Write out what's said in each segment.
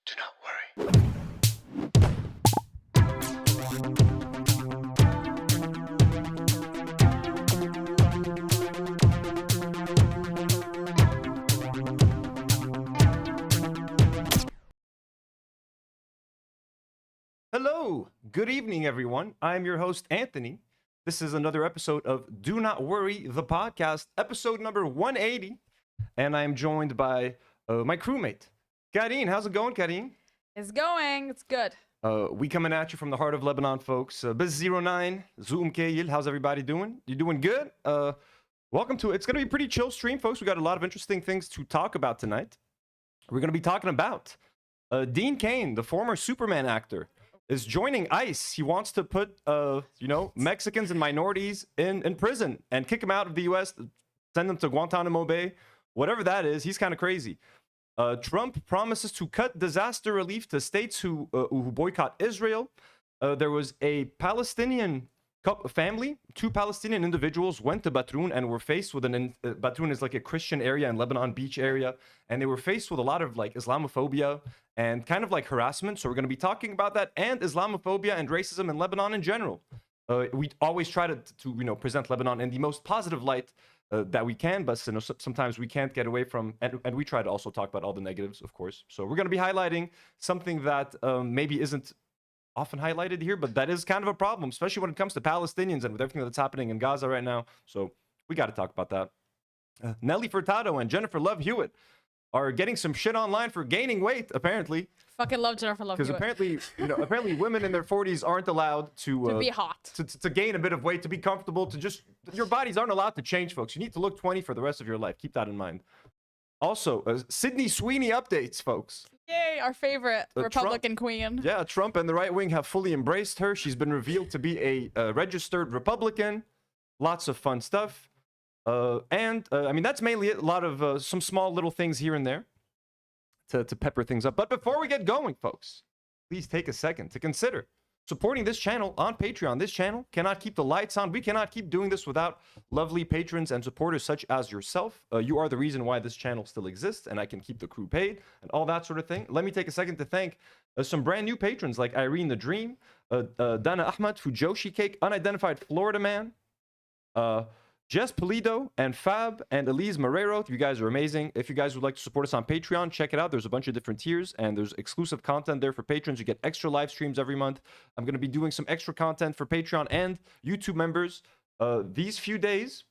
Do not worry. Hello, good evening, everyone. I'm your host, Anthony. This is another episode of Do Not Worry, the podcast, episode number 180. And I'm joined by my crewmate, Karine. How's it going, Karine? It's going. It's good. We coming at you from the heart of Lebanon, folks. Biz09, Zoom Kayil. How's everybody doing? You doing good? Welcome to it. It's going to be a pretty chill stream, folks. We got a lot of interesting things to talk about tonight. We're going to be talking about Dean Cain, the former Superman actor, is joining ICE. He wants to put, Mexicans and minorities in prison and kick them out of the U.S., send them to Guantanamo Bay, whatever that is. He's kind of crazy. Trump promises to cut disaster relief to states who boycott Israel. There was a Palestinian family, two Palestinian individuals went to Batroun and were faced with Batroun is like a Christian area in Lebanon Beach area, and they were faced with a lot of like Islamophobia and kind of like harassment. So we're going to be talking about that and Islamophobia and racism in Lebanon in general. We always try to present Lebanon in the most positive light that we can, but sometimes we can't get away from, and we try to also talk about all the negatives, of course. So we're going to be highlighting something that maybe isn't often highlighted here, but that is kind of a problem, especially when it comes to Palestinians and with everything that's happening in Gaza right now. So we got to talk about that. Nelly Furtado and Jennifer Love-Hewitt are getting some shit online for gaining weight, apparently. Fucking love Jennifer Love-Hewitt. Because apparently women in their 40s aren't allowed to be hot. To gain a bit of weight, to be comfortable, your bodies aren't allowed to change, folks. You need to look 20 for the rest of your life. Keep that in mind. Also, Sydney Sweeney updates, folks. Yay, our favorite Republican queen. Yeah, Trump and the right wing have fully embraced her. She's been revealed to be a registered Republican. Lots of fun stuff. That's mainly it. A lot of some small little things here and there to pepper things up. But before we get going, folks, please take a second to consider supporting this channel on Patreon. This channel cannot keep the lights on. We cannot keep doing this without lovely patrons and supporters such as yourself. You are the reason why this channel still exists, and I can keep the crew paid and all that sort of thing. Let me take a second to thank some brand new patrons like Irene the Dream, Dana Ahmad, Fujoshi Cake, Unidentified Florida Man, Jess Polido, and Fab, and Elise Marrero. You guys are amazing. If you guys would like to support us on Patreon, check it out. There's a bunch of different tiers, and there's exclusive content there for patrons. You get extra live streams every month. I'm going to be doing some extra content for Patreon and YouTube members these few days.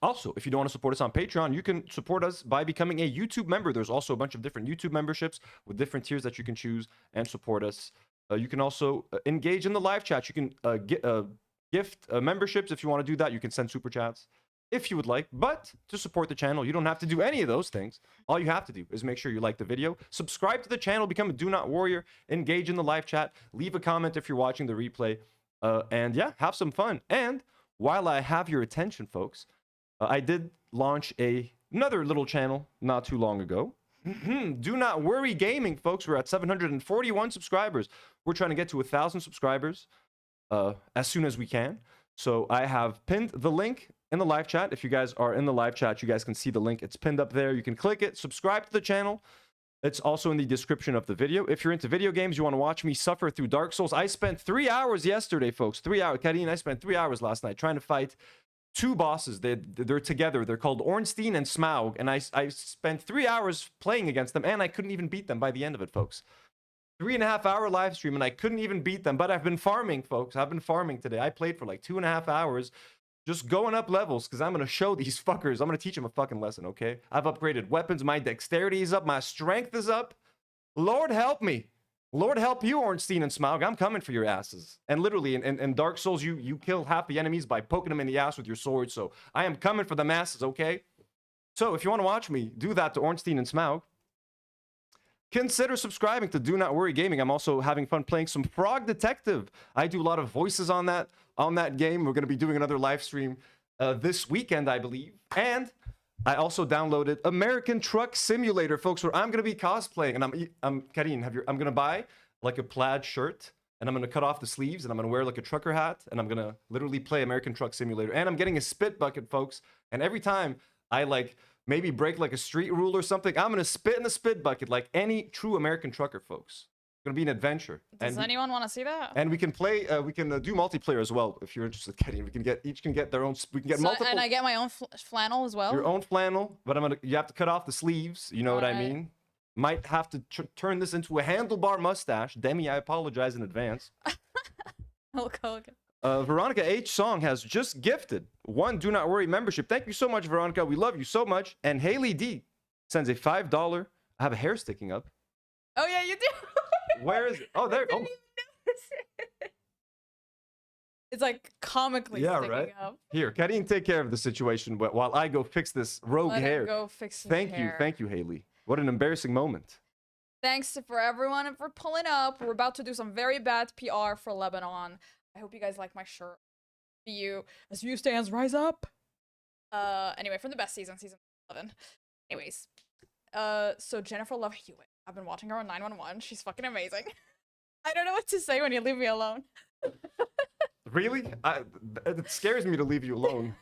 Also, if you don't want to support us on Patreon, you can support us by becoming a YouTube member. There's also a bunch of different YouTube memberships with different tiers that you can choose and support us. You can also engage in the live chat. You can gift memberships. If you want to do that, you can send super chats if you would like. But to support the channel, you don't have to do any of those things. All you have to do is make sure you like the video, subscribe to the channel, become a Do Not Warrior, engage in the live chat, leave a comment if you're watching the replay, and yeah, have some fun. And while I have your attention, folks, I did launch another little channel not too long ago. Do Not Worry Gaming, folks. We're at 741 subscribers. We're trying to get to 1,000 subscribers as soon as we can. So I have pinned the link in the live chat. If you guys are in the live chat, you guys can see the link. It's pinned up there. You can click it, subscribe to the channel. It's also in the description of the video. If you're into video games, you want to watch me suffer through Dark Souls. I spent 3 hours yesterday, folks. 3 hours. Karine, I spent 3 hours last night trying to fight two bosses. They're together. They're called Ornstein and Smaug. And I spent 3 hours playing against them, and I couldn't even beat them by the end of it, folks. 3.5 hour live stream, and I couldn't even beat them. But I've been farming, folks. I've been farming today. I played for like 2.5 hours, just going up levels, because I'm going to show these fuckers. I'm going to teach them a fucking lesson, okay? I've upgraded weapons. My dexterity is up. My strength is up. Lord help me. Lord help you, Ornstein and Smaug. I'm coming for your asses. And literally, in Dark Souls, you kill half the enemies by poking them in the ass with your sword. So I am coming for the masses, okay? So if you want to watch me do that to Ornstein and Smaug, consider subscribing to Do Not Worry Gaming. I'm also having fun playing some Frog Detective. I do a lot of voices on that game. We're going to be doing another live stream this weekend, I believe. And I also downloaded American Truck Simulator, folks, where I'm going to be cosplaying. And I'm Karine, I'm going to buy like a plaid shirt, and I'm going to cut off the sleeves, and I'm going to wear like a trucker hat, and I'm going to literally play American Truck Simulator. And I'm getting a spit bucket, folks. And every time I like maybe break like a street rule or something. I'm gonna spit in the spit bucket like any true American trucker, folks. It's gonna be an adventure. Does anyone want to see that? And we can play. We can do multiplayer as well if you're interested. Kenny, we can get each can get their own. We can get multiple. And I get my own flannel as well. Your own flannel, but you have to cut off the sleeves. You know what I mean? Might have to turn this into a handlebar mustache. Demi, I apologize in advance. Okay. Veronica H. Song has just gifted one Do Not Worry membership. Thank you so much, Veronica. We love you so much. And Haley D sends a $5. I have a hair sticking up. Oh, yeah, you do. Where is it? Oh, there. Oh. It's like comically sticking right. up. Here, Karine, take care of the situation while I go fix this rogue hair. Go fix his Thank hair. you, Haley. What an embarrassing moment. Thanks for everyone for pulling up. We're about to do some very bad PR for Lebanon. I hope you guys like my shirt. See you as you stands rise up. Anyway, from the best season 11. Anyways, so Jennifer Love-Hewitt. I've been watching her on 911. She's fucking amazing. I don't know what to say when you leave me alone. Really? It scares me to leave you alone.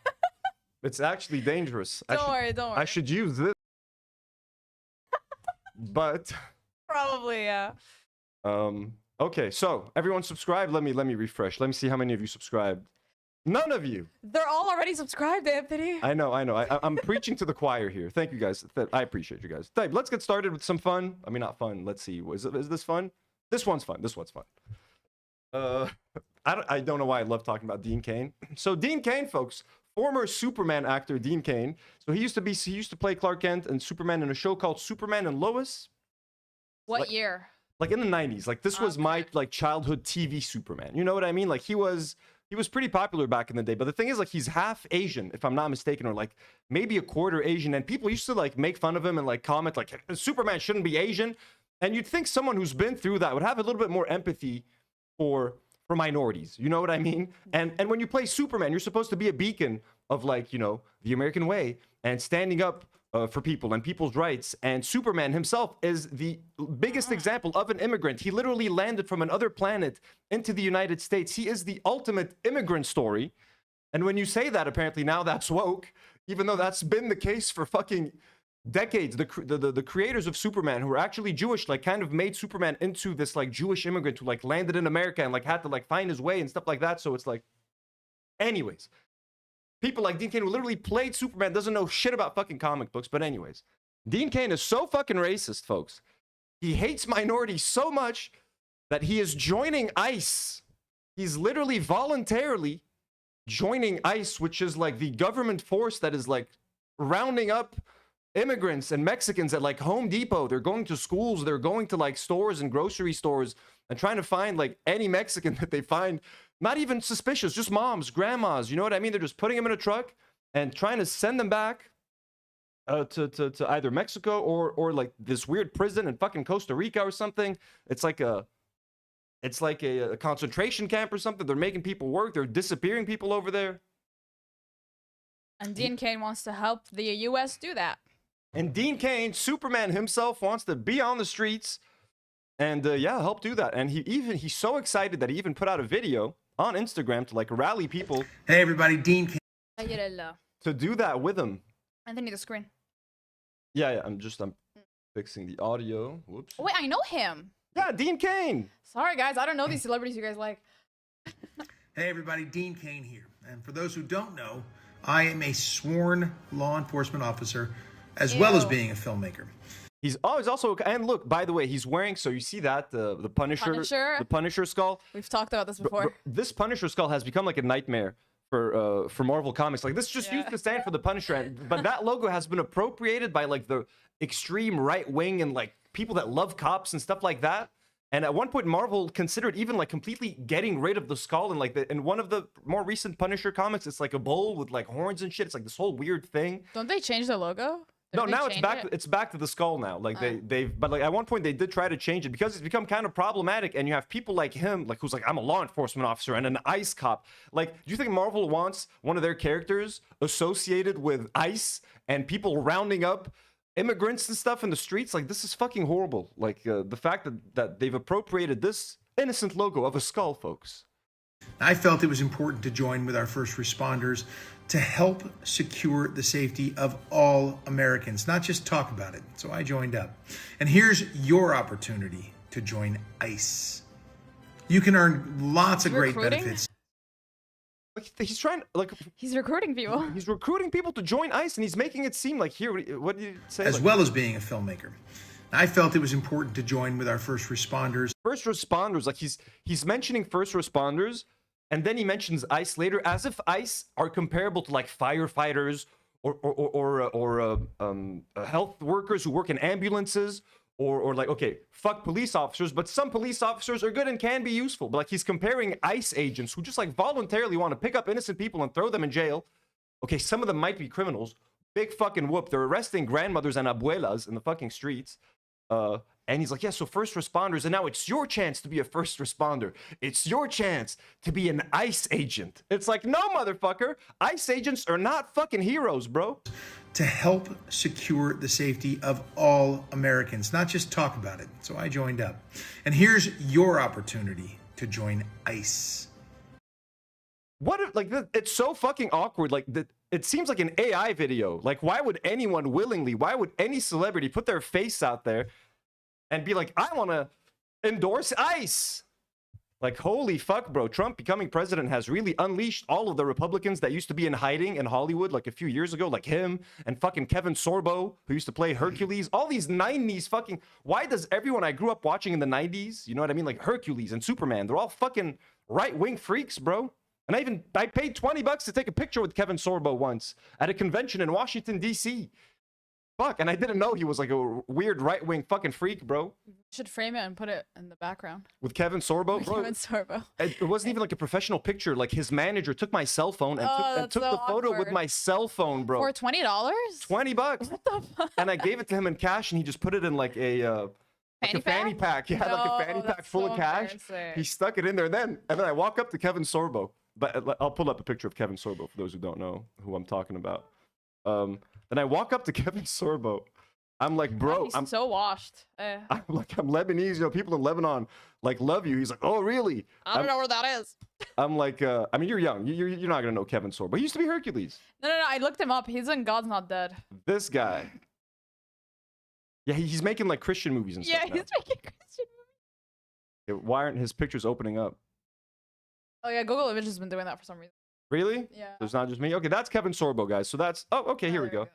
It's actually dangerous. Don't worry. I should use this. But probably, yeah. Okay, so everyone subscribe. Let me refresh. Let me see how many of you subscribed. None of you. They're all already subscribed, Anthony. I know. I'm preaching to the choir here. Thank you guys. I appreciate you guys. Let's get started with some fun. I mean, not fun. Let's see. Is this fun? This one's fun. I don't know why I love talking about Dean Cain. So Dean Cain, folks, former Superman actor Dean Cain. So he used to play Clark Kent and Superman in a show called Superman and Lois. What year? Like in the 90s. Like this was my like childhood TV Superman. You know what I mean? Like he was pretty popular back in the day. But the thing is, like, he's half Asian, if I'm not mistaken, or like maybe a quarter Asian. And people used to like make fun of him and like comment like Superman shouldn't be Asian. And you'd think someone who's been through that would have a little bit more empathy for minorities. You know what I mean? And when you play Superman, you're supposed to be a beacon of like, you know, the American way and standing up for people and people's rights. And Superman himself is the biggest example of an immigrant. He literally landed from another planet into the United States. He is the ultimate immigrant story. And when you say that, apparently now that's woke, even though that's been the case for fucking decades. The creators of Superman, who were actually Jewish, like kind of made Superman into this like Jewish immigrant who like landed in America and like had to like find his way and stuff like that. So it's like, anyways, people like Dean Cain, who literally played Superman, doesn't know shit about fucking comic books. But anyways, Dean Cain is so fucking racist, folks. He hates minorities so much that he is joining ICE. He's literally voluntarily joining ICE, which is like the government force that is like rounding up immigrants and Mexicans at like Home Depot. They're going to schools, they're going to like stores and grocery stores and trying to find like any Mexican that they find, not even suspicious, just moms, grandmas, you know what I mean? They're just putting them in a truck and trying to send them back to either Mexico or like this weird prison in fucking Costa Rica or something. It's like a concentration camp or something. They're making people work. They're disappearing people over there. And Dean Cain wants to help the U.S. do that. And Dean Cain, Superman himself, wants to be on the streets and help do that. And he's so excited that he even put out a video on Instagram to like rally people. Hey everybody, Dean Cain. To do that with him. Anthony, the screen. Yeah, I'm fixing the audio. Whoops. Oh, wait, I know him. Yeah, Dean Cain. Sorry, guys. I don't know these celebrities you guys like. Hey, everybody. Dean Cain here. And for those who don't know, I am a sworn law enforcement officer as well as being a filmmaker. He's also, and look, by the way, he's wearing, so you see that, the Punisher skull? We've talked about this before. This Punisher skull has become like a nightmare for Marvel Comics. Like, this just used to stand for the Punisher, but that logo has been appropriated by like the extreme right wing and like people that love cops and stuff like that. And at one point, Marvel considered even like completely getting rid of the skull. And like in one of the more recent Punisher comics, it's like a bull with like horns and shit. It's like this whole weird thing. Don't they change the logo? No, now it's back. It's back to the skull now. Like but like at one point they did try to change it because it's become kind of problematic. And you have people like him, like who's like, I'm a law enforcement officer and an ICE cop. Like, do you think Marvel wants one of their characters associated with ICE and people rounding up immigrants and stuff in the streets? Like, this is fucking horrible. Like the fact that they've appropriated this innocent logo of a skull, folks. I felt it was important to join with our first responders to help secure the safety of all Americans, not just talk about it. So I joined up. And here's your opportunity to join ICE. You can earn lots of great benefits. Like he's trying, like he's recruiting people. He's recruiting people to join ICE, and he's making it seem like here. What did you say? As well as being a filmmaker. I felt it was important to join with our first responders. First responders, like he's mentioning first responders, and then he mentions ICE later, as if ICE are comparable to like firefighters or health workers who work in ambulances, or like, okay, fuck police officers, but some police officers are good and can be useful. But like he's comparing ICE agents who just like voluntarily want to pick up innocent people and throw them in jail. Okay, some of them might be criminals. Big fucking whoop. They're arresting grandmothers and abuelas in the fucking streets. And he's like, yeah, so first responders, and now it's your chance to be a first responder. It's your chance to be an ICE agent. It's like, no, motherfucker. ICE agents are not fucking heroes, bro. To help secure the safety of all Americans, not just talk about it. So I joined up. And here's your opportunity to join ICE. What if, like, it's so fucking awkward. Like, it seems like an AI video. Like, why would anyone willingly, why would any celebrity put their face out there and be like, I want to endorse ICE? Like, holy fuck, bro. Trump becoming president has really unleashed all of the Republicans that used to be in hiding in Hollywood like a few years ago, like him and fucking Kevin Sorbo, who used to play Hercules. All these 90s fucking... Why does everyone I grew up watching in the 90s, you know what I mean? Like Hercules and Superman, they're all fucking right-wing freaks, bro. And I paid $20 to take a picture with Kevin Sorbo once at a convention in Washington, D.C. Fuck, and I didn't know he was like a weird right-wing fucking freak, bro. You should frame it and put it in the background. With Kevin Sorbo, bro? Kevin Sorbo. It wasn't even like a professional picture. Like his manager took my cell phone and took the photo with my cell phone, bro. For $20? $20. What the fuck? And I gave it to him in cash, and he just put it in like a fanny pack. Yeah, like a fanny pack full of cash. He stuck it in there. And then I walk up to Kevin Sorbo. But I'll pull up a picture of Kevin Sorbo for those who don't know who I'm talking about. Then I walk up to Kevin Sorbo. I'm like, bro, he's I'm so washed. I'm Lebanese. You know, people in Lebanon like love you. He's like, oh, really? I don't know where that is. I'm like, I mean, you're young. You're not gonna know Kevin Sorbo. He used to be Hercules. No. I looked him up. He's in God's Not Dead. This guy. Yeah, he's making like Christian movies and stuff. Yeah, he's making Christian movies. Yeah, why aren't his pictures opening up? Oh yeah, Google Images has been doing that for some reason. Really? Yeah. There's not just me. Okay, that's Kevin Sorbo, guys. So that's... Oh, okay, here we go.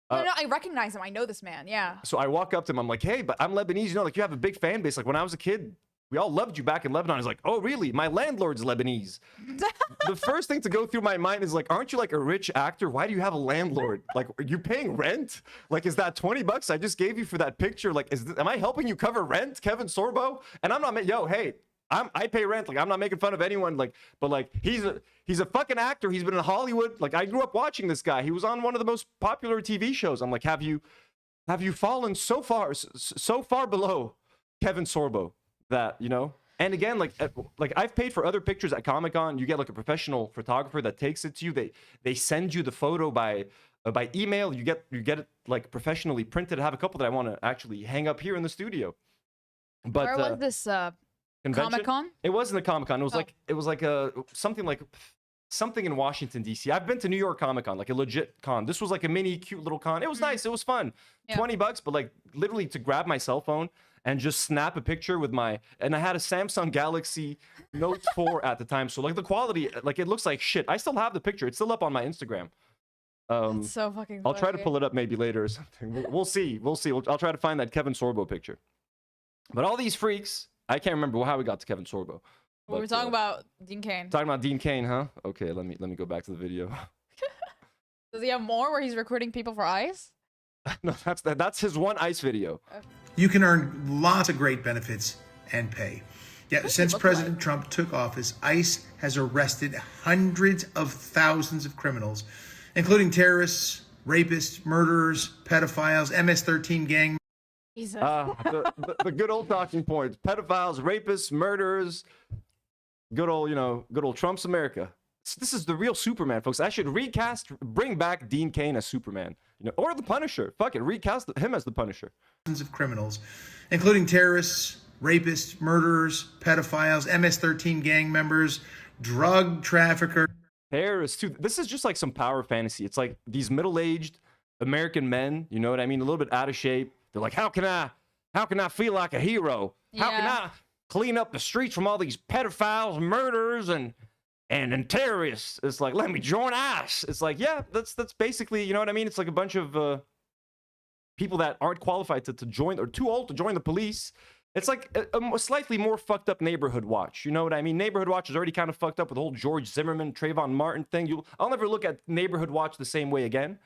No, I recognize him. I know this man. Yeah. So I walk up to him. I'm like, hey, but I'm Lebanese. You know, like you have a big fan base. Like when I was a kid, we all loved you back in Lebanon. He's like, oh, really? My landlord's Lebanese. The first thing to go through my mind is like, aren't you like a rich actor? Why do you have a landlord? Like, are you paying rent? Like, is that $20 I just gave you for that picture? Like, am I helping you cover rent, Kevin Sorbo? And I'm not, yo, hey, I pay rent. Like, I'm not making fun of anyone. Like, but like, he's a fucking actor. He's been in Hollywood. Like, I grew up watching this guy. He was on one of the most popular TV shows. I'm like, have you fallen so far below Kevin Sorbo that, you know? And again, like I've paid for other pictures at Comic-Con. You get like a professional photographer that takes it to you. They send you the photo by email. You get it like professionally printed. I have a couple that I want to actually hang up here in the studio. But where was this Comic-Con? It wasn't a Comic-Con. It was like something in Washington, D.C. I've been to New York Comic-Con, like a legit con. This was like a mini cute little con. It was nice. It was fun. Yeah. $20, but like literally to grab my cell phone and just snap a picture with and I had a Samsung Galaxy Note 4 at the time. So like the quality, like it looks like shit. I still have the picture. It's still up on my Instagram. That's so fucking funny. I'll try to pull it up maybe later or something. We'll see. I'll try to find that Kevin Sorbo picture. But all these freaks, I can't remember how we got to Kevin Sorbo. We were talking about Dean Cain. Talking about Dean Cain, huh? Okay, let me go back to the video. Does he have more where he's recruiting people for ICE? No, that's his one ICE video. Okay. You can earn lots of great benefits and pay. Yeah, since President Trump took office, ICE has arrested hundreds of thousands of criminals, including terrorists, rapists, murderers, pedophiles, MS-13 gang. The good old talking points: pedophiles, rapists, murderers. Good old Trump's America. This is the real Superman, folks. I should bring back Dean Cain as Superman, you know, or the Punisher. Fuck it, recast him as the Punisher. Of criminals, including terrorists, rapists, murderers, pedophiles, MS-13 gang members, drug traffickers. Terrorists too. This is just like some power fantasy. It's like these middle-aged American men, you know what I mean? A little bit out of shape. They're like, how can I feel like a hero? How can I clean up the streets from all these pedophiles, murderers, and terrorists? It's like, let me join ICE. It's like, yeah, that's basically, you know what I mean? It's like a bunch of people that aren't qualified to join, or too old to join the police. It's like a slightly more fucked up Neighborhood Watch. You know what I mean? Neighborhood Watch is already kind of fucked up with the whole George Zimmerman, Trayvon Martin thing. I'll never look at Neighborhood Watch the same way again.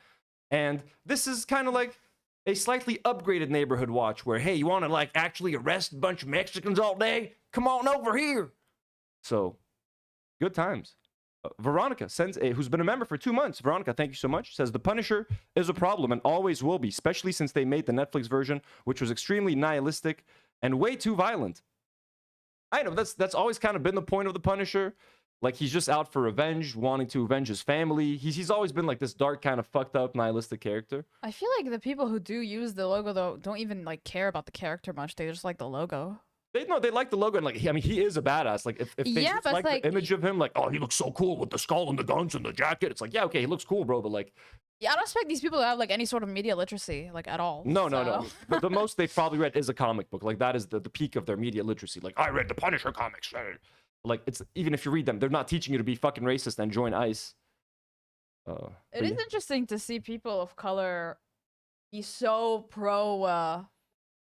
And this is kind of like a slightly upgraded Neighborhood Watch where, hey, you want to like actually arrest a bunch of Mexicans all day? Come on over here. So, good times. Veronica sends who's been a member for 2 months. Veronica, thank you so much. Says the Punisher is a problem and always will be, especially since they made the Netflix version, which was extremely nihilistic and way too violent. I know that's always kind of been the point of the Punisher. Like, he's just out for revenge, wanting to avenge his family. He's always been like this dark, kind of fucked up, nihilistic character. I feel like the people who do use the logo though don't even like care about the character much. They just like the logo. They like the logo, and like, I mean, he is a badass. Like, if they just like the image of him, like, oh, he looks so cool with the skull and the guns and the jacket. It's like, yeah, okay, he looks cool, bro, but like, yeah, I don't expect these people to have like any sort of media literacy, like at all. No. The most they've probably read is a comic book. Like, that is the peak of their media literacy. Like, I read the Punisher comics. Like, it's, even if you read them, they're not teaching you to be fucking racist and join ICE. It is interesting to see people of color be so pro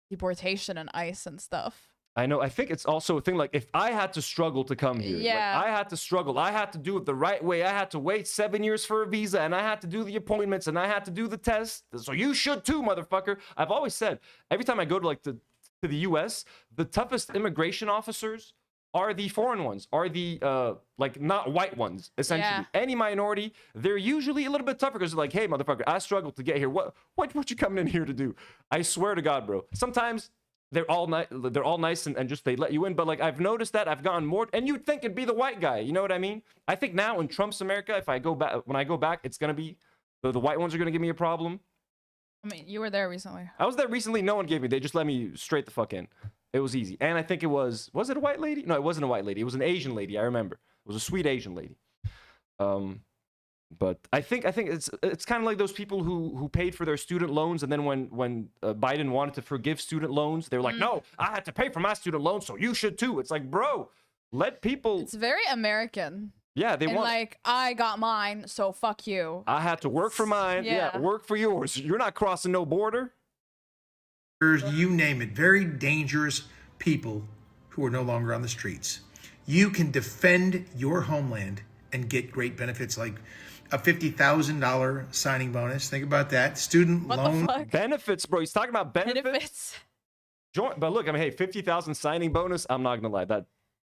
deportation and ICE and stuff. I know. I think it's also a thing, like, if I had to struggle to come here, yeah, like, I had to struggle. I had to do it the right way. I had to wait 7 years for a visa, and I had to do the appointments, and I had to do the test. So you should too, motherfucker. I've always said, every time I go to, like, to the U.S., the toughest immigration officers are the foreign ones, are the, like, not white ones, essentially. Yeah. Any minority, they're usually a little bit tougher because they're like, hey, motherfucker, I struggled to get here. What you coming in here to do? I swear to God, bro. Sometimes they're all nice and just they let you in, but like, I've noticed that I've gotten more, and you'd think it'd be the white guy, you know what I mean? I think now in Trump's America, if I go back, when I go back, it's gonna be the white ones are gonna give me a problem. I mean, you were there recently. I was there recently. No one gave me. They just let me straight the fuck in. It was easy, and I think it was it a white lady? No, it wasn't a white lady. It was an Asian lady. I remember. It was a sweet Asian lady. But I think it's kind of like those people who paid for their student loans, and then when Biden wanted to forgive student loans, they were like, no, I had to pay for my student loans, so you should too. It's like, bro, let people. It's very American. Yeah, they want, like, I got mine, so fuck you. I had to work for mine. Yeah, work for yours. You're not crossing no border. You name it. Very dangerous people who are no longer on the streets. You can defend your homeland and get great benefits like a $50,000 signing bonus. Think about that. Student loan benefits, bro. He's talking about benefits. But look, I mean, hey, 50,000 signing bonus. I'm not gonna lie, that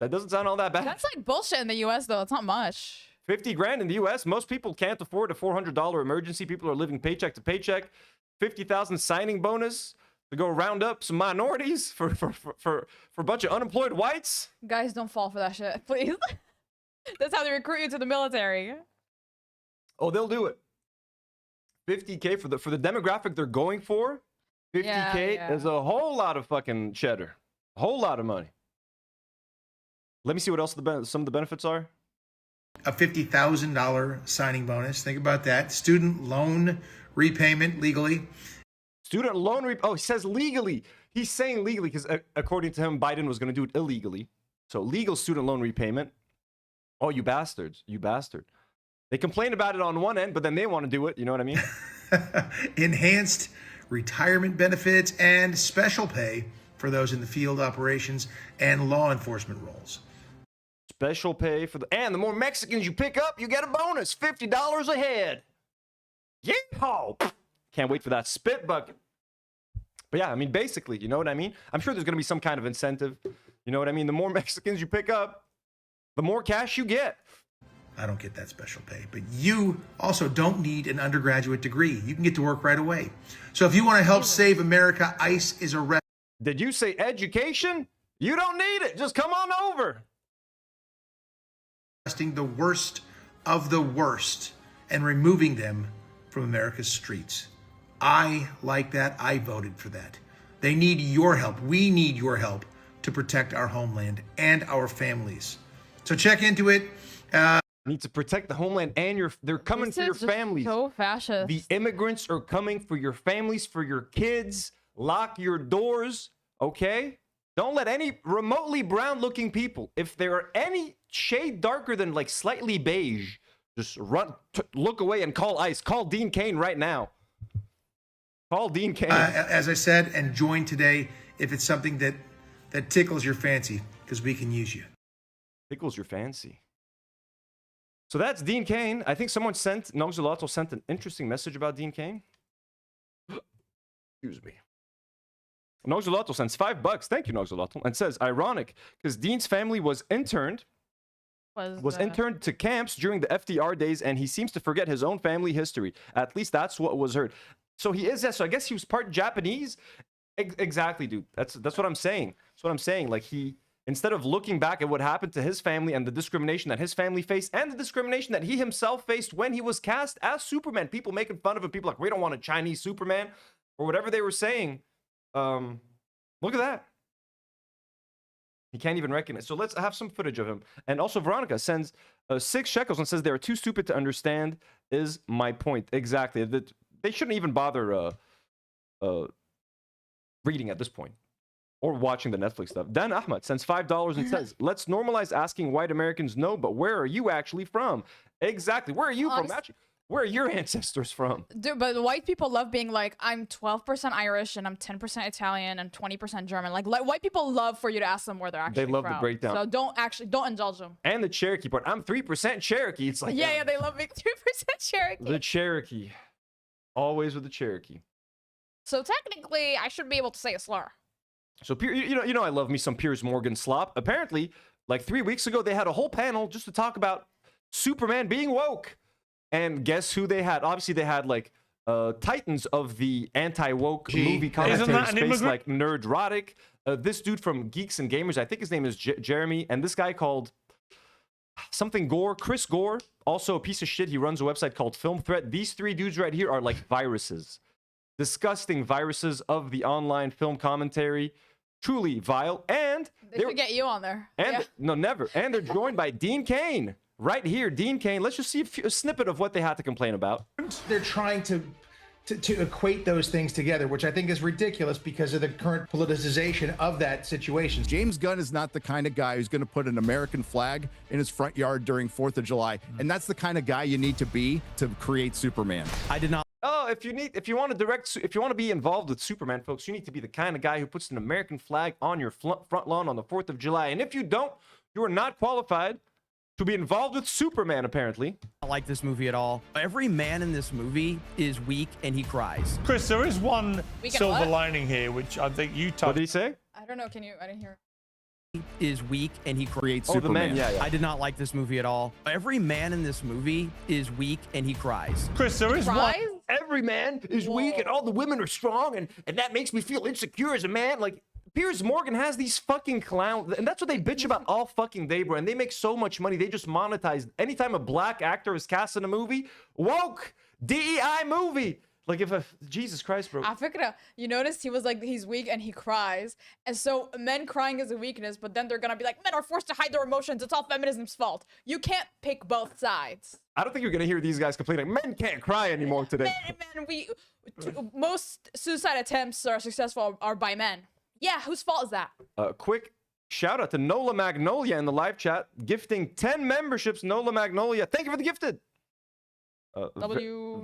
doesn't sound all that bad. That's like bullshit in the U.S. though. It's not much. 50 grand in the U.S. Most people can't afford a $400 emergency. People are living paycheck to paycheck. 50,000 signing bonus to go round up some minorities for a bunch of unemployed whites. Guys, don't fall for that shit, please. That's how they recruit you to the military. Oh, they'll do it. 50K for the demographic they're going for. 50K is a whole lot of fucking cheddar. A whole lot of money. Let me see what else some of the benefits are. A $50,000 signing bonus. Think about that. Student loan repayment legally. Student loan oh, he says legally. He's saying legally because according to him, Biden was going to do it illegally. So legal student loan repayment. Oh, you bastards. You bastard. They complain about it on one end, but then they want to do it. You know what I mean? Enhanced retirement benefits and special pay for those in the field operations and law enforcement roles. Special pay for and the more Mexicans you pick up, you get a bonus. $50 a head. Yeehaw! Can't wait for that spit bucket. But yeah, I mean, basically, you know what I mean? I'm sure there's going to be some kind of incentive. You know what I mean? The more Mexicans you pick up, the more cash you get. I don't get that special pay, but you also don't need an undergraduate degree. You can get to work right away. So if you want to help save America, ICE is arresting. Did you say education? You don't need it. Just come on over. The worst of the worst and removing them from America's streets. I like that. I voted for that. They need your help. We need your help to protect our homeland and our families. So check into it. Need to protect the homeland and they're coming for your families. So fascist. The immigrants are coming for your families, for your kids. Lock your doors, okay? Don't let any remotely brown looking people, if there are any shade darker than like slightly beige, just look away and call ICE. Call Dean Cain right now. Call Dean Cain. As I said, and join today if it's something that tickles your fancy, because we can use you. Tickles your fancy. So that's Dean Cain. I think someone sent, Noxolato sent an interesting message about Dean Cain. Excuse me. Noxolato sends $5. Thank you, Noxolato. And says, ironic, because Dean's family was interned to camps during the FDR days, and he seems to forget his own family history. At least that's what was heard. So he is, so I guess he was part Japanese. Exactly, dude. That's what I'm saying. That's what I'm saying. Like instead of looking back at what happened to his family and the discrimination that his family faced and the discrimination that he himself faced when he was cast as Superman, people making fun of him, people like, we don't want a Chinese Superman, or whatever they were saying. Look at that. He can't even recognize. So let's have some footage of him. And also Veronica sends 6 shekels and says they are too stupid to understand is my point. Exactly. That they shouldn't even bother reading at this point. Or watching the Netflix stuff. Dan Ahmad sends $5 and says, let's normalize asking white Americans no, but where are you actually from? Exactly. Where are you from? Actually, where are your ancestors from? Dude, but white people love being like, I'm 12% Irish and I'm 10% Italian and 20% German. Like white people love for you to ask them where they're actually from. They love the breakdown. So don't indulge them. And the Cherokee part. I'm 3% Cherokee. It's like, yeah, they love being 3% Cherokee. The Cherokee. Always with the Cherokee. So technically, I should be able to say a slur. So, you know, I love me some Piers Morgan slop. Apparently, like 3 weeks ago, they had a whole panel just to talk about Superman being woke. And guess who they had? Obviously, they had like titans of the anti-woke movie commentary space, like Nerdrotic. This dude from Geeks and Gamers, I think his name is Jeremy, and this guy called something Gore, Chris Gore, also a piece of shit. He runs a website called Film Threat. These 3 dudes right here are like viruses. Disgusting viruses of the online film commentary. Truly vile. And they should get you on there. And yeah. No, never. And they're joined by Dean Cain. Right here, Dean Cain. Let's just see a snippet of what they had to complain about. They're trying to equate those things together, which I think is ridiculous because of the current politicization of that situation. James Gunn is not the kind of guy who's going to put an American flag in his front yard during 4th of July. And that's the kind of guy you need to be to create Superman. I did not. Oh, if you want to be involved with Superman, folks, you need to be the kind of guy who puts an American flag on your front lawn on the 4th of July. And if you don't, you are not qualified to be involved with Superman, apparently. I don't like this movie at all. Every man in this movie is weak and he cries. Chris, there is one silver lining here, which I think you touched. What did he say? I don't know. I didn't hear. Is weak and he creates Superman. Superman. The men, yeah. I did not like this movie at all. Every man in this movie is weak and he cries. Chris, there is one. Every man is weak and all the women are strong, and that makes me feel insecure as a man. Like, Piers Morgan has these fucking clowns, and that's what they bitch about all fucking day, bro. And they make so much money, they just monetize. Anytime a black actor is cast in a movie, woke, DEI movie. Like, Jesus Christ, bro. You noticed he was like, he's weak and he cries. And so men crying is a weakness, but then they're gonna be like, men are forced to hide their emotions. It's all feminism's fault. You can't pick both sides. I don't think you're gonna hear these guys complaining. Men can't cry anymore today. Most suicide attempts are successful are by men. Yeah, whose fault is that? Quick shout out to Nola Magnolia in the live chat, gifting 10 memberships. Nola Magnolia, thank you for the gifted.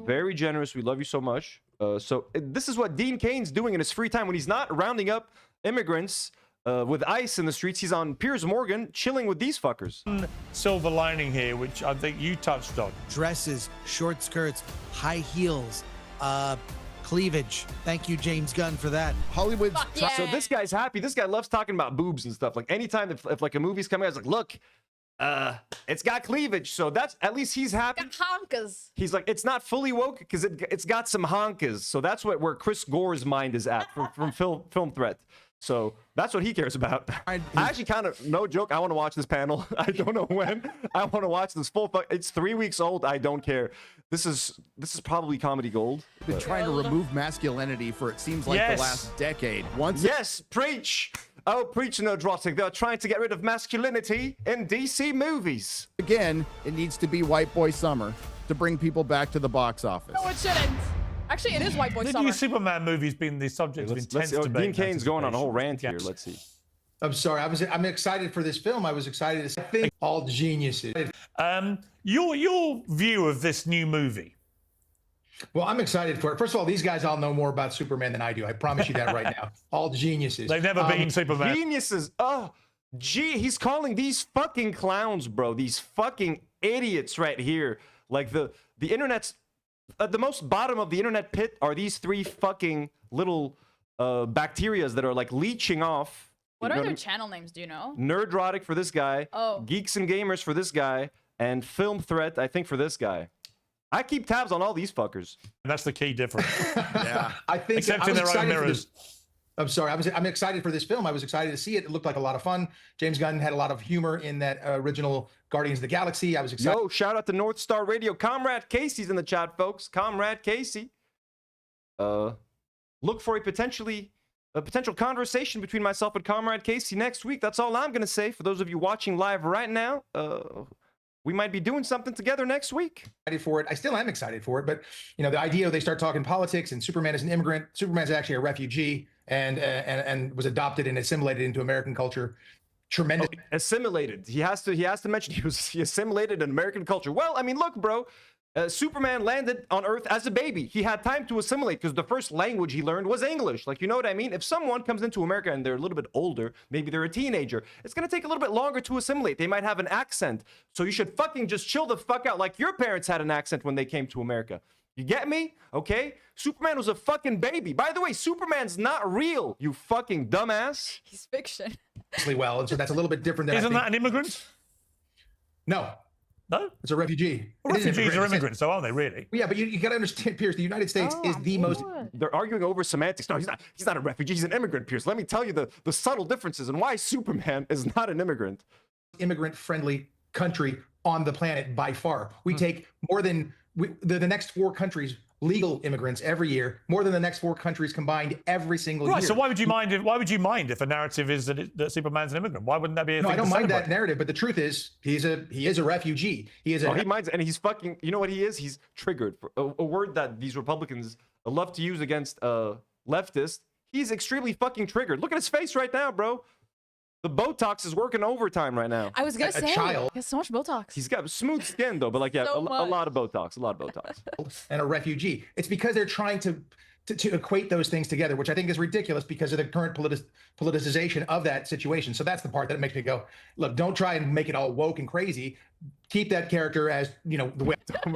Very generous. We love you so much. This is what Dean Cain's doing in his free time when he's not rounding up immigrants with ICE in the streets. He's on Piers Morgan chilling with these fuckers. Silver lining here, which I think you touched on. Dresses, short skirts, high heels, cleavage. Thank you, James Gunn, for that. Hollywood's So this guy's happy. This guy loves talking about boobs and stuff. Like anytime if like a movie's coming out, it's like, look, it's got cleavage. So that's, at least he's happy. Got honkas. He's like, it's not fully woke because it's got some honkas. So that's where Chris Gore's mind is at from Film Threat. So that's what he cares about. I actually kind of, no joke, I want to watch this panel. I don't know when. I want to watch this it's 3 weeks old. I don't care. This is probably comedy gold. been trying to remove masculinity for it seems like the last decade. Yes, preach. Oh, preach no drossing. They're trying to get rid of masculinity in DC movies. Again, it needs to be White Boy Summer to bring people back to the box office. No, it shouldn't. Actually, it is White Boy The Summer. new Superman movie's been the subject of intense debate. Dean Cain's going on a whole anticipation. rant here. Yes. Let's see. I'm sorry. I'm excited for this film. I was excited to think all geniuses. Your view of this new movie. Well, I'm excited for it. First of all, these guys all know more about Superman than I do. I promise you that right now. All geniuses. They've never been Superman. Geniuses. Oh, gee, he's calling these fucking clowns, bro. These fucking idiots right here. Like the internet's at the most bottom of the internet pit are these three fucking little bacterias that are like leeching off. What You are know their I mean? channel names? Do you know? Nerdrotic for this guy. Oh. Geeks and Gamers for this guy. And Film Threat, I think, for this guy. I keep tabs on all these fuckers. And that's the key difference. Yeah. I think Except I in was their own excited for mirrors. this. I'm sorry. I'm excited for this film. I was excited to see it. It looked like a lot of fun. James Gunn had a lot of humor in that original Guardians of the Galaxy. I was excited. Yo, shout out to North Star Radio. Comrade Casey's in the chat, folks. Comrade Casey. Look for a potential conversation between myself and Comrade Casey next week. That's all I'm gonna say. For those of you watching live right now, we might be doing something together next week. Excited for it. I still am excited for it, but you know, the idea they start talking politics and Superman is an immigrant. Superman's actually a refugee and was adopted and assimilated into American culture. Tremendous. Assimilated. He has to mention he assimilated in American culture. Well, I mean, look, bro. Superman landed on Earth as a baby. He had time to assimilate because the first language he learned was English. Like, you know what I mean? If someone comes into America and they're a little bit older, maybe they're a teenager, it's going to take a little bit longer to assimilate. They might have an accent. So you should fucking just chill the fuck out like your parents had an accent when they came to America. You get me? Okay? Superman was a fucking baby. By the way, Superman's not real, you fucking dumbass. He's fiction. Well, and so that's a little bit different than Isn't I that think. an immigrant? No, No? it's a refugee. Well, It is an refugees are immigrant. immigrants, so aren't they, really? Yeah, but you got to understand, Pierce, the United States is the most They're arguing over semantics. No, he's not a refugee. He's an immigrant, Pierce. Let me tell you the subtle differences and why Superman is not an immigrant. immigrant-friendly country on the planet by far. We take more than the next 4 countries legal immigrants every year, more than the next 4 countries combined every single year. Right. So why would you mind if a narrative is that Superman's an immigrant? Why wouldn't that be a No, thing I don't to mind that celebrate? narrative, but the truth is, he is a refugee. He is a Oh, he minds, and he's fucking. You know what he is? He's triggered. For a word that these Republicans love to use against leftists. He's extremely fucking triggered. Look at his face right now, bro. The Botox is working overtime right now. I was gonna A say, child. he has so much Botox. He's got smooth skin though, but like yeah, So a much. lot of Botox, a lot of Botox. and a refugee. It's because they're trying to equate those things together, which I think is ridiculous because of the current politicization of that situation. So that's the part that makes me go, look, don't try and make it all woke and crazy. Keep that character as, you know, the way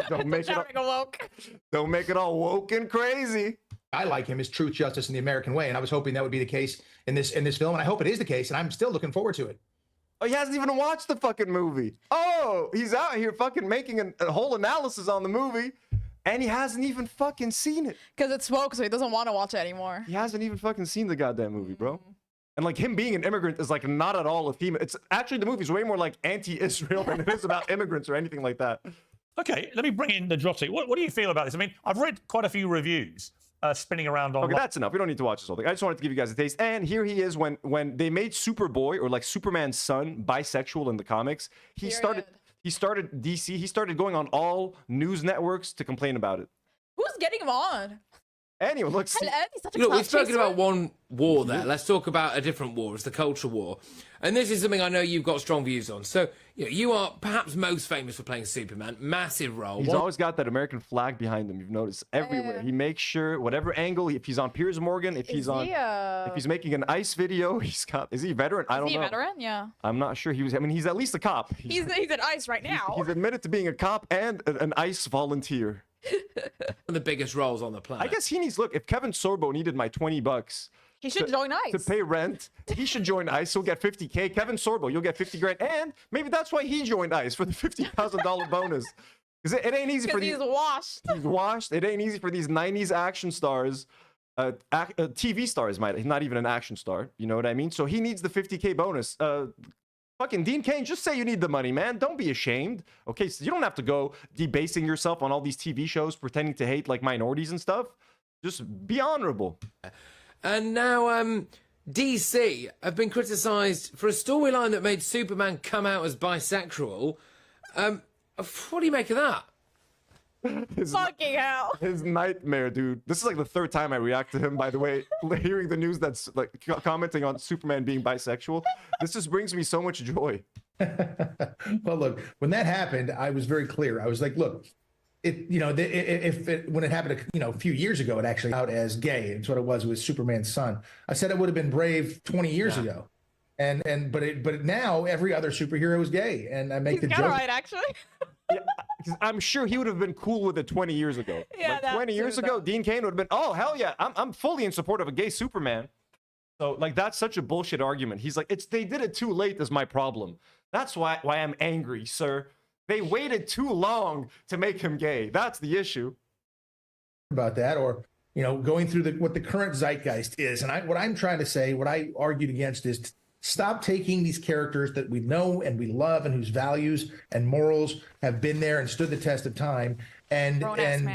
Don't make it all, Trying to go woke. don't make it all woke and crazy. I like him is truth, justice, and the American way. And I was hoping that would be the case in this film. And I hope it is the case. And I'm still looking forward to it. Oh, he hasn't even watched the fucking movie. Oh, he's out here fucking making a whole analysis on the movie, and he hasn't even fucking seen it. Because it's woke, so he doesn't want to watch it anymore. He hasn't even fucking seen the goddamn movie, bro. And like him being an immigrant is like not at all a theme. It's actually the movie's way more like anti-Israel than it is about immigrants or anything like that. Okay, let me bring in the Drotti. What do you feel about this? I mean, I've read quite a few reviews spinning around on. Okay, that's enough. We don't need to watch this whole thing. I just wanted to give you guys a taste. And here he is when they made Superboy or like Superman's son bisexual in the comics. He started DC. He started going on all news networks to complain about it. Who's getting him on? Anyway, let's see. He's such a Look, clout we've spoken chaser. about one war there. Let's talk about a different war. It's the culture war. And this is something I know you've got strong views on. So, you are perhaps most famous for playing Superman. Massive role. He's always got that American flag behind him. You've noticed everywhere. He makes sure whatever angle, if he's on Piers Morgan, if he's if he's making an ICE video, he's got. Is he a veteran? I don't Is he know. a veteran? Yeah. I'm not sure. I mean, he's at least a cop. He's at ICE right now. He's admitted to being a cop and an ICE volunteer. one of the biggest roles on the planet. I guess he needs. Look, if Kevin Sorbo needed my $20 He should join ICE. to pay rent, he should join ICE. He'll get $50K. Kevin Sorbo, you'll get 50 grand, and maybe that's why he joined ICE for the $50,000 bonus. Because it ain't easy for Because these. he's washed. He's washed. It ain't easy for these '90s action stars, TV stars. He's not even an action star. You know what I mean? So he needs the 50K bonus. Fucking Dean Cain, just say you need the money, man. Don't be ashamed. Okay, so you don't have to go debasing yourself on all these TV shows, pretending to hate like minorities and stuff. Just be honorable. And now, DC have been criticised for a storyline that made Superman come out as bisexual. What do you make of that? Fucking hell. His nightmare, dude. This is like the third time I react to him, by the way. Hearing the news that's like commenting on Superman being bisexual, this just brings me so much joy. Well, look, when that happened, I was very clear. I was like, look, when it happened, a few years ago, it actually out as gay. It's what it was with Superman's son. I said it would have been brave 20 years ago. But now every other superhero is gay. And I make the joke. Right, actually. Yeah, 'cause I'm sure he would have been cool with it 20 years ago. Yeah, like 20 years ago, Dean Cain would have been, oh, hell yeah, I'm fully in support of a gay Superman. So, like, that's such a bullshit argument. He's like, they did it too late is my problem. That's why I'm angry, sir. They waited too long to make him gay. That's the issue. About that, or, going through what the current zeitgeist is. And what I'm trying to say, what I argued against is stop taking these characters that we know and we love and whose values and morals have been there and stood the test of time and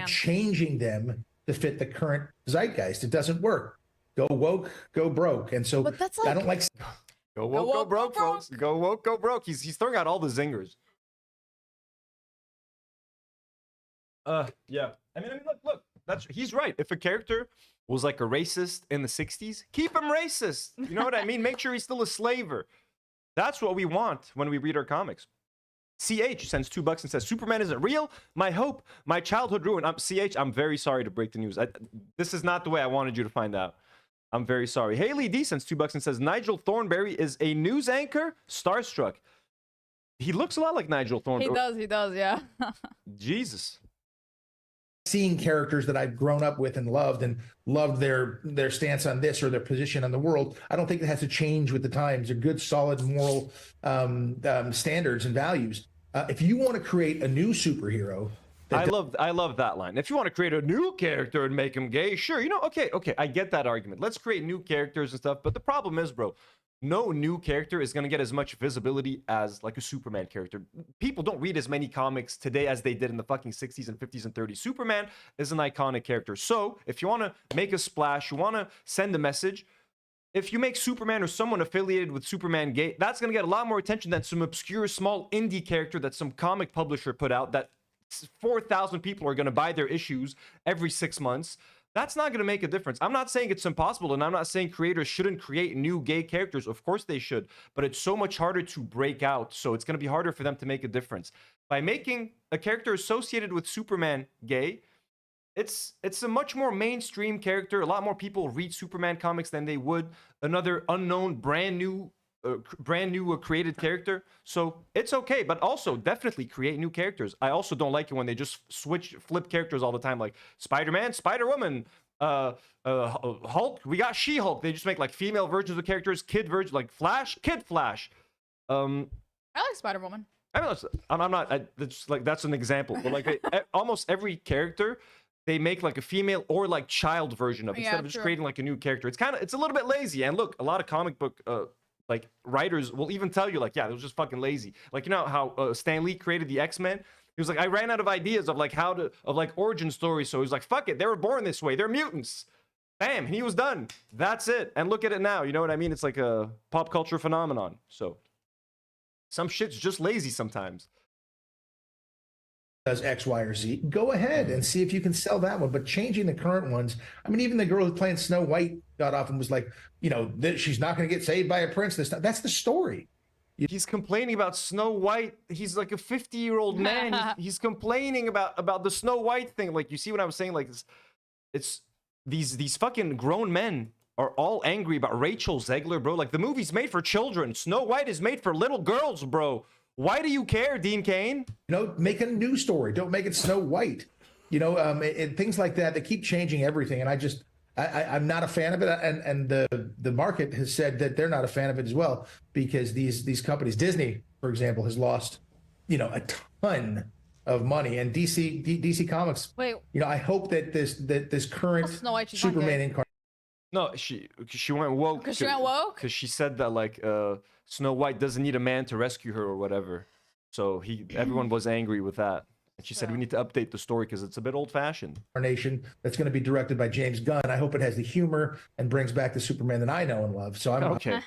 changing them to fit the current zeitgeist. It doesn't work. Go woke, go broke. And so I don't like... Go woke, go broke, folks. Go woke, go broke. He's throwing out all the zingers. Yeah. I mean, look. He's right. If a character was like a racist in the 60s, keep him racist. You know what I mean? Make sure he's still a slaver. That's what we want when we read our comics. CH sends $2 and says, Superman isn't real. My hope, my childhood ruined. CH, I'm very sorry to break the news. This is not the way I wanted you to find out. I'm very sorry. Haley D sends $2 and says, Nigel Thornberry is a news anchor? Starstruck. He looks a lot like Nigel Thornberry. He does, yeah. Jesus. Seeing characters that I've grown up with and loved their stance on this or their position on the world. I don't think it has to change with the times. They're good, solid moral standards and values. If you want to create a new superhero, I love that line. If you want to create a new character and make him gay, sure. Okay, I get that argument. Let's create new characters and stuff. But the problem is, bro, no new character is going to get as much visibility as like a Superman character. People don't read as many comics today as they did in the fucking 60s and 50s and 30s. Superman is an iconic character. So if you want to make a splash, you want to send a message, if you make Superman or someone affiliated with Superman gay, that's going to get a lot more attention than some obscure small indie character that some comic publisher put out that 4,000 people are going to buy their issues every 6 months. That's not going to make a difference. I'm not saying it's impossible, and I'm not saying creators shouldn't create new gay characters. Of course they should, but it's so much harder to break out, so it's going to be harder for them to make a difference. By making a character associated with Superman gay, it's a much more mainstream character. A lot more people read Superman comics than they would another unknown, brand new created character. So it's okay, but also definitely create new characters. I also don't like it when they just flip characters all the time, like Spider-Man, Spider-Woman, Hulk. We got She-Hulk. They just make like female versions of characters, kid versions, like Flash, Kid Flash. I like Spider-Woman. I mean, I'm not. That's an example, but like almost every character, they make like a female or like child version of instead of just creating like a new character. It's a little bit lazy. And look, a lot of comic book like writers will even tell you like, yeah, it was just fucking lazy. Like, you know how Stan Lee created the X-Men? He was like, I ran out of ideas of like origin stories. So he was like, fuck it, they were born this way, they're mutants. Bam, he was done. That's it. And look at it now. You know what I mean? It's like a pop culture phenomenon. So some shit's just lazy sometimes. Does X, Y, or Z, go ahead and see if you can sell that one. But changing the current ones, I mean, even the girl who's playing Snow White got off and was like, she's not going to get saved by a prince. That's the story. He's complaining about Snow White. He's like a 50-year-old man. He's complaining about the Snow White thing. Like, you see what I'm saying? Like, it's these fucking grown men are all angry about Rachel Zegler, bro. Like, the movie's made for children. Snow White is made for little girls, bro. Why do you care, Dean Cain? Make a new story. Don't make it Snow White. And things like that. They keep changing everything, and I'm not a fan of it. And the market has said that they're not a fan of it as well, because these companies, Disney, for example, has lost a ton of money, and DC Comics. Wait. I hope that this current Superman incarnation. No, she went woke. Because she went woke? Because she said that like Snow White doesn't need a man to rescue her or whatever. So everyone was angry with that. She said we need to update the story because it's a bit old-fashioned. Nation that's going to be directed by James Gunn. I hope it has the humor and brings back the Superman that I know and love. So I'm Okay.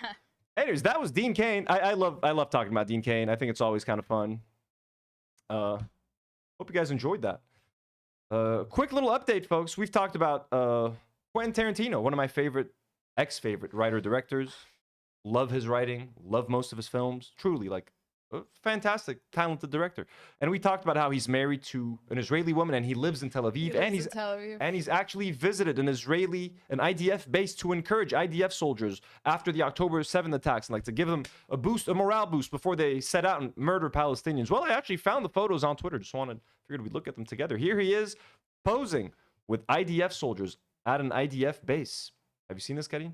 Anyways, that was Dean Cain. I love talking about Dean Cain. I think it's always kind of fun. Hope you guys enjoyed that. Quick little update, folks. We've talked about Quentin Tarantino, one of my ex-favorite writer-directors. Love his writing. Love most of his films. Truly, like, a fantastic, talented director. And we talked about how he's married to an Israeli woman and he lives in Tel Aviv. And he's actually visited an IDF base to encourage IDF soldiers after the October 7th attacks, and like to give them a morale boost before they set out and murder Palestinians. Well, I actually found the photos on Twitter. Figured we'd look at them together. Here he is posing with IDF soldiers at an IDF base. Have you seen this, Karine?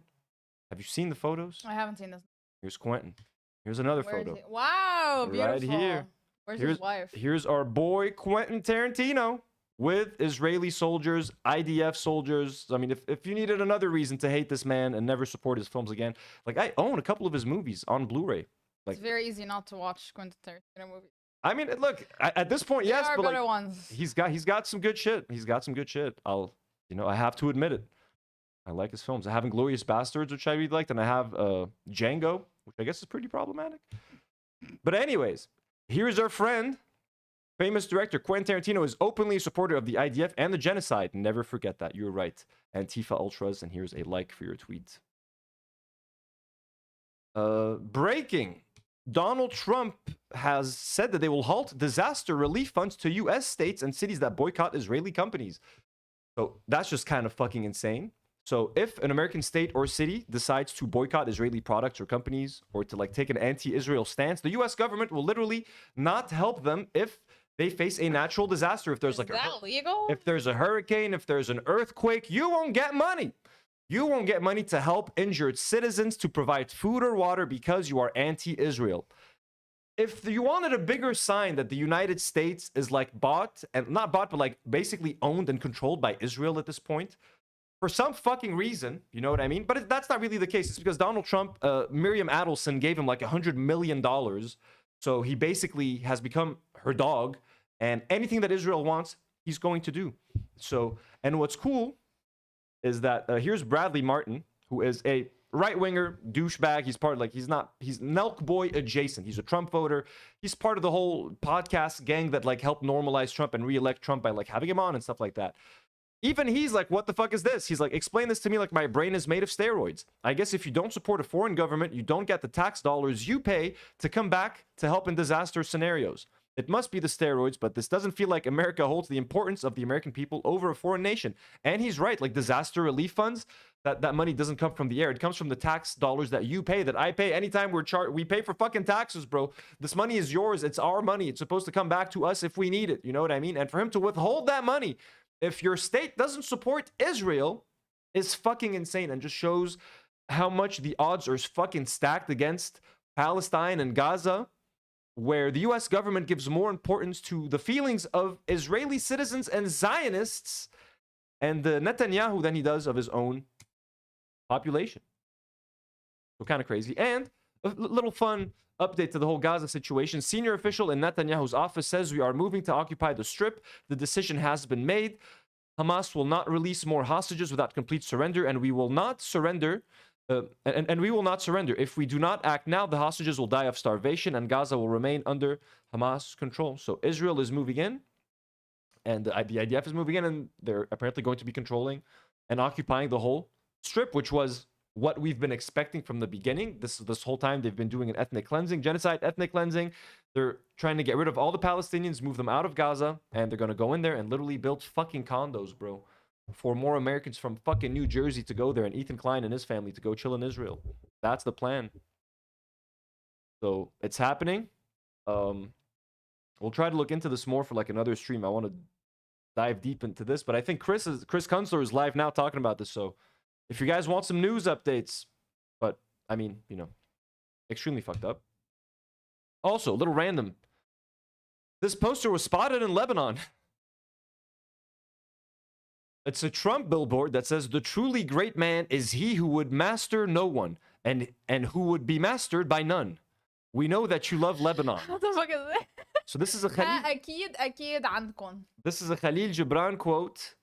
Have you seen the photos? I haven't seen this. Here's Quentin. Here's another Where is photo. he? Wow, beautiful. Right here. Where's his wife? Here's our boy Quentin Tarantino with Israeli soldiers, IDF soldiers. I mean, if you needed another reason to hate this man and never support his films again, like I own a couple of his movies on Blu-ray. Like, it's very easy not to watch Quentin Tarantino movies. I mean, look, at this point, yes, There are but better like, ones. he's got some good shit. He's got some good shit. I have to admit it. I like his films. I have Inglourious Bastards, which I really liked, and I have Django, which I guess is pretty problematic. But anyways, here's our friend, famous director Quentin Tarantino is openly a supporter of the IDF and the genocide. Never forget that. You're right. Antifa Ultras, and here's a like for your tweet. Breaking. Donald Trump has said that they will halt disaster relief funds to U.S. states and cities that boycott Israeli companies. So that's just kind of fucking insane. So if an American state or city decides to boycott Israeli products or companies or to like take an anti-Israel stance, the US government will literally not help them if they face a natural disaster. If there's Is that legal? if there's a hurricane, if there's an earthquake, you won't get money. You won't get money to help injured citizens, to provide food or water because you are anti-Israel. If you wanted a bigger sign that the United States is like bought, and not bought, but like basically owned and controlled by Israel at this point, for some fucking reason, you know what I mean? But that's not really the case. It's because Donald Trump, Miriam Adelson gave him like $100 million. So he basically has become her dog. And anything that Israel wants, he's going to do. So, and what's cool is that here's Bradley Martin, who is a right-winger douchebag. He's part of he's Nelk Boy adjacent. He's a Trump voter. He's part of the whole podcast gang that like helped normalize Trump and re-elect Trump by like having him on and stuff like that. Even he's like, what the fuck is this? He's like, explain this to me like my brain is made of steroids. I guess if you don't support a foreign government, you don't get the tax dollars you pay to come back to help in disaster scenarios. It must be the steroids, but this doesn't feel like America holds the importance of the American people over a foreign nation. And he's right, like disaster relief funds, that money doesn't come from the air. It comes from the tax dollars that you pay, that I pay. Anytime we pay for fucking taxes, bro. This money is yours. It's our money. It's supposed to come back to us if we need it. You know what I mean? And for him to withhold that money, if your state doesn't support Israel, is fucking insane and just shows how much the odds are fucking stacked against Palestine and Gaza, where the US government gives more importance to the feelings of Israeli citizens and Zionists and Netanyahu than he does of his own population. So kind of crazy. And a little fun update to the whole Gaza situation. Senior official in Netanyahu's office says we are moving to occupy the Strip. The decision has been made. Hamas will not release more hostages without complete surrender, and we will not surrender. And we will not surrender. If we do not act now, the hostages will die of starvation, and Gaza will remain under Hamas control. So Israel is moving in, and the IDF is moving in, and they're apparently going to be controlling and occupying the whole Strip, which was what we've been expecting from the beginning. This whole time they've been doing an ethnic cleansing, genocide, ethnic cleansing. They're trying to get rid of all the Palestinians, move them out of Gaza, and they're going to go in there and literally build fucking condos, bro, for more Americans from fucking New Jersey to go there and Ethan Klein and his family to go chill in Israel. That's the plan. So it's happening. We'll try to look into this more for like another stream. I want to dive deep into this, but I think Chris Kunstler is live now talking about this. So if you guys want some news updates, but I mean, you know, extremely fucked up. Also, a little random. This poster was spotted in Lebanon. It's a Trump billboard that says, "The truly great man is he who would master no one, and who would be mastered by none. We know that you love Lebanon." What the fuck is that? So this is a Khalil. أكيد عندكم. This is a Khalil Gibran quote.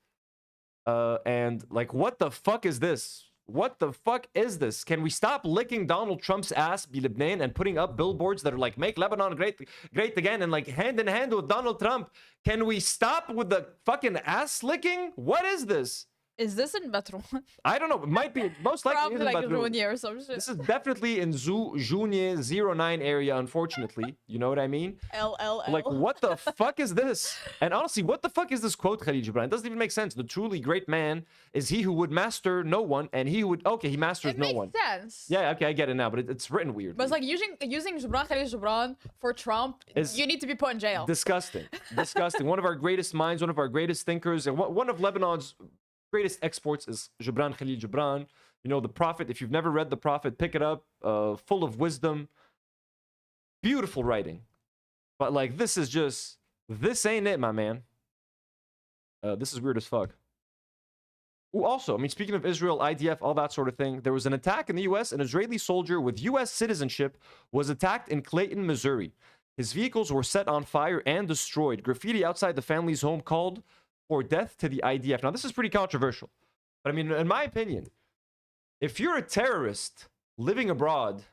And like, what the fuck is this? What the fuck is this? Can we stop licking Donald Trump's ass, Lebanon, and putting up billboards that are like, make Lebanon great again, and like hand in hand with Donald Trump? Can we stop with the fucking ass licking? What is this? Is this in Beirut? I don't know. It might be. Most likely Probably in like Beirut. Junior or some shit. This is definitely in Junior 09 area, unfortunately. You know what I mean? LLL. Like, what the fuck is this? And honestly, what the fuck is this quote, Khalil Gibran? It doesn't even make sense. The truly great man is he who would master no one, and he who would... Okay, he masters It no makes one. sense. Yeah, okay, I get it now, but it's written weird. But it's like using Khalil Gibran for Trump, you need to be put in jail. Disgusting. Disgusting. One of our greatest minds, one of our greatest thinkers, and one of Lebanon's greatest exports is Khalil Gibran. You know, The Prophet. If you've never read The Prophet, pick it up. Full of wisdom. Beautiful writing. But like, this ain't it, my man. This is weird as fuck. Ooh, also, I mean, speaking of Israel, IDF, all that sort of thing, there was an attack in the U.S. An Israeli soldier with U.S. citizenship was attacked in Clayton, Missouri. His vehicles were set on fire and destroyed. Graffiti outside the family's home called for death to the IDF. Now, this is pretty controversial. But I mean, in my opinion, if you're a terrorist living abroad,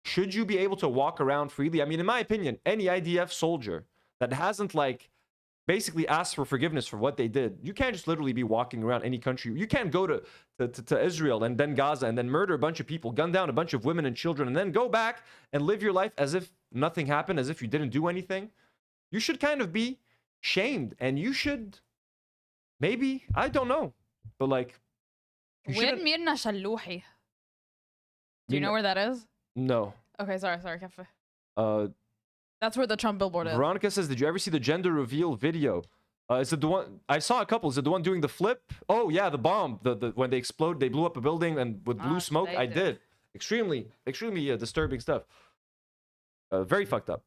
should you be able to walk around freely? I mean, in my opinion, any IDF soldier that hasn't, like, basically asked for forgiveness for what they did, you can't just literally be walking around any country. You can't go to Israel and then Gaza and then murder a bunch of people, gun down a bunch of women and children, and then go back and live your life as if nothing happened, as if you didn't do anything. You should kind of be shamed, and you should, maybe, I don't know, but like, you Win shouldn't- Mirna Shallouhi. Do you know where that is? No. Okay, sorry, Cafe. That's where the Trump billboard is. Veronica says, did you ever see the gender reveal video? Is it the one I saw a couple? Is it the one doing the flip? Oh yeah, the bomb. The when they explode, they blew up a building and with blue smoke. they I did. did. Extremely disturbing stuff. Very fucked up.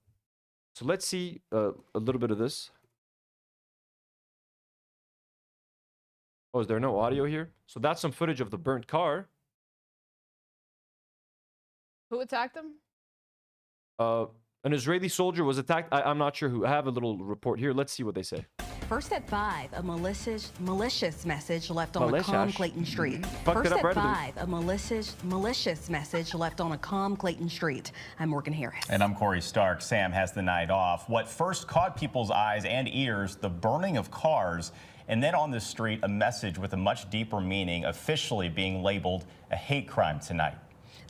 So let's see a little bit of this. Oh, is there no audio here? So that's some footage of the burnt car. Who attacked him? An Israeli soldier was attacked. I'm not sure who. I have a little report here. Let's see what they say. First at 5, a malicious message left on a Malicious? calm Clayton Street. Fucked it First up at right at 5, a malicious message left on a calm Clayton Street. I'm Morgan Harris. And I'm Corey Stark. Sam has the night off. What first caught people's eyes and ears, the burning of cars, and then on the street, a message with a much deeper meaning, officially being labeled a hate crime tonight.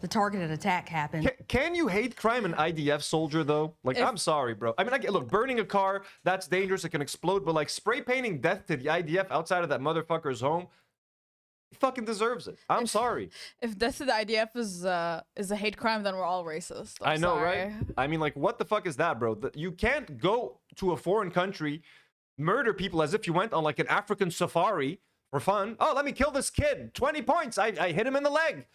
The targeted attack happened. Can you hate crime an IDF soldier, though? Like, I'm sorry, bro. I mean, look, burning a car, that's dangerous. It can explode. But, like, spray painting death to the IDF outside of that motherfucker's home, he fucking deserves it. I'm sorry. If death to the IDF is a hate crime, then we're all racist. I know, sorry. right? I mean, like, what the fuck is that, bro? You can't go to a foreign country, murder people as if you went on, like, an African safari for fun. Oh, let me kill this kid. 20 points. I hit him in the leg.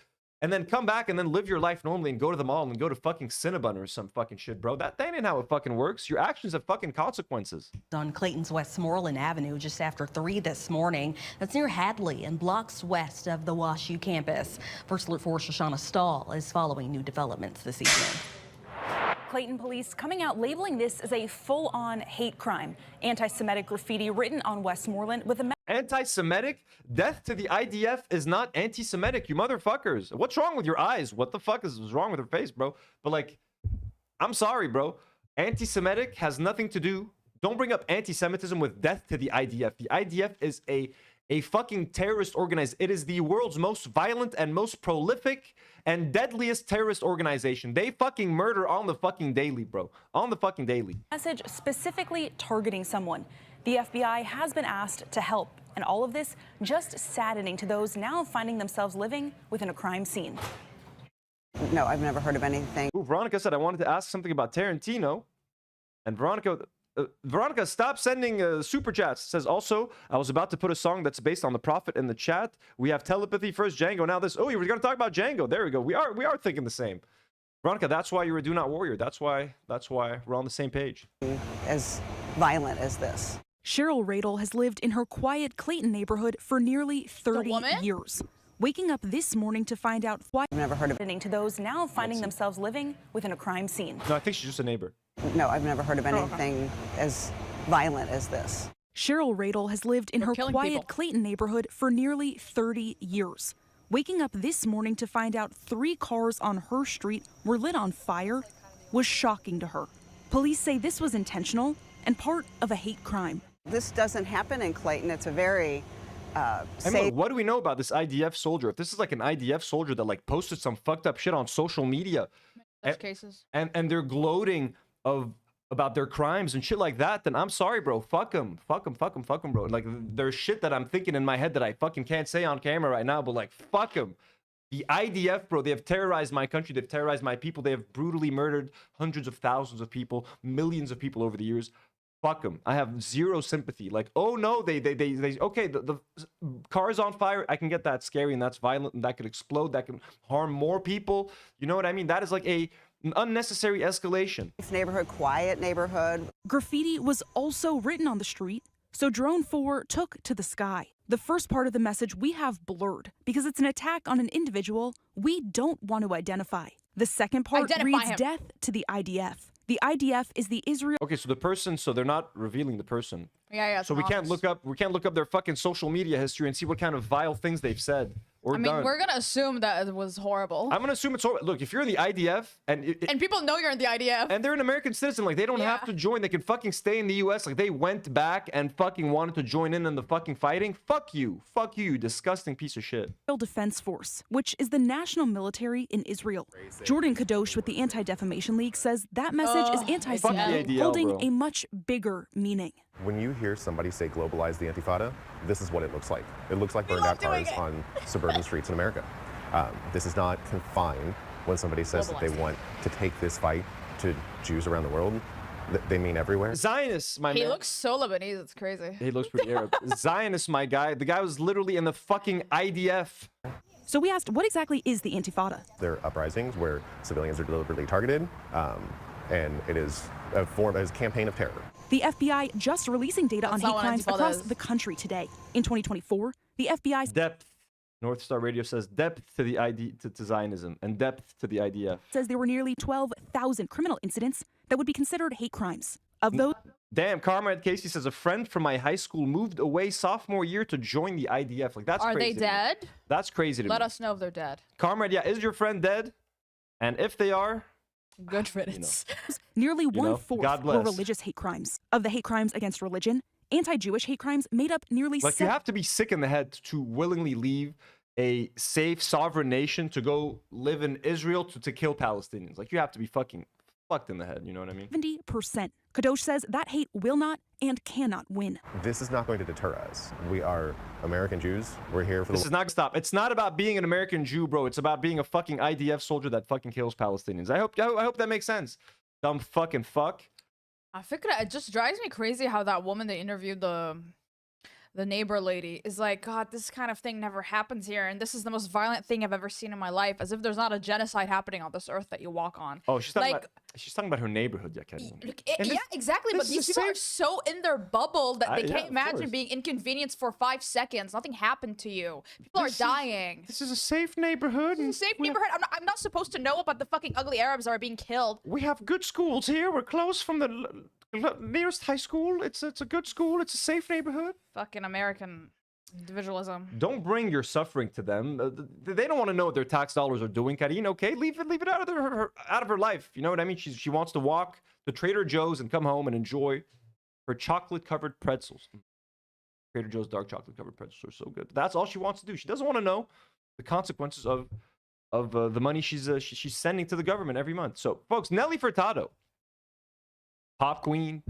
And then come back and then live your life normally and go to the mall and go to fucking Cinnabon or some fucking shit, bro. That ain't how it fucking works. Your actions have fucking consequences. On Clayton's Westmoreland Avenue just after 3 this morning. That's near Hadley and blocks west of the WashU campus. First Alert 4's Shoshana Stahl is following new developments this evening. Clayton police coming out labeling this as a full-on hate crime. Anti-Semitic graffiti written on Westmoreland with a Anti-Semitic? Death to the IDF is not anti-Semitic, you motherfuckers. What's wrong with your eyes? What the fuck is wrong with her face, bro? But like, I'm sorry, bro. Anti-Semitic has nothing to do. Don't bring up anti-Semitism with death to the IDF. The IDF is a fucking terrorist organization. It is the world's most violent and most prolific and deadliest terrorist organization. They fucking murder on the fucking daily, bro. On the fucking daily. message specifically targeting someone. The FBI has been asked to help, and all of this just saddening to those now finding themselves living within a crime scene. No, I've never heard of anything. Ooh, Veronica said, I wanted to ask something about Tarantino. And Veronica, stop sending super chats. Says also, I was about to put a song that's based on The Prophet in the chat. We have telepathy first, Django. Now this. Oh, you were going to talk about Django. There we go. We are thinking the same. Veronica, that's why you're a Do Not Warrior. That's why we're on the same page. As violent as this. Cheryl Radel has lived in her quiet Clayton neighborhood for nearly 30 years. Waking up this morning to find out why. I've never heard of it. To those now finding themselves living within a crime scene. No, I think she's just a neighbor. No, I've never heard of anything as violent as this. Cheryl Radel has lived in her quiet Clayton neighborhood for nearly 30 years. Waking up this morning to find out 3 cars on her street were lit on fire was shocking to her. Police say this was intentional and part of a hate crime. This doesn't happen in Clayton. It's a very And look, what do we know about this IDF soldier? If this is like an IDF soldier that like posted some fucked up shit on social media, cases, and they're gloating about their crimes and shit like that, then I'm sorry, bro. Fuck them, bro. Like there's shit that I'm thinking in my head that I fucking can't say on camera right now, but like fuck them. The IDF, bro, they have terrorized my country. They've terrorized my people. They have brutally murdered hundreds of thousands of people, millions of people over the years. Fuck them. I have zero sympathy. Like, oh no, they okay, the car's on fire. I can get that scary and that's violent and that could explode. That can harm more people. You know what I mean? That is like an unnecessary escalation. Neighborhood, quiet neighborhood. Graffiti was also written on the street, so Drone 4 took to the sky. The first part of the message we have blurred because it's an attack on an individual we don't want to identify. The second part reads death to the IDF. The IDF is the Israel. Okay, so the person, so they're not revealing the person. Yeah. So we can't look up their fucking social media history and see what kind of vile things they've said or I mean, done. we're gonna assume that it was horrible. I'm gonna assume it's horrible. Look, if you're in the IDF and people know you're in the IDF and they're an American citizen, like they don't have to join. They can fucking stay in the U.S. Like they went back and fucking wanted to join in the fucking fighting. Fuck you, you disgusting piece of shit. Defense Force, which is the national military in Israel. Jordan Kadosh with the Anti-Defamation League says that message is anti-Semitic, holding a much bigger meaning. When you hear somebody say globalize the Intifada, this is what it looks like. It looks like burned out cars on suburban streets in America. This is not confined when somebody says that they want to take this fight to Jews around the world. They mean everywhere. Zionists, my man. He looks so Lebanese, it's crazy. He looks pretty Arab. Zionists, my guy. The guy was literally in the fucking IDF. So we asked, what exactly is the Intifada? They're uprisings where civilians are deliberately targeted, and it is a campaign of terror. The FBI just releasing data on hate crimes across the country today. In 2024, the FBI's depth. North Star Radio says depth to the to Zionism and depth to the IDF. Says there were nearly 12,000 criminal incidents that would be considered hate crimes. Of those, damn, Comrade Casey says a friend from my high school moved away sophomore year to join the IDF. Like that's Are crazy. they dead? That's crazy to me. Let us know if they're dead. Comrade, yeah, is your friend dead? And if they are, good riddance. Nearly one-fourth God bless. were religious hate crimes. Of the hate crimes against religion, anti-Jewish hate crimes made up nearly like you have to be sick in the head to willingly leave a safe sovereign nation to go live in Israel to kill Palestinians. Like you have to be fucking fucked in the head, you know what I mean? 70%. Kadosh says that hate will not and cannot win. This is not going to deter us. We are American Jews. We're here for This is not stop. It's not about being an American Jew, bro. It's about being a fucking IDF soldier that fucking kills Palestinians. I hope that makes sense. Dumb fucking fuck. I figure it just drives me crazy how that woman they interviewed the neighbor lady is like, God, this kind of thing never happens here, and this is the most violent thing I've ever seen in my life, as if there's not a genocide happening on this earth that you walk on. Oh, she's talking about her neighborhood, yeah, Karine. Yeah, exactly. But these people are so in their bubble that they can't imagine being inconvenienced for 5 seconds. Nothing happened to you. People are dying. This is a safe neighborhood. This is a safe neighborhood. I'm not supposed to know about the fucking ugly Arabs that are being killed. We have good schools here. We're close from the nearest high school. It's a good school. It's a safe neighborhood. Fucking American individualism. Don't bring your suffering to them. They don't want to know what their tax dollars are doing, Karine. Okay, leave it out of her life. You know what I mean? She wants to walk to Trader Joe's and come home and enjoy her chocolate-covered pretzels. Trader Joe's dark chocolate-covered pretzels are so good. That's all she wants to do. She doesn't want to know the consequences of the money she's sending to the government every month. So, folks, Nelly Furtado, pop queen.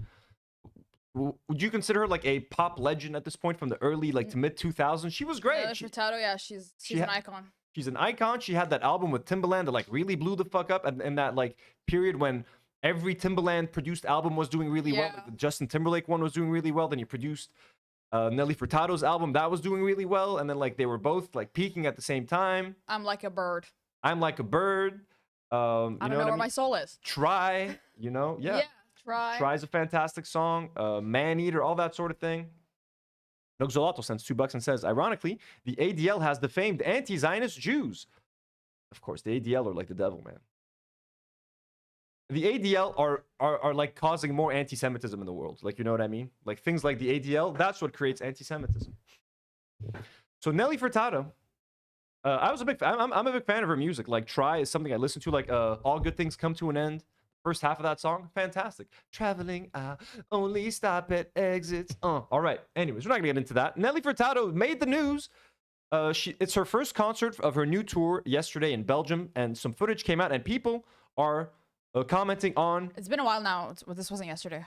Would you consider her like a pop legend at this point from the early to mid 2000s? She was great. Furtado, yeah, she's an icon. She's an icon. She had that album with Timbaland that really blew the fuck up, and in that period when every Timbaland produced album was doing really well. The Justin Timberlake one was doing really well. Then he produced Nelly Furtado's album that was doing really well, and then they were both peaking at the same time. I'm like a bird. I'm like a bird. I don't know where my soul is. Try, yeah. Try's a fantastic song. Man Eater, all that sort of thing. Noxolato sends $2 and says, ironically, the ADL has defamed anti-Zionist Jews. Of course, the ADL are like the devil, man. the ADL are like causing more anti-Semitism in the world. Like, you know what I mean? Like things like the ADL, that's what creates anti-Semitism. So Nelly Furtado, I was a big fan. I'm a big fan of her music. Like Try is something I listen to. Like All Good Things Come to an End. First half of that song, fantastic. Traveling, only stop at exits. All right. Anyways, we're not gonna get into that. Nelly Furtado made the news. It's her first concert of her new tour yesterday in Belgium, and some footage came out, and people are commenting on. It's been a while now. This wasn't yesterday.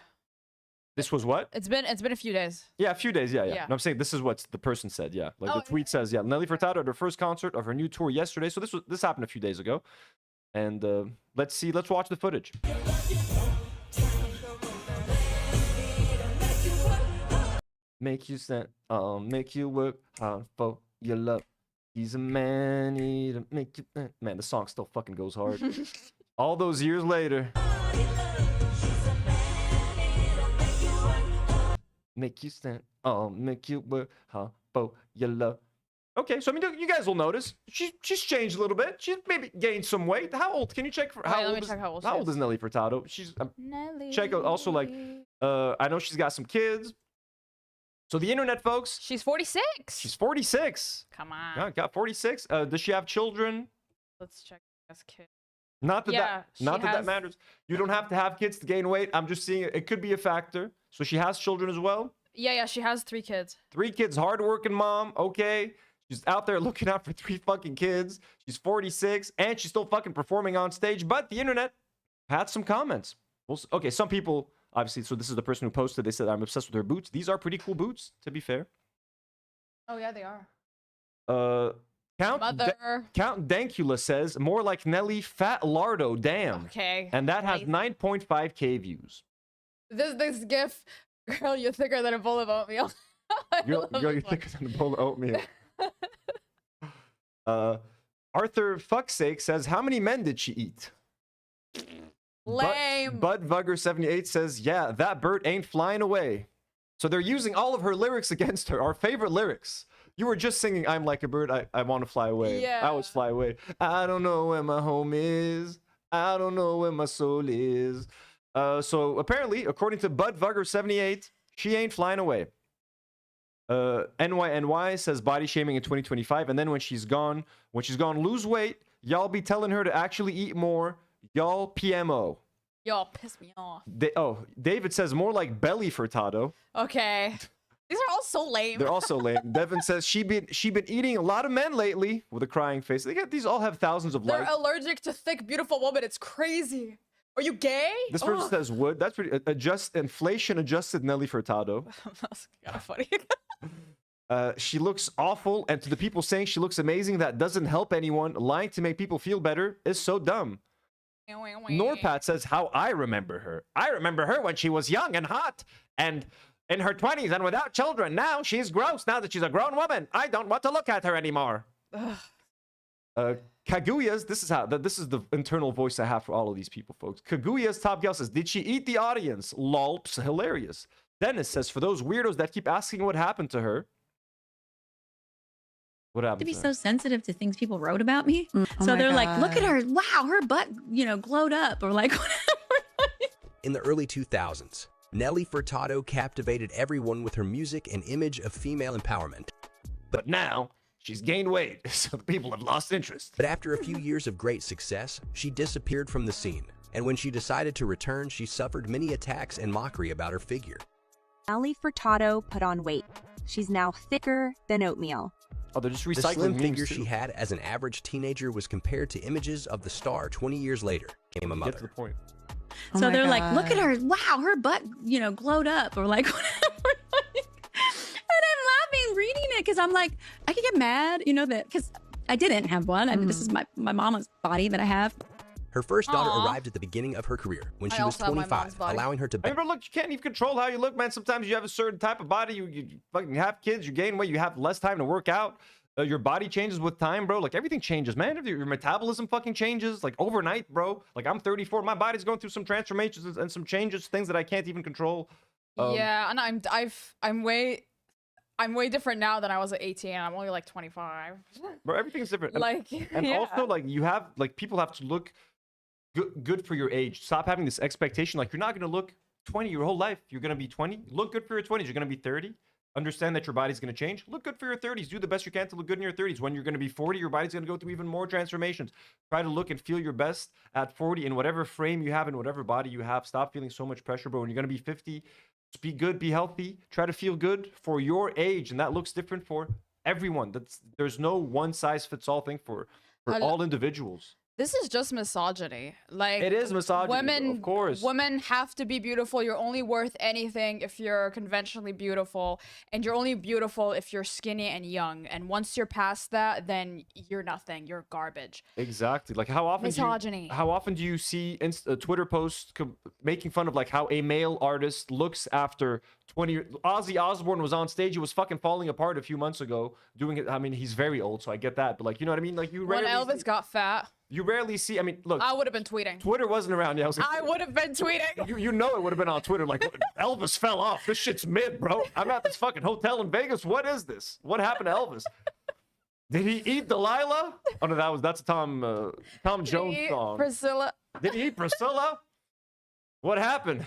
This was what? It's been a few days. Yeah, a few days. Yeah. Yeah. No, I'm saying this is what the person said. Yeah, like the tweet says. Yeah, Nelly Furtado at her first concert of her new tour yesterday. So this happened a few days ago, and let's watch the footage. Make you stand, make you work hard for your love. He's a man, he'll make you. Man, the song still fucking goes hard. All those years later. Make you stand, make you work hard for your love. Okay, so I mean, you guys will notice she's changed a little bit. She's maybe gained some weight. How old? Can you check for how old is Nelly Furtado? She's Nelly. Check out also like I know she's got some kids. So the internet, folks. She's 46. She's 46. Come on. Yeah, got 46. Does she have children? Let's check this kid. Not that that matters. You don't have to have kids to gain weight. I'm just seeing it could be a factor. So she has children as well. Yeah, she has 3 kids. 3 kids, hardworking mom. Okay. She's out there looking out for 3 fucking kids. She's 46 and she's still fucking performing on stage. But the internet had some comments. Okay, some people, obviously, so this is the person who posted. They said, I'm obsessed with her boots. These are pretty cool boots, to be fair. Oh, yeah, they are. Count Dankula says, more like Nelly Fat Lardo, damn. Okay. And that has 9.5K views. This gif, girl, you're thicker than a bowl of oatmeal. Girl, you're thicker than a bowl of oatmeal. Arthur Fucksake says, how many men did she eat? Lame. Bud Vugger78 says, yeah, that bird ain't flying away. So they're using all of her lyrics against her, our favorite lyrics. You were just singing, I'm like a bird, I want to fly away. Yeah. I always fly away. I don't know where my home is. I don't know where my soul is. So apparently, according to Bud Vugger78, she ain't flying away. NYNY says body shaming in 2025. And then when she's gone lose weight, y'all be telling her to actually eat more. Y'all PMO. Y'all piss me off. David says more like belly Furtado. Okay. These are all so lame. They're also lame. Devin says she been eating a lot of men lately with a crying face. These all have thousands of likes. They're allergic to thick, beautiful women. It's crazy. Are you gay? This person says wood. That's pretty inflation adjusted Nelly Furtado. That's kind of funny. She looks awful, and to the people saying she looks amazing, that doesn't help anyone. Lying to make people feel better is so dumb. Norpat says how I remember her. I remember her when she was young and hot and in her 20s and without children. Now she's gross. Now that she's a grown woman, I don't want to look at her anymore. Kaguya's, this is the internal voice I have for all of these people, folks. Kaguya's Top Gal says, did she eat the audience? Lolps, hilarious. Dennis says, for those weirdos that keep asking what happened to her. What happened to be to her? so sensitive to things people wrote about me. So they're like, look at her. Wow, her butt, glowed up, or like whatever. In the early 2000s, Nelly Furtado captivated everyone with her music and image of female empowerment. But now, she's gained weight, so the people have lost interest. But after a few years of great success, she disappeared from the scene. And when she decided to return, she suffered many attacks and mockery about her figure. Nelly Furtado put on weight. She's now thicker than oatmeal. Oh, they're just recycling the slim figure she had as an average teenager was compared to images of the star 20 years later. Became a mother. Get to the point. So they're like, look at her. Wow, her butt, glowed up, or like whatever. And I'm laughing reading it because I'm like, I could get mad, because I didn't have one. I mean, this is my mama's body that I have. Her first daughter arrived at the beginning of her career when she was 25, allowing her to... Remember, look, you can't even control how you look, man. Sometimes you have a certain type of body. You fucking have kids, you gain weight, you have less time to work out. Your body changes with time, bro. Like, everything changes, man. Your metabolism fucking changes, like, overnight, bro. Like, I'm 34. My body's going through some transformations and some changes, things that I can't even control. Yeah, and I'm way different now than I was at 18. I'm only, like, 25. Bro, everything's different. Like, and yeah. also, like, you have, like, people have to look... good for your age. Stop having this expectation like you're not going to look 20 your whole life. You're going to be 20. Look good for your 20s. You're going to be 30. Understand that your body's going to change. Look good for your 30s. Do the best you can to look good in your 30s. When you're going to be 40, your body's going to go through even more transformations. Try to look and feel your best at 40 in whatever frame you have, in whatever body you have. Stop feeling so much pressure. But when you're going to be 50, just be good, be healthy. Try to feel good for your age. And that looks different for everyone. There's no one size fits all thing for all individuals. This is just misogyny. Like, it is misogyny, women, of course. Women have to be beautiful. You're only worth anything if you're conventionally beautiful, and you're only beautiful if you're skinny and young. And once you're past that, then you're nothing. You're garbage. Exactly. Like how often misogyny. How often do you see Twitter posts making fun of like how a male artist looks after 20 years? Ozzy Osbourne was on stage. He was fucking falling apart a few months ago doing it. I mean, he's very old, so I get that. But like, you know what I mean? Like when Elvis got fat. You rarely see. I mean, look. I would have been tweeting. Twitter wasn't around. Yeah, I would have been tweeting. You know it would have been on Twitter. Like Elvis fell off. This shit's mid, bro. I'm at this fucking hotel in Vegas. What is this? What happened to Elvis? Did he eat Delilah? Oh no, that's a Tom Jones song. Priscilla. Did he eat Priscilla? What happened?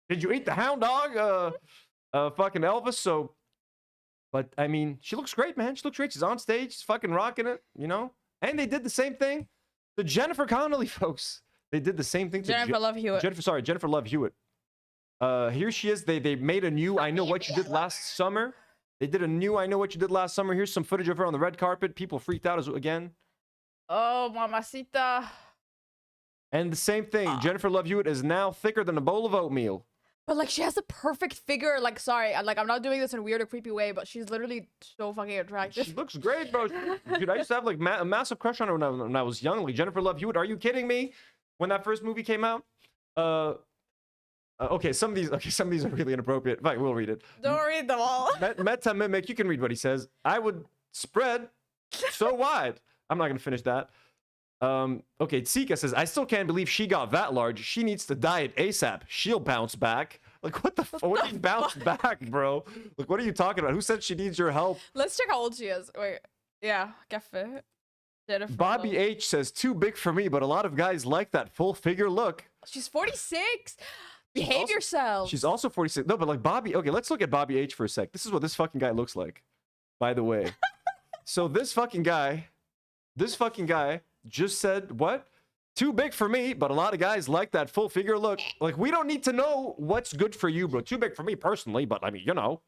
Did you eat the hound dog? Fucking Elvis. So, but I mean, she looks great, man. She looks great. She's on stage. She's fucking rocking it. You know. And they did the same thing. The Jennifer Connelly folks, they did the same thing to Jennifer Love-Hewitt. Jennifer Love-Hewitt. Here she is. They made a new I Know What You Did Last Summer. They did a new I Know What You Did Last Summer. Here's some footage of her on the red carpet. People freaked out again. Oh, mamacita. And the same thing. Jennifer Love-Hewitt is now thicker than a bowl of oatmeal. But like she has a perfect figure. Like, sorry, I'm not doing this in a weird or creepy way, but she's literally so fucking attractive. She looks great, bro. Dude, I used to have like a massive crush on her when I was young. Like Jennifer Love-Hewitt. Are you kidding me? When that first movie came out. Okay, some of these are really inappropriate. Fine, we'll read it. Don't read them all. Meta Mimic, you can read what he says. I would spread so wide. I'm not gonna finish that. Okay, Tsika says, I still can't believe she got that large. She needs to diet ASAP. She'll bounce back. Like, what the fuck? What do you bounce back, bro? Like, what are you talking about? Who said she needs your help? Let's check how old she is. Wait. Yeah, Keffe. Bobby H says, too big for me, but a lot of guys like that full figure look. She's 46. Behave yourself. She's also 46. No, but like Bobby. Okay, let's look at Bobby H for a sec. This is what this fucking guy looks like, by the way. So this fucking guy just said, what? Too big for me, but a lot of guys like that full figure look. Like, we don't need to know what's good for you, bro. Too big for me personally, but I mean, you know.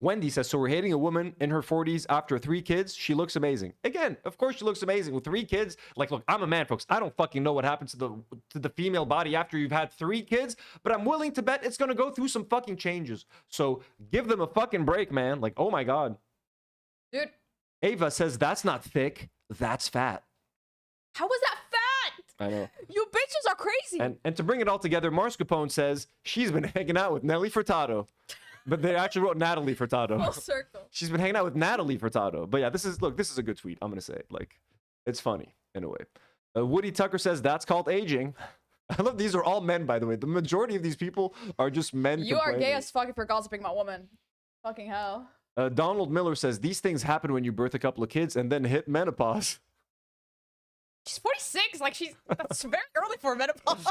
Wendy says, so we're hating a woman in her 40s after 3 kids. She looks amazing. Again, of course she looks amazing with 3 kids. Like, look, I'm a man, folks. I don't fucking know what happens to the female body after you've had 3 kids, but I'm willing to bet it's gonna go through some fucking changes. So give them a fucking break, man. Like, oh my God. Dude. Ava says, that's not thick, that's fat. How was that fat? I know. You bitches are crazy. And to bring it all together, Mars Capone says she's been hanging out with Nelly Furtado. But they actually wrote Natalie Furtado. Full circle. She's been hanging out with Natalie Furtado. But yeah, this is a good tweet. I'm gonna say it. Like, it's funny in a way. Woody Tucker says that's called aging. I love these are all men, by the way. The majority of these people are just men. You are gay as fuck if you're gossiping about women. Fucking hell. Donald Miller says these things happen when you birth a couple of kids and then hit menopause. She's 46. Like that's very early for menopause.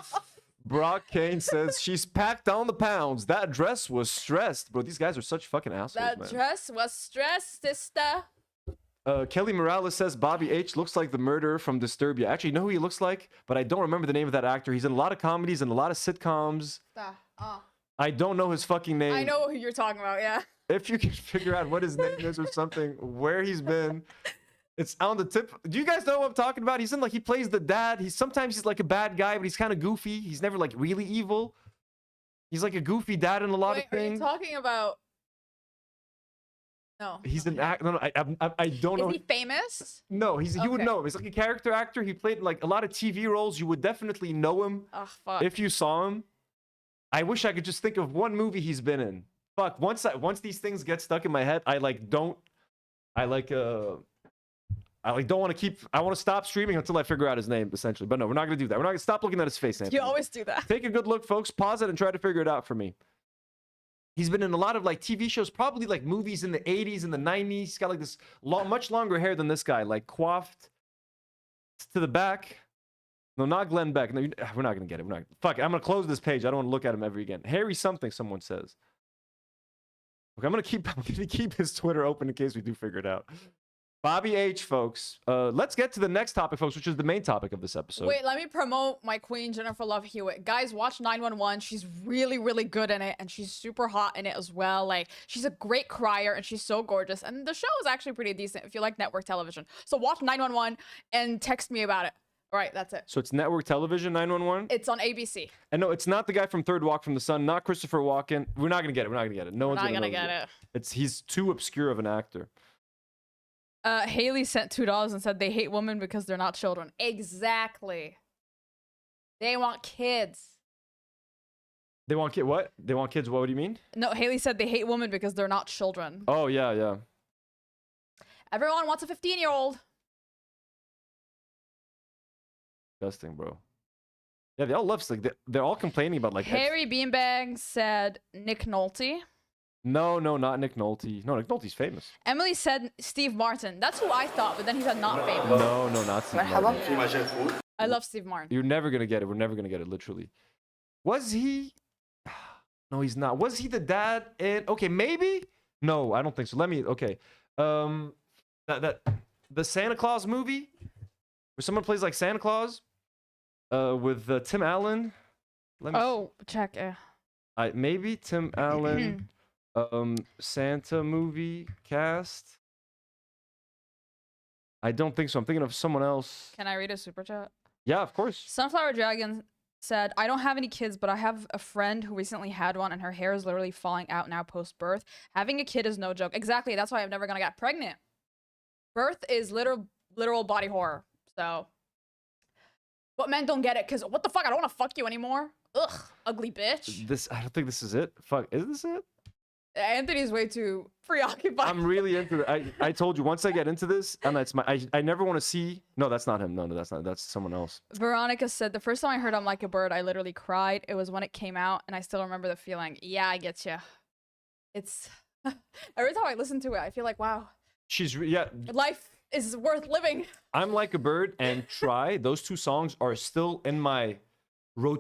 Brock Kane says she's packed on the pounds. That dress was stressed. Bro, these guys are such fucking assholes, that man. Dress was stressed, sister. Kelly Morales says Bobby H looks like the murderer from Disturbia. Actually, you know who he looks like? But I don't remember the name of that actor. He's in a lot of comedies and a lot of sitcoms. I don't know his fucking name. I know who you're talking about, yeah. If you can figure out what his name is or something, where he's been. It's on the tip. Do you guys know what I'm talking about? He's in he plays the dad. Sometimes he's like a bad guy, but he's kind of goofy. He's never like really evil. He's like a goofy dad in a lot of things. Are you talking about? No. He's an actor. No, I don't know. Is he famous? No, you would know him. He's like a character actor. He played like a lot of TV roles. You would definitely know him if you saw him. I wish I could just think of one movie he's been in. Fuck. Once these things get stuck in my head, I don't want to keep. I want to stop streaming until I figure out his name, essentially. But no, we're not going to do that. We're not going to stop looking at his face, Anthony. You always do that. Take a good look, folks. Pause it and try to figure it out for me. He's been in a lot of like TV shows, probably like movies in the 80s and the 90s. He's got like this much longer hair than this guy, like coiffed to the back. No, not Glenn Beck. No, we're not gonna get it. We're not. Fuck it. I'm gonna close this page. I don't want to look at him ever again. Harry something. Someone says. Okay, I'm gonna keep his Twitter open in case we do figure it out. Bobby H, folks. Let's get to the next topic, folks, which is the main topic of this episode. Wait, let me promote my queen, Jennifer Love-Hewitt. Guys, watch 911. She's really, really good in it, and she's super hot in it as well. Like, she's a great crier, and she's so gorgeous. And the show is actually pretty decent if you like network television. So watch 911 and text me about it. All right, that's it. So it's network television, 911? It's on ABC. And no, it's not the guy from Third Walk from the Sun, not Christopher Walken. We're not gonna get it. We're not gonna get it. No one's not gonna get it. He's too obscure of an actor. Haley sent $2 and said they hate women because they're not children. Exactly. They want kids. They want kids. What? They want kids. What do you mean? No, Haley said they hate women because they're not children. Oh yeah, yeah. Everyone wants a 15-year-old. Disgusting, bro. Yeah, they all love they're all complaining about like. Harry Beanbag said Nick Nolte. No, not Nick Nolte. No, Nick Nolte's famous. Emily said Steve Martin. That's who I thought, but then he said not famous. No, not Steve Martin. I love Steve Martin. You're never gonna get it. We're never gonna get it. Literally. Was he? No, he's not. Was he the dad in? Okay, maybe. No, I don't think so. Let me. Okay. The Santa Claus movie, where someone plays like Santa Claus, with Tim Allen. Check. Maybe Tim Allen. Santa movie cast. I don't think so. I'm thinking of someone else. Can I read a super chat? Yeah, of course. Sunflower Dragon said, I don't have any kids, but I have a friend who recently had one and her hair is literally falling out now post-birth. Having a kid is no joke. Exactly. That's why I'm never gonna get pregnant. Birth is literal body horror. So, but men don't get it because what the fuck? I don't want to fuck you anymore. Ugh, ugly bitch. I don't think this is it. Fuck, is this it? Anthony's way too preoccupied. I'm really into it. I told you once I get into this, and it's I never want to see. No, that's not him. No, that's someone else. Veronica said the first time I heard I'm Like a Bird, I literally cried. It was when it came out, and I still remember the feeling. Yeah, I get you. It's every time I listen to it, I feel like wow. Life is worth living. I'm Like a Bird and Try. Those two songs are still in my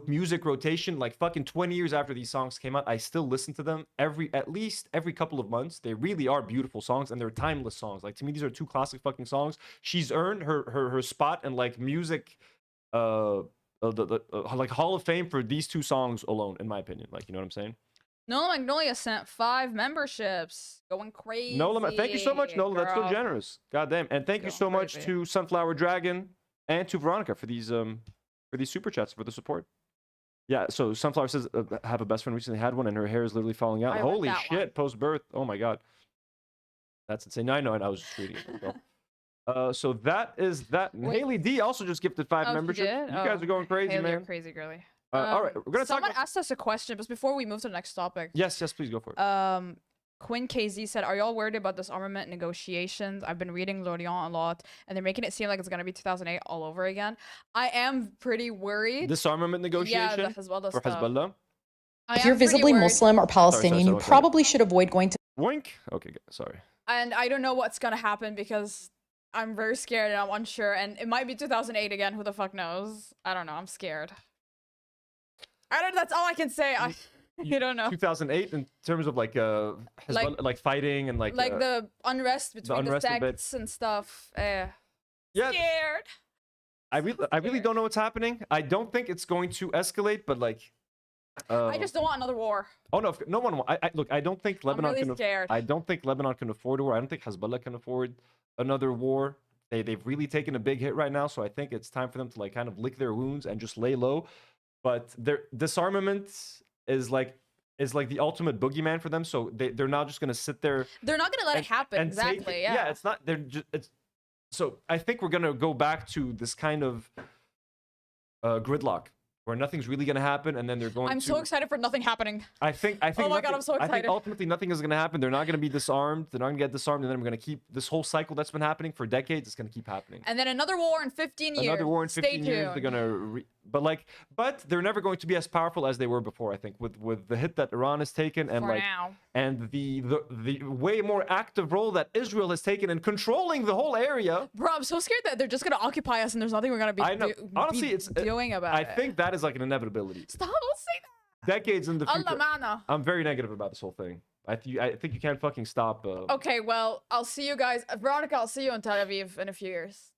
music rotation. Like fucking 20 years after these songs came out, I still listen to them at least every couple of months. They really are beautiful songs and they're timeless songs. Like to me, these are two classic fucking songs. She's earned her spot in like music, like Hall of Fame for these two songs alone, in my opinion. Like, you know what I'm saying? Nola Magnolia sent 5 memberships. Going crazy. Nola, thank you so much, Nola. That's so generous. God damn. And thank you so much to Sunflower Dragon and to Veronica for these super chats, for the support. Yeah, so Sunflower says, have a best friend recently had one and her hair is literally falling out. Holy shit, post-birth. Oh my god. That's insane. No, I know, and I was just reading it. So that is that. Wait. Haley D also just gifted 5 memberships. You guys are going crazy, Haley, man. You're crazy girly. All right, we're gonna someone asked us a question, but before we move to the next topic. Yes, please go for it. Quinn KZ said, are y'all worried about disarmament negotiations? I've been reading L'Orient a lot, and they're making it seem like it's going to be 2008 all over again. I am pretty worried. Disarmament negotiation? Yeah, for Hezbollah? If you're visibly Muslim or Palestinian, you probably should avoid going to... Wink? Okay, sorry. And I don't know what's going to happen because I'm very scared and I'm unsure, and it might be 2008 again. Who the fuck knows? I don't know. I'm scared. That's all I can say. You don't know. 2008 in terms of like like fighting and like the unrest between the sects and stuff. Yeah. Scared. I really don't know what's happening. I don't think it's going to escalate, but like I just don't want another war. Oh no one. Look, I don't think Lebanon really scared. I don't think Lebanon can afford a war. I don't think Hezbollah can afford another war. They've really taken a big hit right now, so I think it's time for them to like kind of lick their wounds and just lay low. But their disarmament is like the ultimate boogeyman for them. So they're not just gonna sit there. They're not gonna let it happen. Exactly. Yeah. It's not. So I think we're gonna go back to this kind of gridlock where nothing's really gonna happen, and then they're going. I'm so excited for nothing happening. I think. Oh my god, I'm so excited. I think ultimately nothing is gonna happen. They're not gonna be disarmed. They're not gonna get disarmed, and then we're gonna keep this whole cycle that's been happening for decades. It's gonna keep happening. And then another war in 15 years. Another war in 15 years. They're gonna but they're never going to be as powerful as they were before. I think with the hit that Iran has taken and For now. and the way more active role that Israel has taken in controlling the whole area. Bro, I'm so scared that they're just gonna occupy us and there's nothing we're gonna be, Honestly, be it's doing about it. I think that is like an inevitability. Stop! Don't say that. Decades in the future. Allah mana. I'm very negative about this whole thing. I think you can't fucking stop. Okay, well, I'll see you guys. Veronica, I'll see you in Tel Aviv in a few years.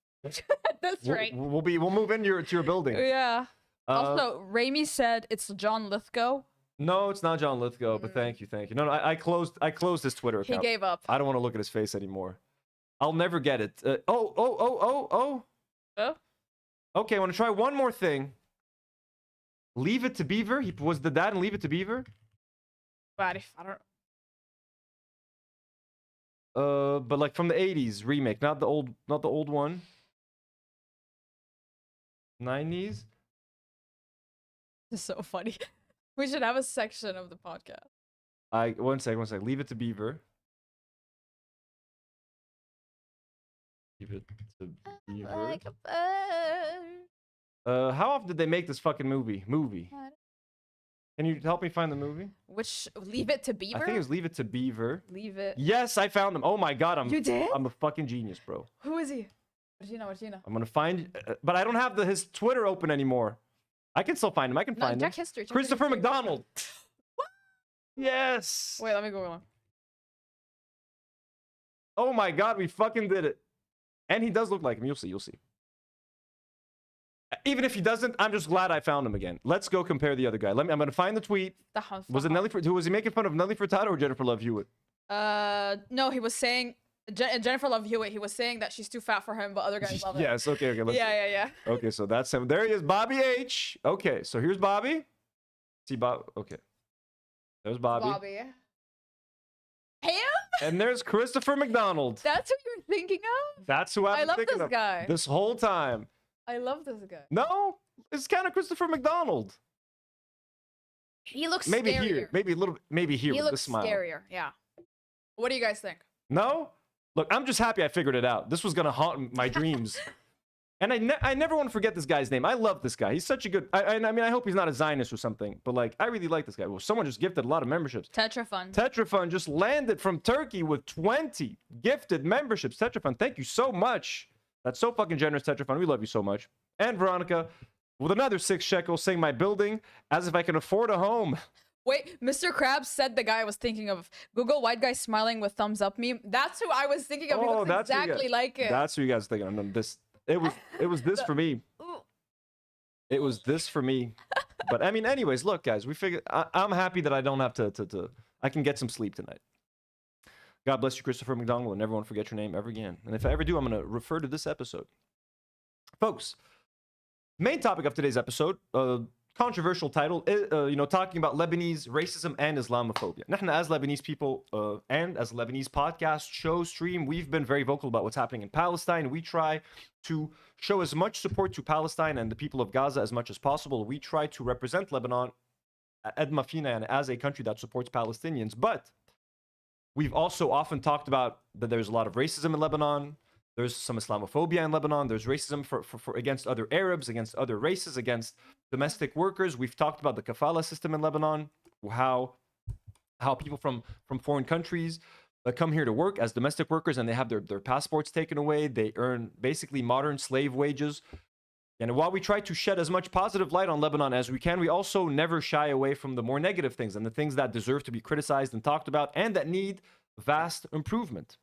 That's right. We'll move into your building. Yeah. Also, Raimi said it's John Lithgow. No, it's not John Lithgow, but thank you. No, I closed his Twitter account. He gave up. I don't want to look at his face anymore. I'll never get it. Oh. Okay, I want to try one more thing. Leave It to Beaver. He was the dad in Leave It to Beaver. But I don't. But like from the 80s remake, not the old one. 90s. This is so funny. We should have a section of the podcast. One sec. Leave It to Beaver. Leave It to Beaver. Like a bird. How often did they make this fucking movie? Can you help me find the movie? Which Leave It to Beaver? I think it was Leave It to Beaver. Leave It. Yes, I found him. Oh my god, You did? I'm a fucking genius, bro. Who is he? Regina. I'm gonna find, but I don't have his Twitter open anymore. I can still find him. I can find him. Check history. Christopher McDonald. What? Yes. Wait, let me Google him. Oh my god, we fucking did it. And he does look like him. You'll see. Even if he doesn't, I'm just glad I found him again. Let's go compare the other guy. I'm gonna find the tweet. Was it Nelly? Who was he making fun of? Nelly Furtado or Jennifer Love-Hewitt? No, he was saying Jennifer Love-Hewitt. He was saying that she's too fat for him, but other guys love it. Yes. Okay. Yeah. Okay, so that's him. There he is, Bobby H. Okay, so here's Bobby. See Bob. Okay. There's Bobby. Him? And there's Christopher McDonald. That's who you're thinking of? That's who I've been thinking of guy. this whole time. I love this guy. No, it's kind of Christopher McDonald. He looks maybe scarier. Here, maybe a little, maybe here He with the looks smile. scarier. Yeah. What do you guys think? No, look, I'm just happy I figured it out. This was gonna haunt my dreams, and I never want to forget this guy's name. I love this guy. He's such a good. I mean, I hope he's not a Zionist or something, but like, I really like this guy. Well, someone just gifted a lot of memberships. Tetrafund just landed from Turkey with 20 gifted memberships. Tetrafund, thank you so much. That's so fucking generous, Tetrafund. We love you so much. And Veronica, with another 6 shekels, saying my building as if I can afford a home. Wait, Mr. Krabs said the guy I was thinking of. Google white guy smiling with thumbs up meme. That's who I was thinking of. He looks exactly like it. That's who you guys thinking. I mean, this. It was this for me. It was this for me. But I mean, anyways, look, guys, we figured. I'm happy that I don't have to. I can get some sleep tonight. God bless you, Christopher McDonald, and never forget your name ever again. And if I ever do, I'm going to refer to this episode. Folks, main topic of today's episode, controversial title, talking about Lebanese racism and Islamophobia. Nahna, as Lebanese people and as Lebanese podcast, show, stream, we've been very vocal about what's happening in Palestine. We try to show as much support to Palestine and the people of Gaza as much as possible. We try to represent Lebanon as a country that supports Palestinians, but we've also often talked about that there's a lot of racism in Lebanon. There's some Islamophobia in Lebanon. There's racism for against other Arabs, against other races, against domestic workers. We've talked about the kafala system in Lebanon, how people from foreign countries come here to work as domestic workers and they have their passports taken away. They earn basically modern slave wages. And while we try to shed as much positive light on Lebanon as we can, we also never shy away from the more negative things and the things that deserve to be criticized and talked about and that need vast improvement.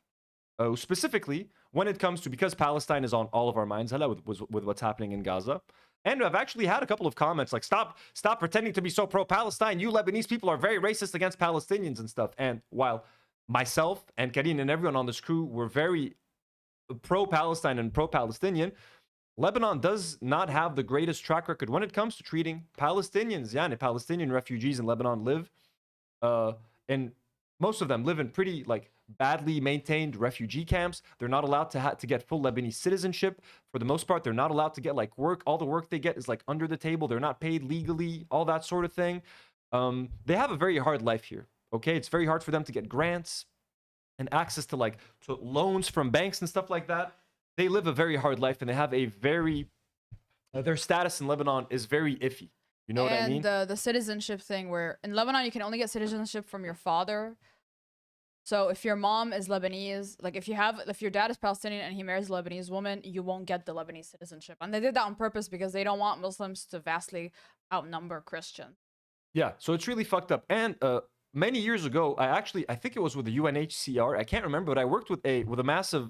Specifically, when it comes to, because Palestine is on all of our minds, with what's happening in Gaza. And I've actually had a couple of comments like, stop pretending to be so pro-Palestine. You Lebanese people are very racist against Palestinians and stuff. And while myself and Karine and everyone on this crew were very pro-Palestine and pro-Palestinian, Lebanon does not have the greatest track record when it comes to treating Palestinians. Yeah, and Palestinian refugees in Lebanon live, and most of them live in pretty badly maintained refugee camps. They're not allowed to get full Lebanese citizenship. For the most part, they're not allowed to get work. All the work they get is under the table. They're not paid legally, all that sort of thing. They have a very hard life here. Okay, it's very hard for them to get grants and access to to loans from banks and stuff like that. They live a very hard life and they have a very their status in Lebanon is very iffy. You know what I mean? And the citizenship thing, where in Lebanon you can only get citizenship from your father. So if your mom is Lebanese, like if your dad is Palestinian and he marries a Lebanese woman, you won't get the Lebanese citizenship. And they did that on purpose because they don't want Muslims to vastly outnumber Christians. Yeah, so it's really fucked up. And many years ago, I think it was with the UNHCR. I can't remember, but I worked with a massive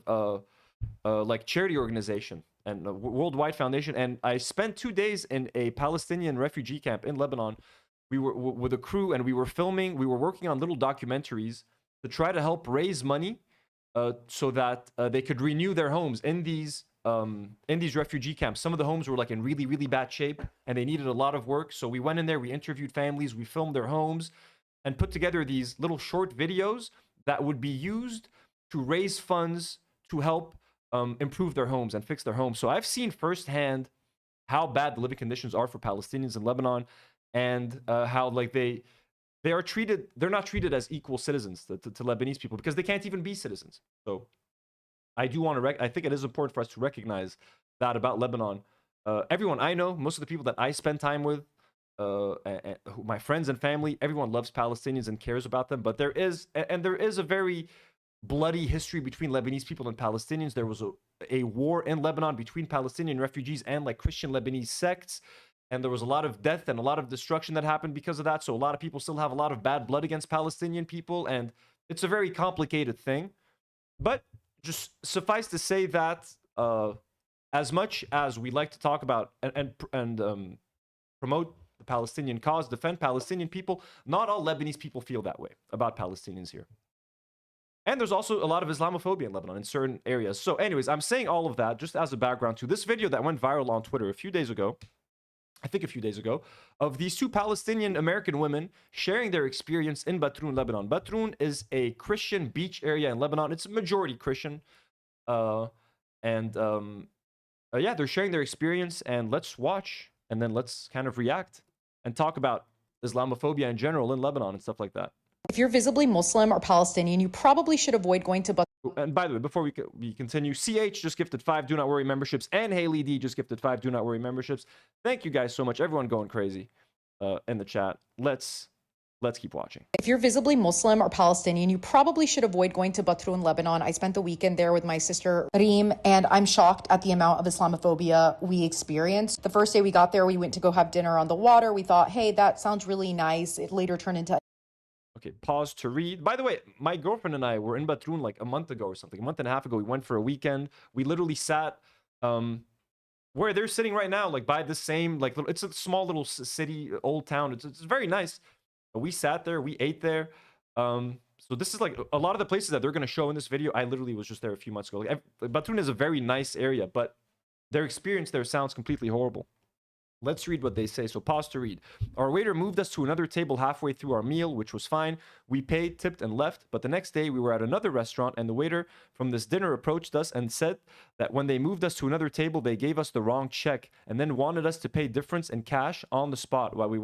like charity organization and a worldwide foundation, and I spent 2 days in a Palestinian refugee camp in Lebanon. We were with a crew, and we were filming. We were working on little documentaries to try to help raise money so that they could renew their homes in these refugee camps. Some of the homes were like in really, really bad shape and they needed a lot of work. So we went in there, we interviewed families, we filmed their homes and put together these little short videos that would be used to raise funds to help improve their homes and fix their homes. So I've seen firsthand how bad the living conditions are for Palestinians in Lebanon, and how like they're not treated as equal citizens to Lebanese people because they can't even be citizens. So I do want to I think it is important for us to recognize that about Lebanon. Everyone I know, most of the people that I spend time with, my friends and family, everyone loves Palestinians and cares about them. But there is a very bloody history between Lebanese people and Palestinians. There was a war in Lebanon between Palestinian refugees and like Christian Lebanese sects. And there was a lot of death and a lot of destruction that happened because of that. So a lot of people still have a lot of bad blood against Palestinian people. And it's a very complicated thing. But just suffice to say that as much as we like to talk about and promote the Palestinian cause, defend Palestinian people, not all Lebanese people feel that way about Palestinians here. And there's also a lot of Islamophobia in Lebanon in certain areas. So anyways, I'm saying all of that just as a background to this video that went viral on Twitter a few days ago, of these two Palestinian American women sharing their experience in Batroun, Lebanon. Batroun is a Christian beach area in Lebanon. It's a majority Christian. Yeah, they're sharing their experience, and let's watch, and then let's kind of react and talk about Islamophobia in general in Lebanon and stuff like that. If you're visibly Muslim or Palestinian, you probably should avoid going to And by the way, before we continue, CH just gifted 5 Do Not Worry memberships, and Haley D just gifted 5 Do Not Worry memberships. Thank you guys so much. Everyone going crazy in the chat. Let's keep watching. If you're visibly Muslim or Palestinian, you probably should avoid going to Batroun, Lebanon. I spent the weekend there with my sister Karine, and I'm shocked at the amount of Islamophobia we experienced. The first day we got there, we went to go have dinner on the water. We thought, hey, that sounds really nice. It later turned into... Okay, pause to read. By the way, my girlfriend and I were in Batroun like a month ago or something, a month and a half ago. We went for a weekend. We literally sat where they're sitting right now, like by the same, like it's a small little city, old town. It's very nice. We sat there, we ate there. So this is like a lot of the places that they're going to show in this video. I literally was just there a few months ago. Like, Batroun is a very nice area, but their experience there sounds completely horrible. Let's read what they say. So pause to read. Our waiter moved us to another table halfway through our meal, which was fine. We paid, tipped, and left. But the next day, we were at another restaurant, and the waiter from this dinner approached us and said that when they moved us to another table, they gave us the wrong check and then wanted us to pay difference in cash on the spot while we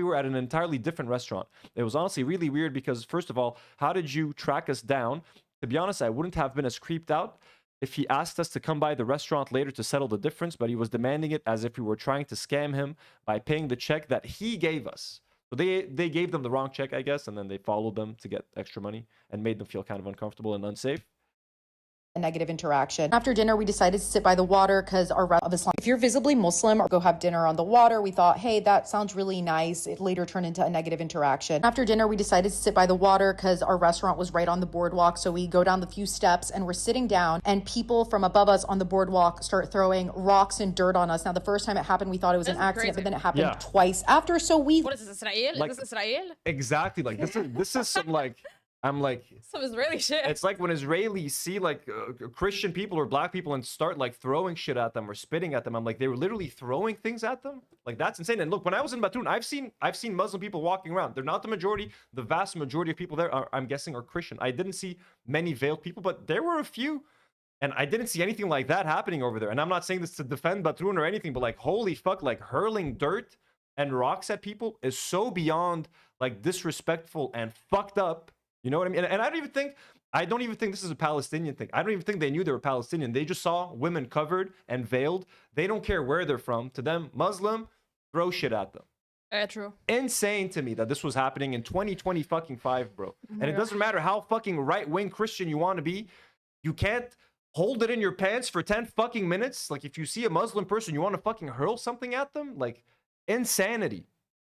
were at an entirely different restaurant. It was honestly really weird because, first of all, how did you track us down? To be honest, I wouldn't have been as creeped out if he asked us to come by the restaurant later to settle the difference, but he was demanding it as if we were trying to scam him by paying the check that he gave us. So they gave them the wrong check, I guess, and then they followed them to get extra money and made them feel kind of uncomfortable and unsafe. A negative interaction. After dinner, we decided to sit by the water because our of Islam. If you're visibly Muslim or go have dinner on the water, we thought, hey, that sounds really nice. It later turned into a negative interaction. After dinner, we decided to sit by the water because our restaurant was right on the boardwalk. So we go down the few steps and we're sitting down, and people from above us on the boardwalk start throwing rocks and dirt on us. Now, the first time it happened, we thought it was an accident, but then it happened twice after. So we... What is this, Israel? Like, is this Israel? Exactly. Like this is some like... I'm like, some Israeli shit. It's like when Israelis see like Christian people or black people and start like throwing shit at them or spitting at them. I'm like, they were literally throwing things at them. Like, that's insane. And look, when I was in Batroun, I've seen Muslim people walking around. They're not the majority. The vast majority of people there are, I'm guessing, are Christian. I didn't see many veiled people, but there were a few. And I didn't see anything like that happening over there. And I'm not saying this to defend Batroun or anything, but like, holy fuck, like hurling dirt and rocks at people is so beyond like disrespectful and fucked up. You know what I mean? And I don't even think I don't even think this is a Palestinian thing. I don't even think they knew they were Palestinian. They just saw women covered and veiled. They don't care where they're from. To them, Muslim, throw shit at them. Yeah, true. Insane to me that this was happening in 2025, bro. And it doesn't matter how fucking right-wing Christian you want to be. You can't hold it in your pants for 10 fucking minutes. Like, if you see a Muslim person, you want to fucking hurl something at them? Like, insanity.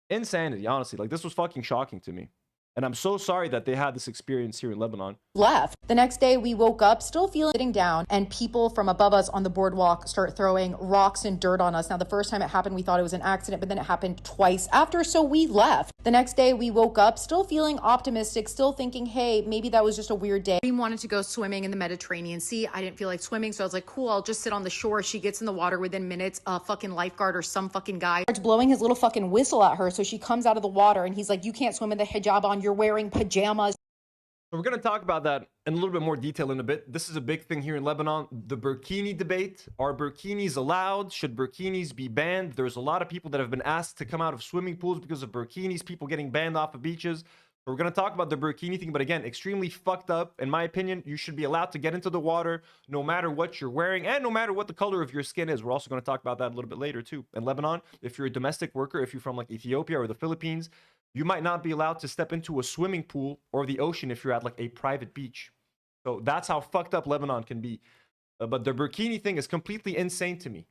Insanity, honestly. Like, this was fucking shocking to me. And I'm so sorry that they had this experience here in Lebanon. Left. The next day, we woke up still feeling sitting down, and people from above us on the boardwalk start throwing rocks and dirt on us. Now, the first time it happened, we thought it was an accident, but then it happened twice after, so we left. The next day, we woke up still feeling optimistic, still thinking, hey, maybe that was just a weird day. We wanted to go swimming in the Mediterranean Sea. I didn't feel like swimming, so I was like, cool, I'll just sit on the shore. She gets in the water within minutes. A fucking lifeguard or some fucking guy starts blowing his little fucking whistle at her, so she comes out of the water, and he's like, you can't swim with a hijab on. You're wearing pajamas. So we're going to talk about that in a little bit more detail in a bit. This is a big thing here in Lebanon. The burkini debate. Are burkinis allowed? Should burkinis be banned? There's a lot of people that have been asked to come out of swimming pools because of burkinis, people getting banned off of beaches. So we're going to talk about the burkini thing, but again, extremely fucked up. In my opinion, you should be allowed to get into the water no matter what you're wearing and no matter what the color of your skin is. We're also going to talk about that a little bit later too. In Lebanon, if you're a domestic worker, if you're from like Ethiopia or the Philippines, you might not be allowed to step into a swimming pool or the ocean if you're at like a private beach. So that's how fucked up Lebanon can be. But the burkini thing is completely insane to me.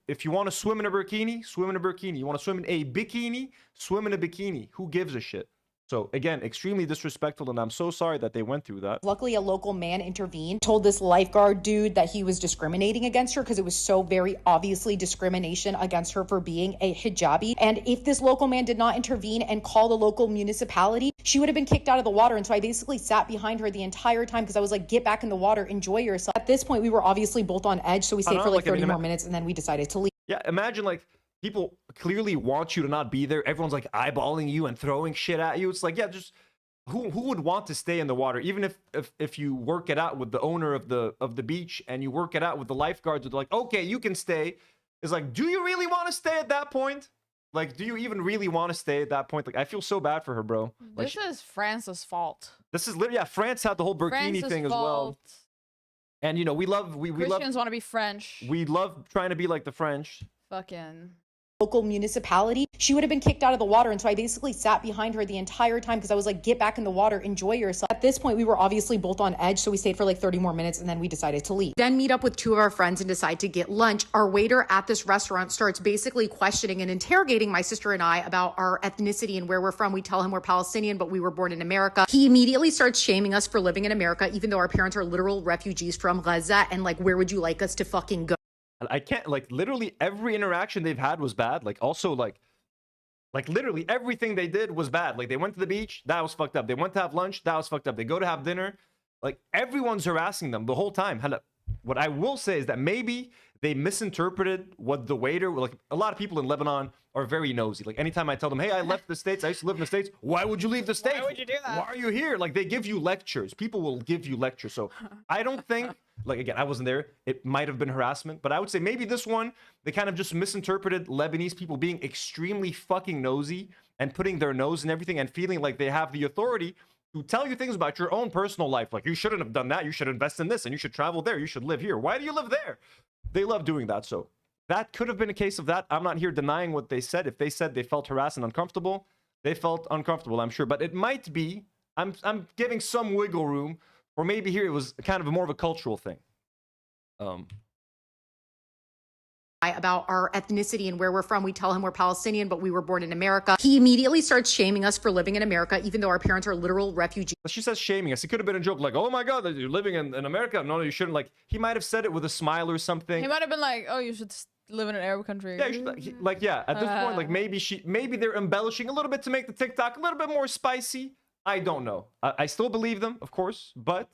If you want to swim in a burkini, swim in a burkini. You want to swim in a bikini, swim in a bikini. Who gives a shit? So again, extremely disrespectful, and I'm so sorry that they went through that. Luckily, a local man intervened, told this lifeguard dude that he was discriminating against her because it was so very obviously discrimination against her for being a hijabi. And if this local man did not intervene and call the local municipality, she would have been kicked out of the water. And so I basically sat behind her the entire time because I was like, get back in the water, enjoy yourself. At this point, we were obviously both on edge, so we stayed for like 30 more minutes, and then we decided to leave. Yeah, imagine like people clearly want you to not be there. Everyone's like eyeballing you and throwing shit at you. It's like, yeah, just who would want to stay in the water? Even if you work it out with the owner of the beach and you work it out with the lifeguards, they're like, okay, you can stay. It's like, do you really want to stay at that point? Like, do you even really want to stay at that point? Like, I feel so bad for her, bro. Like, This is France's fault. this is literally, yeah, France had the whole burkini France's thing as well. fault. And you know, we love Christians want to be French. we love trying to be like the French. Fucking. Local municipality, she would have been kicked out of the water. And so I basically sat behind her the entire time because I was like, get back in the water, enjoy yourself. At this point, we were obviously both on edge, so we stayed for like 30 more minutes, and then we decided to leave. Then meet up with two of our friends and decide to get lunch. Our waiter at this restaurant starts basically questioning and interrogating my sister and I about our ethnicity and where we're from. We tell him we're Palestinian, but we were born in America. He immediately starts shaming us for living in America, even though our parents are literal refugees from Gaza, and like, where would you like us to fucking go? I can't, like, literally every interaction they've had was bad. Like, also, like literally everything they did was bad. Like, they went to the beach, that was fucked up. They went to have lunch, that was fucked up. They go to have dinner, like, everyone's harassing them the whole time. What I will say is that maybe they misinterpreted what the waiter, like, a lot of people in Lebanon are very nosy. Like, anytime I tell them, hey, I left the States, I used to live in the States, why would you leave the States? Why would you do that? Why are you here? Like, they give you lectures. People will give you lectures. So I don't think, like, again, I wasn't there. It might have been harassment, but I would say maybe this one, they kind of just misinterpreted Lebanese people being extremely fucking nosy and putting their nose in everything and feeling like they have the authority to tell you things about your own personal life. Like, you shouldn't have done that. You should invest in this and you should travel there. You should live here. Why do you live there? They love doing that. So that could have been a case of that. I'm not here denying what they said. If they said they felt harassed and uncomfortable, they felt uncomfortable, I'm sure. But it might be, I'm giving some wiggle room, or maybe here it was kind of more of a cultural thing. About our ethnicity and where we're from. We tell him we're Palestinian, but we were born in America. He immediately starts shaming us for living in America, even though our parents are literal refugees. She says shaming us. It could have been a joke, like, oh my God, you're living in America. No, you shouldn't. Like, he might have said it with a smile or something. He might have been like, oh, you should live in an Arab country. Yeah, you should, like, yeah, at this point, like, maybe they're embellishing a little bit to make the TikTok a little bit more spicy. I don't know. I still believe them, of course, but,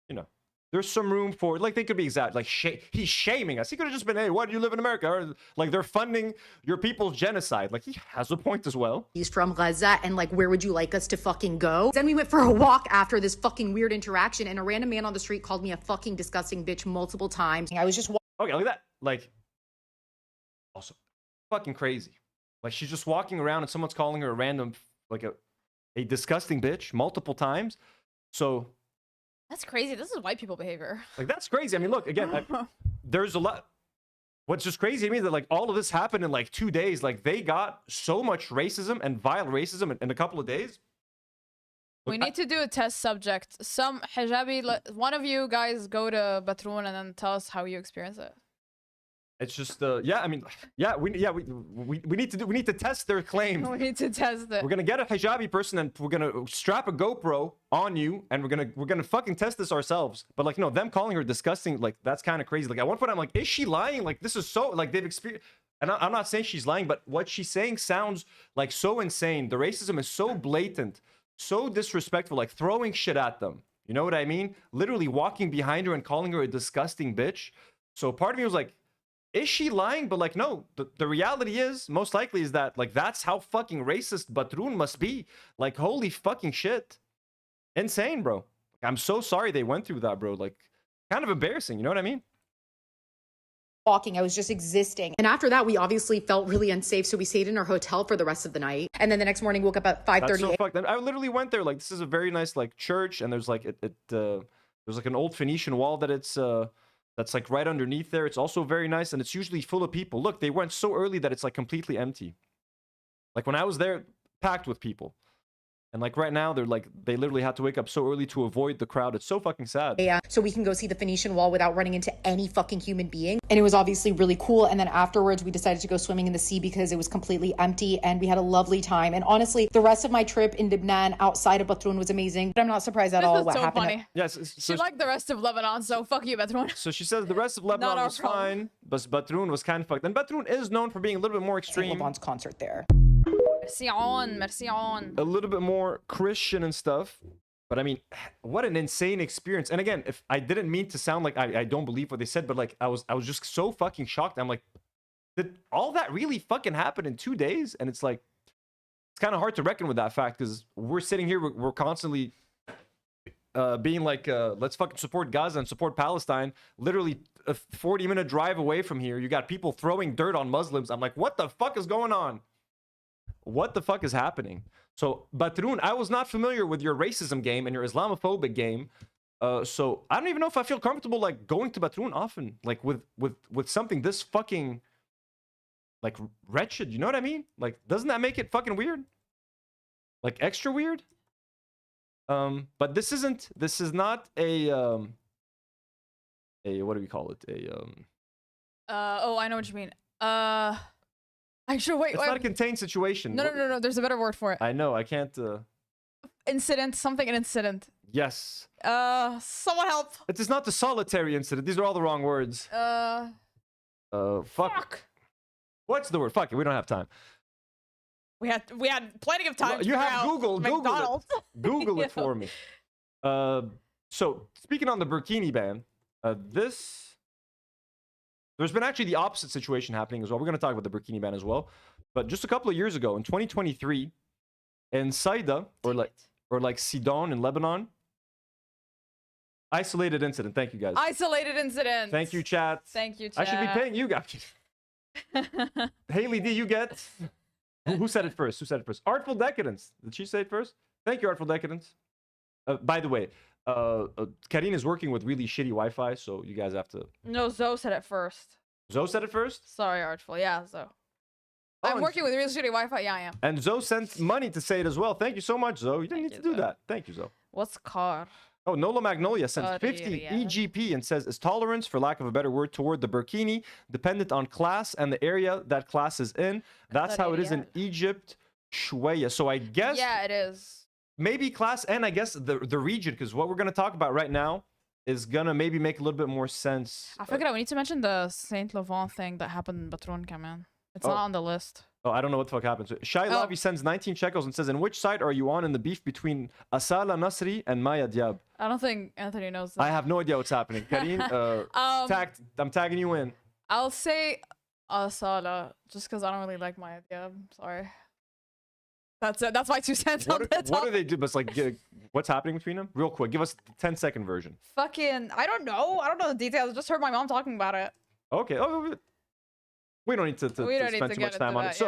you know, there's some room for, like, they could be exact. Like, he's shaming us. He could have just been, hey, why do you live in America? Or, like, they're funding your people's genocide. Like, he has a point as well. He's from Gaza, and, like, where would you like us to fucking go? Then we went for a walk after this fucking weird interaction, and a random man on the street called me a fucking disgusting bitch multiple times. I was just okay, look at that. Like, also, fucking crazy. Like, she's just walking around, and someone's calling her a random, like, a disgusting bitch multiple times. So That's crazy. This is white people behavior. Like, that's crazy. I mean, look, again, there's a lot. What's just crazy to me is that, like, all of this happened in, like, 2 days. Like, they got so much racism and vile racism in a couple of days. We need to do a test subject. Some hijabi, one of you guys go to Batroun and then tell us how you experience it. It's just, yeah, I mean, yeah, we need to test their claim. We need to test it. We're gonna get a hijabi person and we're gonna strap a GoPro on you and we're gonna fucking test this ourselves. But like, them calling her disgusting, like, that's kind of crazy. Like, at one point I'm like, is she lying? Like, this is so, like, they've experienced, and I'm not saying she's lying, but what she's saying sounds like so insane. The racism is so blatant, so disrespectful, like throwing shit at them. You know what I mean? Literally walking behind her and calling her a disgusting bitch. So part of me was like, is she lying? But like, no, the reality is, most likely is that, like, that's how fucking racist Batroun must be. Like, holy fucking shit. Insane, bro. I'm so sorry they went through that, bro. Like, kind of embarrassing, you know what I mean? Walking, I was just existing. And after that, we obviously felt really unsafe, so we stayed in our hotel for the rest of the night. And then the next morning, woke up at 5:30. That's so fucked. I literally went there, like, this is a very nice, like, church, and there's like there's like an old Phoenician wall that that's like right underneath there. It's also very nice, and it's usually full of people. Look, they went so early that it's like completely empty. Like, when I was there, packed with people. And like right now, they literally had to wake up so early to avoid the crowd. It's so fucking sad. Yeah, so we can go see the Phoenician wall without running into any fucking human being. And it was obviously really cool. And then afterwards, we decided to go swimming in the sea because it was completely empty and we had a lovely time. And honestly, the rest of my trip in Lebanon outside of Batroun was amazing. But I'm not surprised at all what happened. Funny. Yes, she liked the rest of Lebanon, so fuck you, Batroun. So she says the rest of Lebanon was fine, but Batroun was kind of fucked. And Batroun is known for being a little bit more extreme. Lebanon's concert there. Merci on, merci on. A little bit more Christian and stuff. But I mean, what an insane experience. And again, if I didn't mean to sound like I don't believe what they said, but like I was just so fucking shocked. I'm like, did all that really fucking happen in 2 days? And it's like, it's kind of hard to reckon with that fact because we're sitting here, we're constantly being like, let's fucking support Gaza and support Palestine. Literally a 40-minute drive away from here, you got people throwing dirt on Muslims. I'm like, what the fuck is going on? What the fuck is happening? So, Batroun, I was not familiar with your racism game and your Islamophobic game. So I don't even know if I feel comfortable like going to Batroun often, like with something this fucking like wretched. You know what I mean? Like, doesn't that make it fucking weird? Like extra weird? But this is not a what do we call it? Oh, I know what you mean. Actually, wait. It's not a contained situation. No. There's a better word for it. I know. I can't. Incident. Something. An incident. Yes. Someone help. It is not the solitary incident. These are all the wrong words. Fuck. What's the word? Fuck it. We don't have time. We had plenty of time. You have Google. McDonald's. Google it for me. So speaking on the burkini ban, there's been actually the opposite situation happening as well. We're going to talk about the burkini ban as well. But just a couple of years ago, in 2023, in Saida, or like Sidon in Lebanon, isolated incident. Thank you, guys. Isolated incident. Thank you, chat. Thank you, chat. I should be paying you guys. Haley D, you get... Who said it first? Artful Decadence. Did she say it first? Thank you, Artful Decadence. By the way, Karine is working with really shitty Wi-Fi, so you guys have to... No, Zoe said it first. Zoe said it first? Sorry, Artful. Yeah, Zoe. I'm working with really shitty Wi-Fi. Yeah, I am. And Zoe sent money to say it as well. Thank you so much, Zoe. You didn't need to do that. Thank you, Zoe. What's car? Oh, Nola Magnolia sent 50 EGP and says, is tolerance, for lack of a better word, toward the burkini dependent on class and the area that class is in? That's how it is in Egypt. Shweya. So I guess... Yeah, it is. Maybe class and I guess the region, because what we're going to talk about right now is going to maybe make a little bit more sense. I forgot, we need to mention the Saint Laurent thing that happened in Batroun, man. It's not on the list. Oh, I don't know what the fuck happened. So Shai Lavi sends 19 shekels and says, in which side are you on in the beef between Asala Nasri and Maya Diab? I don't think Anthony knows that. I have no idea what's happening. Karine, I'm tagging you in. I'll say Asala, just because I don't really like Maya Diab. Sorry. That's it. That's my 2 cents on that. What do they do? But like, what's happening between them? Real quick, give us the 10-second version. Fucking, I don't know. I don't know the details. I just heard my mom talking about it. Okay. Oh, we don't need to spend too much time on it.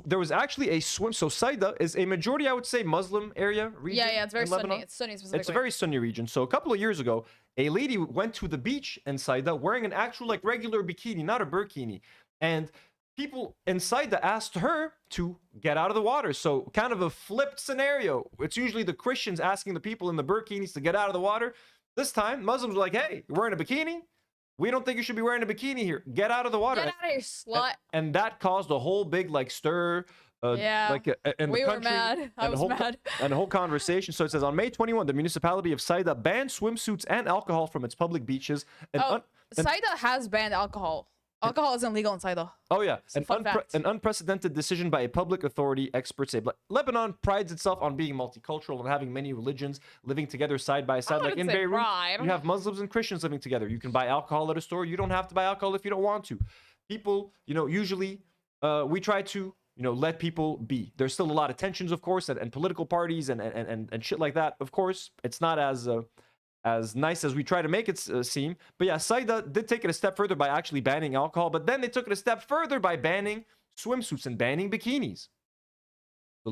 there was actually a swim. So Saida is a majority, I would say, Muslim area region. Yeah, it's very in Lebanon. Sunni. It's Sunni specifically. It's a very Sunni region. So a couple of years ago, a lady went to the beach in Saida wearing an actual like regular bikini, not a burkini, and people in Saida asked her to get out of the water. So kind of a flipped scenario. It's usually the Christians asking the people in the burkinis to get out of the water. This time, Muslims were like, "Hey, you're wearing a bikini? We don't think you should be wearing a bikini here. Get out of the water." Get out of here, slut. And that caused a whole big like stir. Yeah, like in we the were country, mad. I was mad. And a whole conversation. So it says on May 21, the municipality of Saida banned swimsuits and alcohol from its public beaches. And Saida has banned alcohol. Alcohol isn't legal in Saida. Oh yeah, Fun fact. an unprecedented decision by a public authority, experts say. Lebanon prides itself on being multicultural and having many religions living together side by side. Like in Beirut, you have Muslims and Christians living together. You can buy alcohol at a store. You don't have to buy alcohol if you don't want to. People, usually we try to, let people be. There's still a lot of tensions, of course, and political parties and shit like that. Of course, it's not as nice as we try to make it seem. But yeah, Saida did take it a step further by actually banning alcohol, but then they took it a step further by banning swimsuits and banning bikinis. So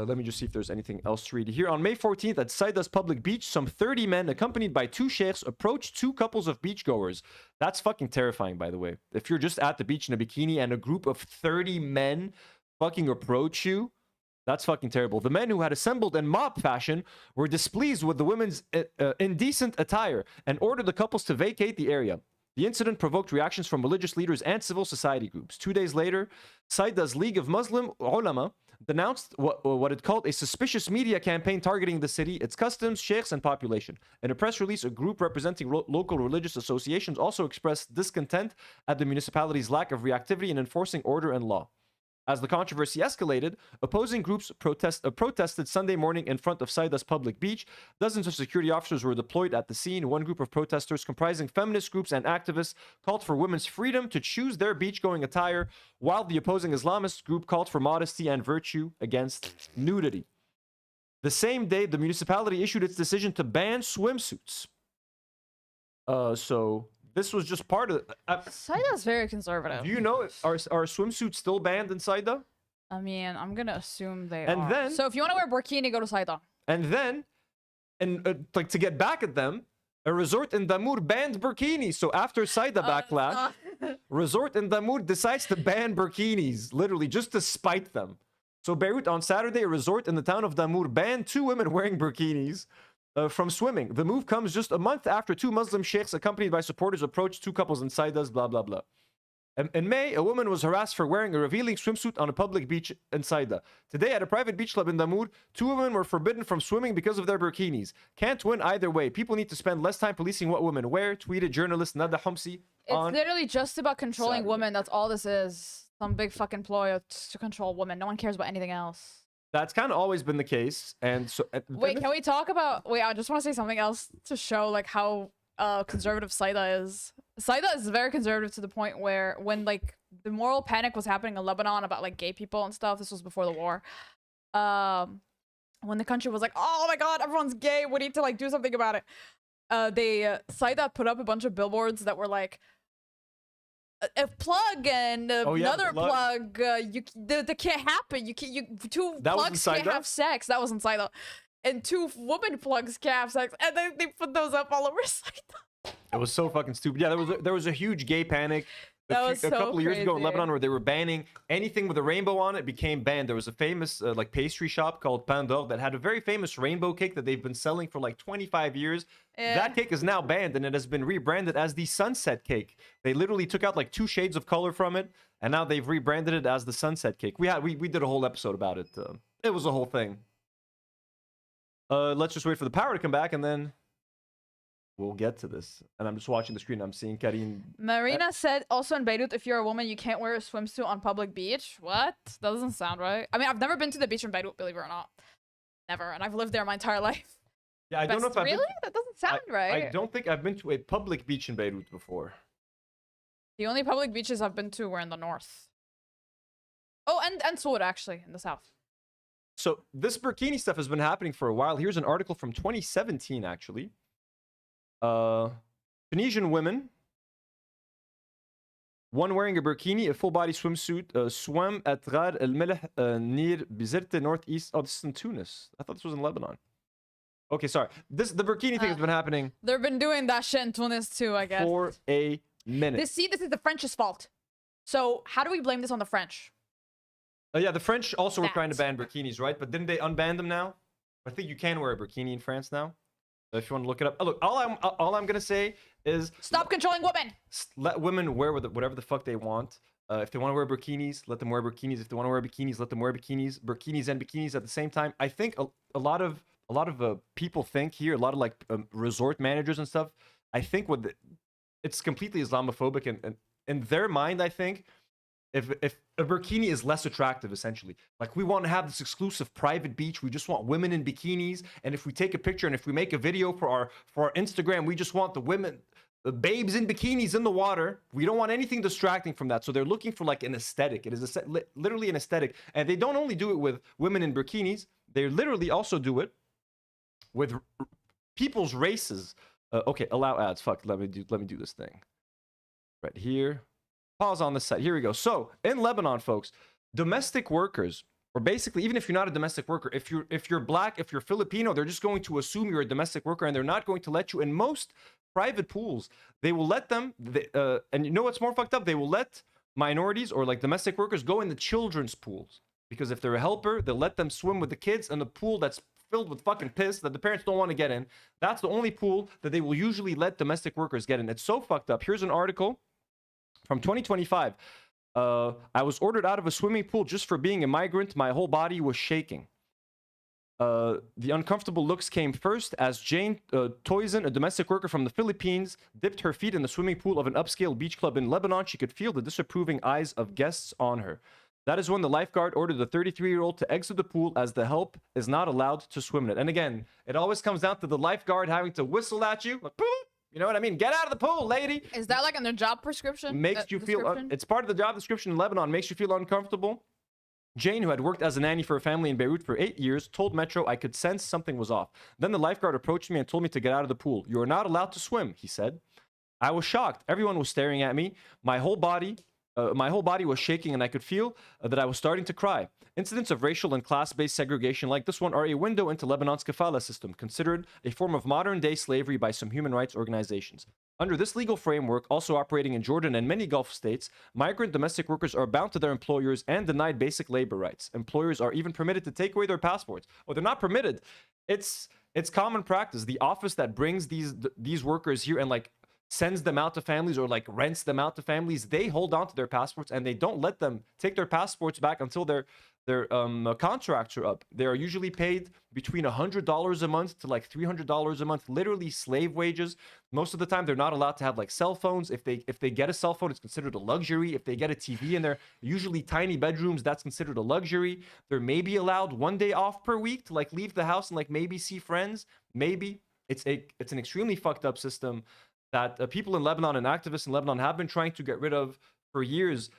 let me just see if there's anything else to read here. On May 14th at Saida's public beach, some 30 men accompanied by 2 sheikhs approached 2 couples of beachgoers. That's fucking terrifying, by the way. If you're just at the beach in a bikini and a group of 30 men fucking approach you, that's fucking terrible. The men who had assembled in mob fashion were displeased with the women's indecent attire and ordered the couples to vacate the area. The incident provoked reactions from religious leaders and civil society groups. 2 days later, Saida's League of Muslim Ulama denounced what it called a suspicious media campaign targeting the city, its customs, sheikhs, and population. In a press release, a group representing local religious associations also expressed discontent at the municipality's lack of reactivity in enforcing order and law. As the controversy escalated, opposing groups protested Sunday morning in front of Saida's public beach. Dozens of security officers were deployed at the scene. One group of protesters, comprising feminist groups and activists, called for women's freedom to choose their beach-going attire, while the opposing Islamist group called for modesty and virtue against nudity. The same day, the municipality issued its decision to ban swimsuits. So this was just part of it. Saida's very conservative. Do you know, are swimsuits still banned in Saida? I mean, I'm gonna assume they And are. then- So if you want to wear burkini, go to Saida. And then, like to get back at them, a resort in Damour banned burkinis. So after Saida backlash, resort in Damour decides to ban burkinis, literally just to spite them. So Beirut on Saturday, a resort in the town of Damour banned 2 women wearing burkinis from swimming. The move comes just a month after 2 Muslim sheikhs accompanied by supporters approached 2 couples in Saida's blah blah blah. In May, a woman was harassed for wearing a revealing swimsuit on a public beach in Saida. Today, at a private beach club in Damour, 2 women were forbidden from swimming because of their burkinis. Can't win either way. People need to spend less time policing what women wear, tweeted journalist Nada Humsi. It's literally just about controlling women. That's all this is. Some big fucking ploy to control women. No one cares about anything else. That's kind of always been the case. And so, Wait, can we talk about? Wait, I just want to say something else to show like how conservative Saida is. Saida is very conservative to the point where when like the moral panic was happening in Lebanon about like gay people and stuff, this was before the war. When the country was like, oh my god, everyone's gay, we need to like do something about it. Saida put up a bunch of billboards that were like, a plug and another plug. That can't happen. You can't. 2 plugs can't have sex. That was in Saida. And 2 woman plugs can't have sex. And then they put those up all over Saida. It was so fucking stupid. Yeah, there was a huge gay panic a couple of years ago in Lebanon where they were banning anything with a rainbow on it became banned. There was a famous like pastry shop called Pain d'Or that had a very famous rainbow cake that they've been selling for like 25 years. Yeah. That cake is now banned and it has been rebranded as the Sunset Cake. They literally took out like 2 shades of color from it and now they've rebranded it as the Sunset Cake. We did a whole episode about it. It was a whole thing. Let's just wait for the power to come back and then we'll get to this. And I'm just watching the screen. I'm seeing Karine. Marina said also in Beirut, if you're a woman, you can't wear a swimsuit on public beach. What? That doesn't sound right. I mean, I've never been to the beach in Beirut, believe it or not. Never. And I've lived there my entire life. Yeah, I don't know if I've really? That doesn't sound right. I don't think I've been to a public beach in Beirut before. The only public beaches I've been to were in the north. Oh, and Nour, actually, in the south. So this burkini stuff has been happening for a while. Here's an article from 2017, actually. Tunisian women One wearing a bikini, a full-body swimsuit, swam at Ghar el-Melh near Bizerte, northeast. Oh, this is in Tunis. I thought this was in Lebanon. Okay, sorry. The bikini thing has been happening. They've been doing that shit in Tunis too, I guess. For a minute. This is the French's fault. So how do we blame this on the French? Yeah, the French also were trying to ban bikinis, right? But didn't they unban them now? I think you can wear a bikini in France now. If you want to look it up. Oh, look, all I'm gonna say is stop controlling women. Let women wear whatever the fuck they want. If they want to wear bikinis, let them wear bikinis. If they want to wear bikinis, let them wear bikinis. Bikinis and bikinis at the same time. I think a lot of people think here, a lot of like resort managers and stuff. I think it's completely Islamophobic, and in their mind, I think if a bikini is less attractive, essentially, like we want to have this exclusive private beach, we just want women in bikinis, and if we take a picture and if we make a video for our Instagram, we just want the babes in bikinis in the water. We don't want anything distracting from that. So they're looking for like an aesthetic. It is literally an aesthetic, and they don't only do it with women in bikinis. They literally also do it with people's races. Okay, allow ads. Fuck. Let me do this thing right here. Pause on the site. Here we go. So in Lebanon, folks, domestic workers, or basically, even if you're not a domestic worker, if you're black, if you're Filipino, they're just going to assume you're a domestic worker, and they're not going to let you in most private pools. They will let them, and you know what's more fucked up? They will let minorities or like domestic workers go in the children's pools, because if they're a helper, they'll let them swim with the kids in the pool that's filled with fucking piss that the parents don't want to get in. That's the only pool that they will usually let domestic workers get in. It's so fucked up. Here's an article from 2025. I was ordered out of a swimming pool just for being a migrant. My whole body was shaking. The uncomfortable looks came first as Jane Toyson, a domestic worker from the Philippines, dipped her feet in the swimming pool of an upscale beach club in Lebanon. She could feel the disapproving eyes of guests on her. That is when the lifeguard ordered the 33-year-old to exit the pool, as the help is not allowed to swim in it. And again, it always comes down to the lifeguard having to whistle at you. Like, you know what I mean? Get out of the pool, lady. Is that like in their job prescription? Makes you feel... it's part of the job description in Lebanon. Makes you feel uncomfortable. Jane, who had worked as a nanny for a family in Beirut for 8 years, told Metro I could sense something was off. Then the lifeguard approached me and told me to get out of the pool. You are not allowed to swim, he said. I was shocked. Everyone was staring at me. My whole body was shaking, and I could feel that I was starting to cry. Incidents of racial and class-based segregation like this one are a window into Lebanon's kafala system, considered a form of modern-day slavery by some human rights organizations. Under this legal framework, also operating in Jordan and many Gulf states, migrant domestic workers are bound to their employers and denied basic labor rights. Employers are even permitted to take away their passports. Oh, they're not permitted. It's common practice. The office that brings these workers here and like sends them out to families or like rents them out to families, they hold on to their passports and they don't let them take their passports back until their contracts are up. They are usually paid between $100 a month to like $300 a month, literally slave wages. Most of the time, they're not allowed to have like cell phones. If they get a cell phone, it's considered a luxury. If they get a TV in their usually tiny bedrooms, that's considered a luxury. They're maybe allowed 1 day off per week to like leave the house and like maybe see friends. Maybe it's an extremely fucked up system that people in Lebanon and activists in Lebanon have been trying to get rid of for years.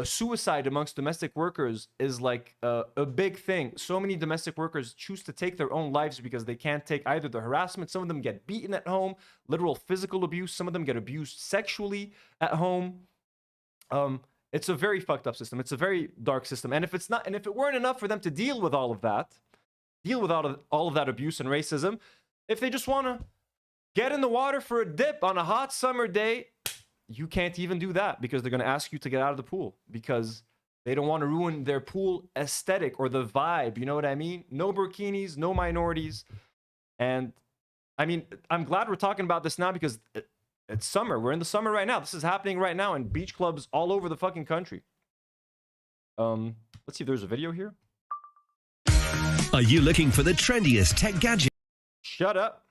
Suicide amongst domestic workers is like a big thing. So many domestic workers choose to take their own lives because they can't take either the harassment. Some of them get beaten at home, literal physical abuse. Some of them get abused sexually at home. It's a very fucked up system. It's a very dark system. And if it weren't enough for them to deal with all of that, all of that abuse and racism, if they just want to get in the water for a dip on a hot summer day, you can't even do that because they're going to ask you to get out of the pool because they don't want to ruin their pool aesthetic or the vibe. You know what I mean? No bikinis, no minorities. And I mean, I'm glad we're talking about this now because it's summer. We're in the summer right now. This is happening right now in beach clubs all over the fucking country. Let's see if there's a video here. Are you looking for the trendiest tech gadget? Shut up.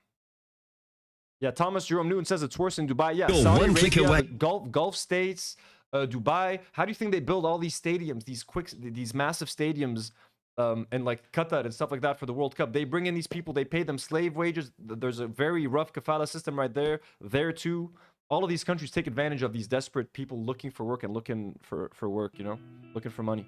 Yeah, Thomas Jerome Newton says it's worse in Dubai. Yeah, You're Saudi one click Arabia, away. the Gulf states, Dubai. How do you think they build all these stadiums, these massive stadiums, and like Qatar and stuff like that for the World Cup? They bring in these people, they pay them slave wages. There's a very rough kafala system right there. There too. All of these countries take advantage of these desperate people looking for work and looking for work, you know, looking for money.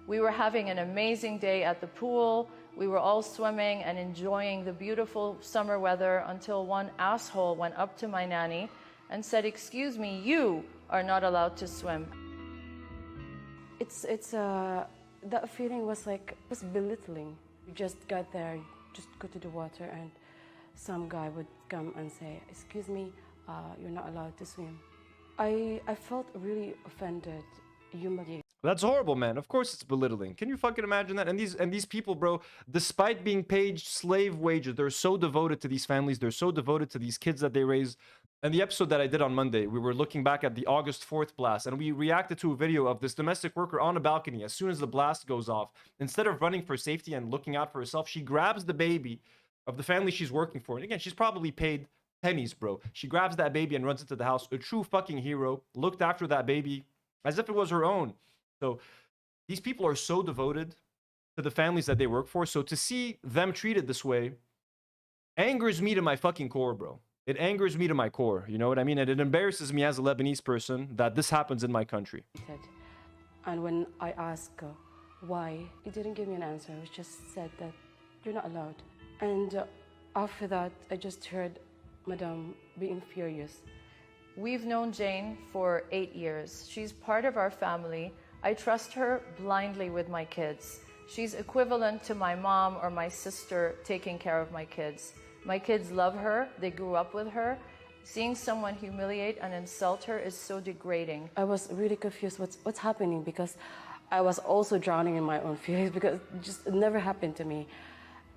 We were having an amazing day at the pool. We were all swimming and enjoying the beautiful summer weather until one asshole went up to my nanny and said, "Excuse me, you are not allowed to swim." That feeling was belittling. You just got there, you just go to the water, and some guy would come and say, "Excuse me, you're not allowed to swim." I felt really offended, humiliated. That's horrible, man. Of course it's belittling. Can you fucking imagine that? And these people, bro, despite being paid slave wages, they're so devoted to these families. They're so devoted to these kids that they raise. And the episode that I did on Monday, we were looking back at the August 4th blast, and we reacted to a video of this domestic worker on a balcony. As soon as the blast goes off, instead of running for safety and looking out for herself, she grabs the baby of the family she's working for. And again, she's probably paid pennies, bro. She grabs that baby and runs into the house. A true fucking hero. Looked after that baby as if it was her own. So these people are so devoted to the families that they work for. So to see them treated this way angers me to my fucking core, bro. It angers me to my core. You know what I mean? And it embarrasses me as a Lebanese person that this happens in my country. And when I asked why, he didn't give me an answer. He just said that you're not allowed. And after that, I just heard Madame being furious. We've known Jane for 8 years. She's part of our family. I trust her blindly with my kids. She's equivalent to my mom or my sister taking care of my kids. My kids love her. They grew up with her. Seeing someone humiliate and insult her is so degrading. I was really confused what's happening, because I was also drowning in my own feelings, because it never happened to me.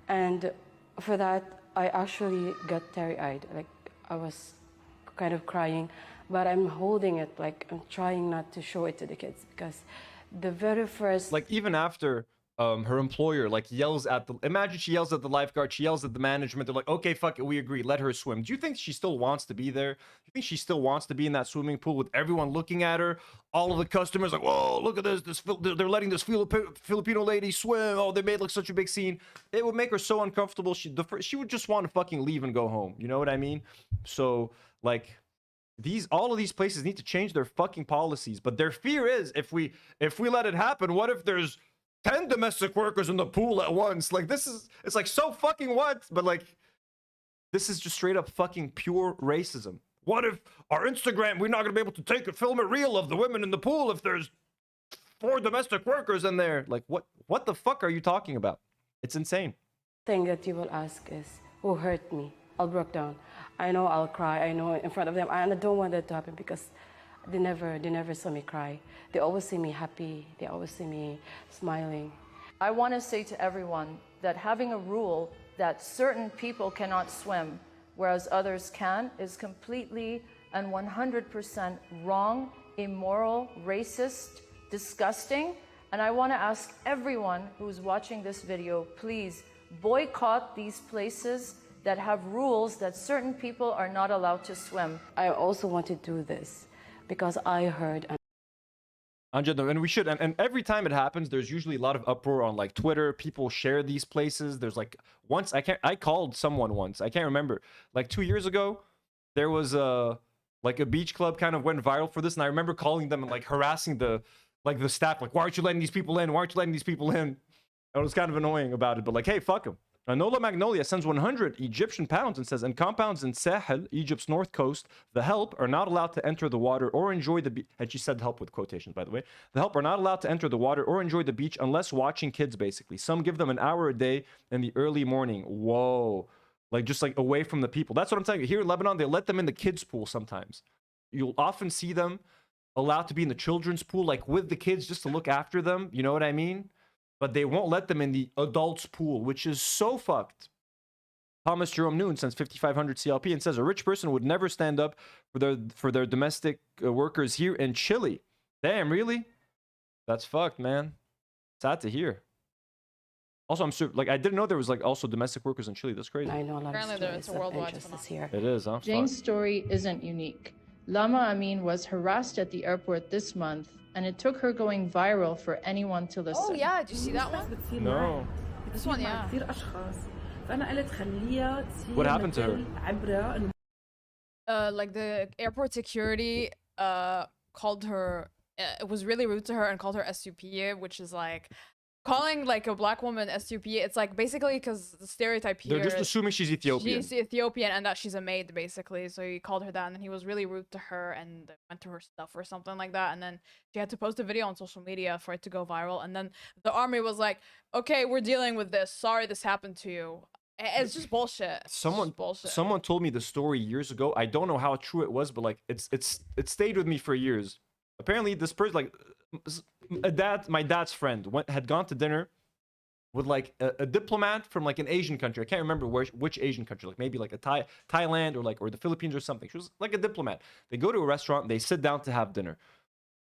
And for that, I actually got teary-eyed. I was kind of crying, but I'm holding it, I'm trying not to show it to the kids, because the very first... even after her employer yells at the... Imagine she yells at the lifeguard, she yells at the management, they're like, okay, fuck it, we agree, let her swim. Do you think she still wants to be there? Do you think she still wants to be in that swimming pool with everyone looking at her? All of the customers like, whoa, look at this they're letting this Filipino lady swim. Oh, they made such a big scene. It would make her so uncomfortable. She would just want to fucking leave and go home. You know what I mean? So, all of these places need to change their fucking policies. But their fear is, if we let it happen, what if there's 10 domestic workers in the pool at once? It's so fucking what? But this is just straight up fucking pure racism. What if our Instagram, we're not gonna be able to film a reel of the women in the pool if there's 4 domestic workers in there? What the fuck are you talking about? It's insane. Thing that you will ask is, who hurt me? I'll break down. I know I'll cry. I know in front of them. And I don't want that to happen, because they never saw me cry. They always see me happy. They always see me smiling. I want to say to everyone that having a rule that certain people cannot swim, whereas others can, is completely and 100% wrong, immoral, racist, disgusting. And I want to ask everyone who's watching this video, please boycott these places that have rules that certain people are not allowed to swim. I also want to do this because I heard... And we should, and every time it happens, there's usually a lot of uproar on Twitter. People share these places. There's once I called someone once. I can't remember. 2 years ago, there was a beach club kind of went viral for this, and I remember calling them and harassing the staff. Why aren't you letting these people in? Why aren't you letting these people in? I was kind of annoying about it, but hey, fuck them. Nola Magnolia sends 100 Egyptian pounds and says, in compounds in Sahel, Egypt's north coast, the help are not allowed to enter the water or enjoy the beach. And she said help with quotations, by the way. The help are not allowed to enter the water or enjoy the beach unless watching kids, basically. Some give them an hour a day in the early morning. Whoa. Just away from the people. That's what I'm telling you. Here in Lebanon, they let them in the kids' pool sometimes. You'll often see them allowed to be in the children's pool, with the kids just to look after them. You know what I mean? But they won't let them in the adults' pool, which is so fucked. Thomas Jerome Noon sends 5,500 CLP and says a rich person would never stand up for their domestic workers here in Chile. Damn, really? That's fucked, man. Sad to hear. Also, I'm sure, I didn't know there was also domestic workers in Chile. That's crazy. I know a lot of it's a worldwide phenomenon. It is, huh? Jane's Fuck. story isn't unique. Lama Amin was harassed at the airport this month, and it took her going viral for anyone to listen. Oh yeah, did you see that one? No. This one, yeah. What happened to her? The airport security called her, it was really rude to her and called her SUP, which is calling like a black woman SUP, it's like basically because the stereotype here. They're just assuming she's Ethiopian. She's Ethiopian and that she's a maid, basically. So he called her that, and then he was really rude to her and went to her stuff or something like that. And then she had to post a video on social media for it to go viral. And then the army was like, "Okay, we're dealing with this. Sorry, this happened to you." It's just bullshit. Someone told me the story years ago. I don't know how true it was, but like it stayed with me for years. Apparently, this person, like my dad's friend, had gone to dinner with like a diplomat from like an Asian country. I can't remember which Asian country, like maybe like a Thailand or the Philippines or something. She was like a diplomat. They go to a restaurant, they sit down to have dinner.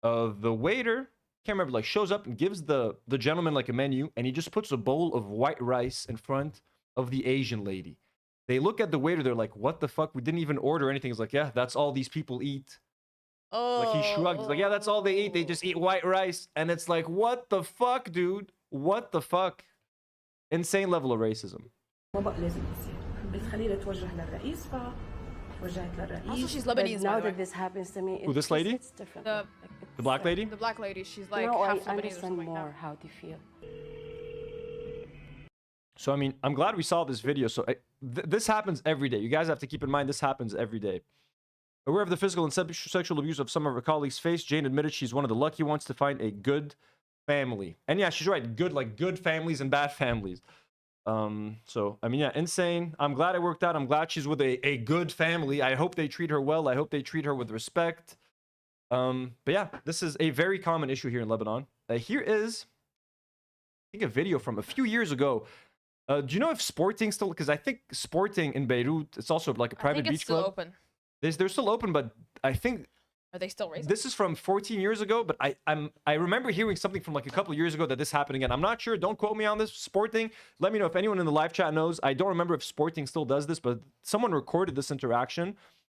The waiter, can't remember, like shows up and gives the gentleman like a menu, and he just puts a bowl of white rice in front of the Asian lady. They look at the waiter, they're like, "What the fuck? We didn't even order anything." He's like, "Yeah, that's all these people eat." Like he shrugged. He's like, "Yeah, that's all they eat. They just eat white rice." And it's like, what the fuck, dude? What the fuck? Insane level of racism. Also, she's Lebanese. Now that this happens to me, Who, this lady? It's different. The black lady? The black lady. She's like now half I Lebanese or understand something more like that. how they feel. So, I mean, I'm glad we saw this video. So, this happens every day. You guys have to keep in mind this happens every day. Aware of the physical and sexual abuse of some of her colleagues' face, Jane admitted she's one of the lucky ones to find a good family. And yeah, she's right. Good families and bad families. So, I mean, yeah, insane. I'm glad it worked out. I'm glad she's with a good family. I hope they treat her well. I hope they treat her with respect. But yeah, this is a very common issue here in Lebanon. Here is, I think, a video from a few years ago. Do you know if Sporting still, because I think Sporting in Beirut, it's also like a private beach club. Open. They're still open, but I think Are they still racist? this is from 14 years ago, but I remember hearing something from like a couple of years ago that this happened again. I'm not sure. Don't quote me on this. Sporting. Let me know if anyone in the live chat knows. I don't remember if Sporting still does this, but someone recorded this interaction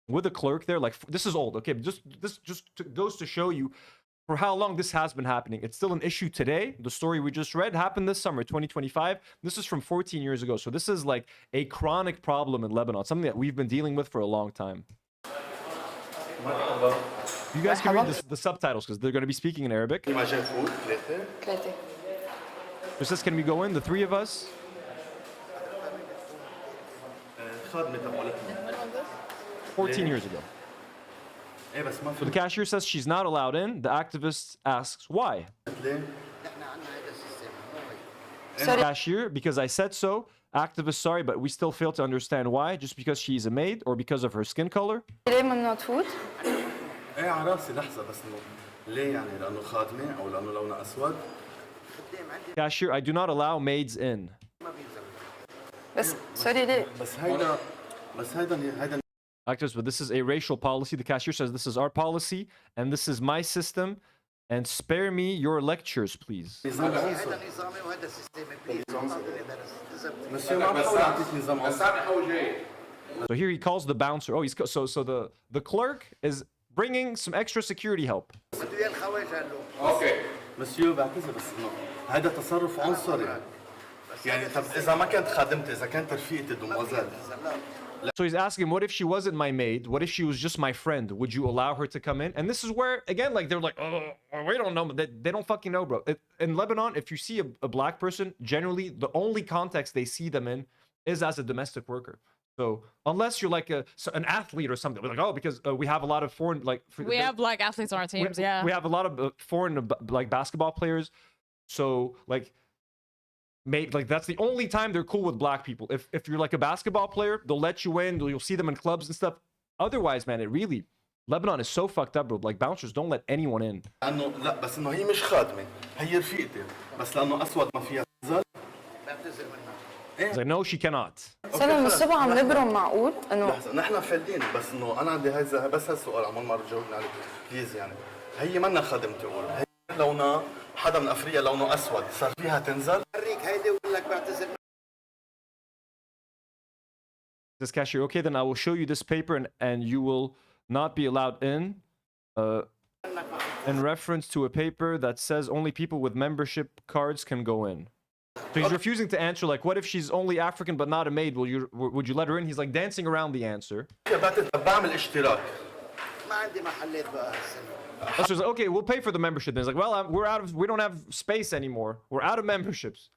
with a clerk there. Like, this is old. Okay, this just goes to show you for how long this has been happening. It's still an issue today. The story we just read happened this summer, 2025. This is from 14 years ago. So this is like a chronic problem in Lebanon, something that we've been dealing with for a long time. You guys can read the subtitles because they're going to be speaking in Arabic. Princess, can we go in, the three of us? 14 years ago. So the cashier says she's not allowed in. The activist asks why. Cashier, because I said so. Activist, sorry, but we still fail to understand why. Just because she's a maid or because of her skin color? Cashier, I do not allow maids in. Actors, but this is a racial policy. The cashier says this is our policy and this is my system, and spare me your lectures, please. So here he calls the bouncer. Oh, so the clerk is bringing some extra security help. Okay. Monsieur, بعتذر بس انه هذا تصرف عنصري. يعني طب إذا ما كانت خادمتي، إذا كانت رفيقتي دوموزيل. So he's asking, what if she wasn't my maid? What if she was just my friend? Would you allow her to come in? And this is where, again, like they're like, oh, we don't know. They don't fucking know, bro. In Lebanon, if you see a black person, generally the only context they see them in is as a domestic worker. So unless you're like an athlete or something, we're like, oh, because we have a lot of foreign, like we have black athletes on our teams, yeah. We have a lot of foreign like basketball players. So like. Like that's the only time they're cool with black people. If you're like a basketball player, they'll let you in. You'll see them in clubs and stuff. Otherwise, man, it really Lebanon is so fucked up, bro. Like bouncers don't let anyone in. لا بس إنه هي مش خادمة، هي رفيقتي، بس لأنه أسود ما فيها زل. He's like, no, she cannot. سلام من الصبح عم نبرم معقول إنه نحن فالدين بس إنه أنا عندي بس هالسؤال عمال ما رجعوني عليه بليز يعني هي منا خادمتي أقول هي لونها حدا من أفريقيا لونه أسود صار فيها تنزل. This cashier, okay, then I will show you this paper and you will not be allowed in reference to a paper that says only people with membership cards can go in. So he's refusing to answer, like, what if she's only African but not a maid? Would you let her in? He's like dancing around the answer. بعمل اشتراك. That's just like, okay, we'll pay for the membership. Then it's like, well, we don't have space anymore. We're out of memberships.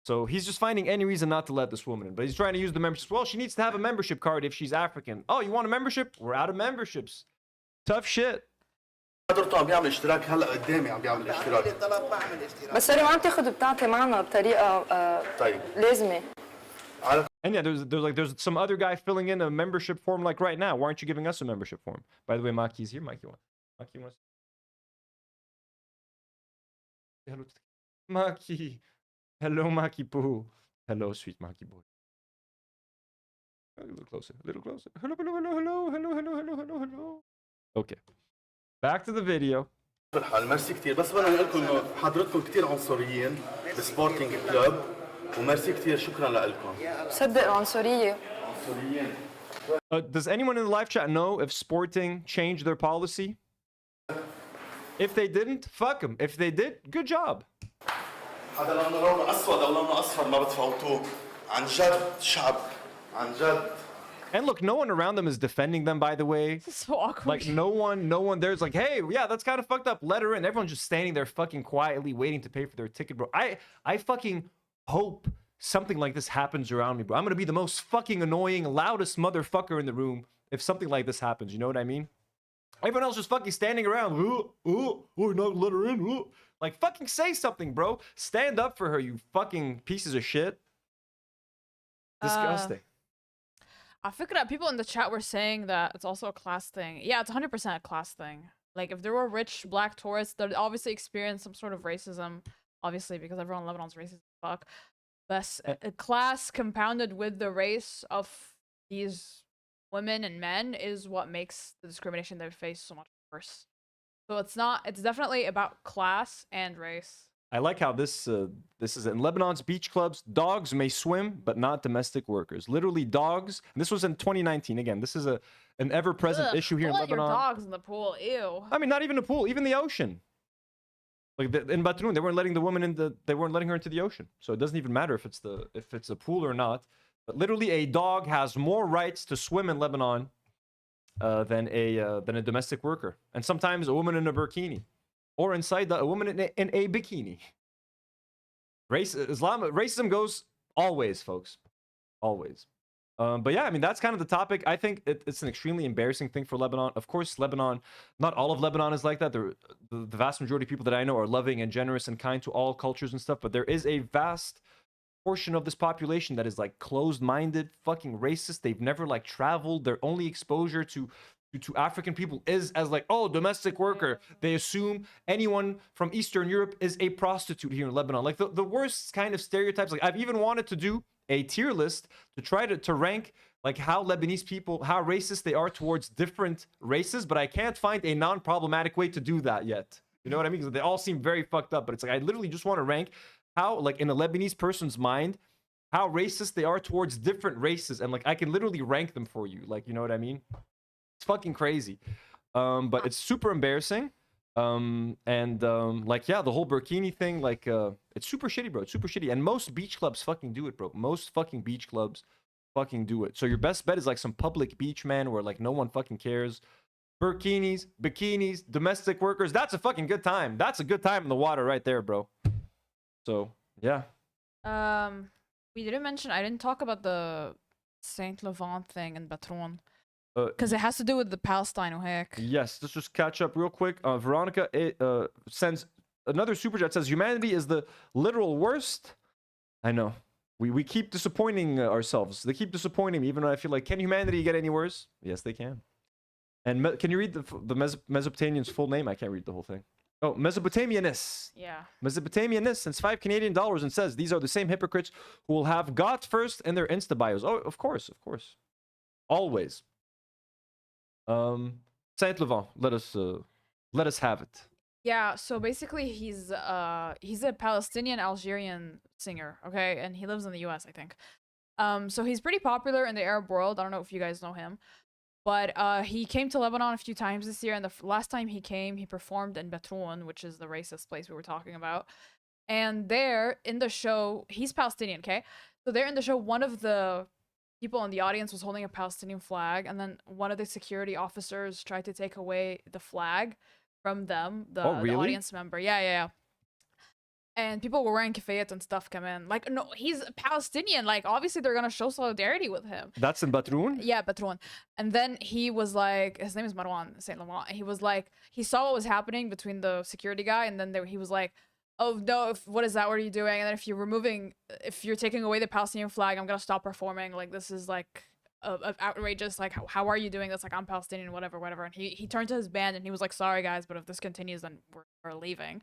So he's just finding any reason not to let this woman in. But he's trying to use the membership. Well, she needs to have a membership card if she's African. Oh, you want a membership? We're out of memberships. Tough shit. حضرته عم بيعمل اشتراك هلا قدامي عم بيعمل اشتراك. بس سوري ما عم تاخذ بتعطي معنا بطريقه طيب لازمه. And yeah, there's some other guy filling in a membership form like right now. Why aren't you giving us a membership form? By the way, Maki's here. Maki wants. Hello, Maki. Hello, Maki Poo. Hello, sweet Maki boy. A little closer. A little closer. Hello, hello, hello, hello, hello, hello, hello, hello, hello. Okay. Back to the video. بالحال ميرسي كثير بس بدنا نقول لكم انه حضرتكم كثير عنصريين بالسبورتنج كلوب وميرسي كثير شكرا لكم. صدق عنصريه. عنصريين. Does anyone in the live chat know if Sporting changed their policy? If they didn't, fuck them. If they did, good job. هذا لونه اسود او لونه اصفر ما بتفوتوه. عن جد شعب. عن جد. And look, no one around them is defending them, by the way. This is so awkward. Like, no one there's like, hey, yeah, that's kind of fucked up. Let her in. Everyone's just standing there fucking quietly waiting to pay for their ticket, bro. I fucking hope something like this happens around me, bro. I'm gonna be the most fucking annoying, loudest motherfucker in the room if something like this happens. You know what I mean? Everyone else just fucking standing around. Not let her in. Like, fucking say something, bro. Stand up for her, you fucking pieces of shit. Disgusting. I figured out people in the chat were saying that it's also a class thing. Yeah, it's 100% a class thing. Like, if there were rich black tourists, they'd obviously experience some sort of racism. Obviously, because everyone in Lebanon's racist as fuck. But a class compounded with the race of these women and men is what makes the discrimination they face so much worse. So it's definitely about class and race. I like how this is in Lebanon's beach clubs. Dogs may swim, but not domestic workers. Literally, dogs. And this was in 2019. Again, this is an ever-present issue here in Don't let Lebanon. your dogs in the pool. Ew. I mean, not even a pool, even the ocean. Like in Batroun, they weren't letting the woman they weren't letting her into the ocean. So it doesn't even matter if it's a pool or not. But literally, a dog has more rights to swim in Lebanon than a domestic worker, and sometimes a woman in a burkini. Or inside a woman in a bikini. Racism goes always, folks. Always. But yeah, I mean, that's kind of the topic. I think it's an extremely embarrassing thing for Lebanon. Of course, Lebanon, not all of Lebanon is like that. The vast majority of people that I know are loving and generous and kind to all cultures and stuff. But there is a vast portion of this population that is like closed-minded, fucking racist. They've never like traveled. Their only exposure to African people is as like, oh, domestic worker. They assume anyone from Eastern Europe is a prostitute here in Lebanon. Like the worst kind of stereotypes. Like I've even wanted to do a tier list to try to rank like how Lebanese people, how racist they are towards different races, but I can't find a non-problematic way to do that yet. You know what I mean? Because they all seem very fucked up, but it's like I literally just want to rank how, like in a Lebanese person's mind, how racist they are towards different races, and like I can literally rank them for you. Like, you know what I mean? It's fucking crazy. But it's super embarrassing. Like, yeah, the whole burkini thing, like, it's super shitty, bro. It's super shitty. And most beach clubs fucking do it, bro. Most fucking beach clubs fucking do it. So your best bet is like some public beach, man, where like no one fucking cares. Burkinis, bikinis, domestic workers. That's a fucking good time. That's a good time in the water right there, bro. So, yeah. We didn't mention, I didn't talk about the Saint Laurent thing in Batroun. Because it has to do with the Palestine وهيك. Yes, let's just catch up real quick. Veronica sends another super chat, says humanity is the literal worst. I know. We keep disappointing ourselves. They keep disappointing me, even though I feel like, can humanity get any worse? Yes, they can. And can you read the Mesopotamian's full name? I can't read the whole thing. Oh, Mesopotamianist. Yeah. Mesopotamianist sends $5 Canadian and says these are the same hypocrites who will have God first in their Insta bios. Oh, of course, of course. Always. Saint Laurent, let us have it. Yeah, so basically he's a Palestinian Algerian singer, okay, and he lives in the US, I think. So he's pretty popular in the Arab world. I don't know if you guys know him, but he came to Lebanon a few times this year, and the last time he came, he performed in Batroun, which is the racist place we were talking about. And there in the show, he's Palestinian, okay? So there in the show, one of the people in the audience was holding a Palestinian flag, and then one of the security officers tried to take away the flag, from them, the really? audience member. Yeah. And people were wearing keffiyat and stuff come in. Like, no, he's Palestinian. Like, obviously they're gonna show solidarity with him. That's in Batroun? Yeah, Batroun. And then he was like, his name is Marwan Saint Laurent. And he was like, he saw what was happening between the security guy, and then he was like, oh no, what is that? What are you doing? And then if you're taking away the Palestinian flag, I'm gonna stop performing. Like, this is like outrageous. Like, how are you doing this? Like, I'm Palestinian, whatever. And he turned to his band and he was like, sorry guys, but if this continues, then we're leaving.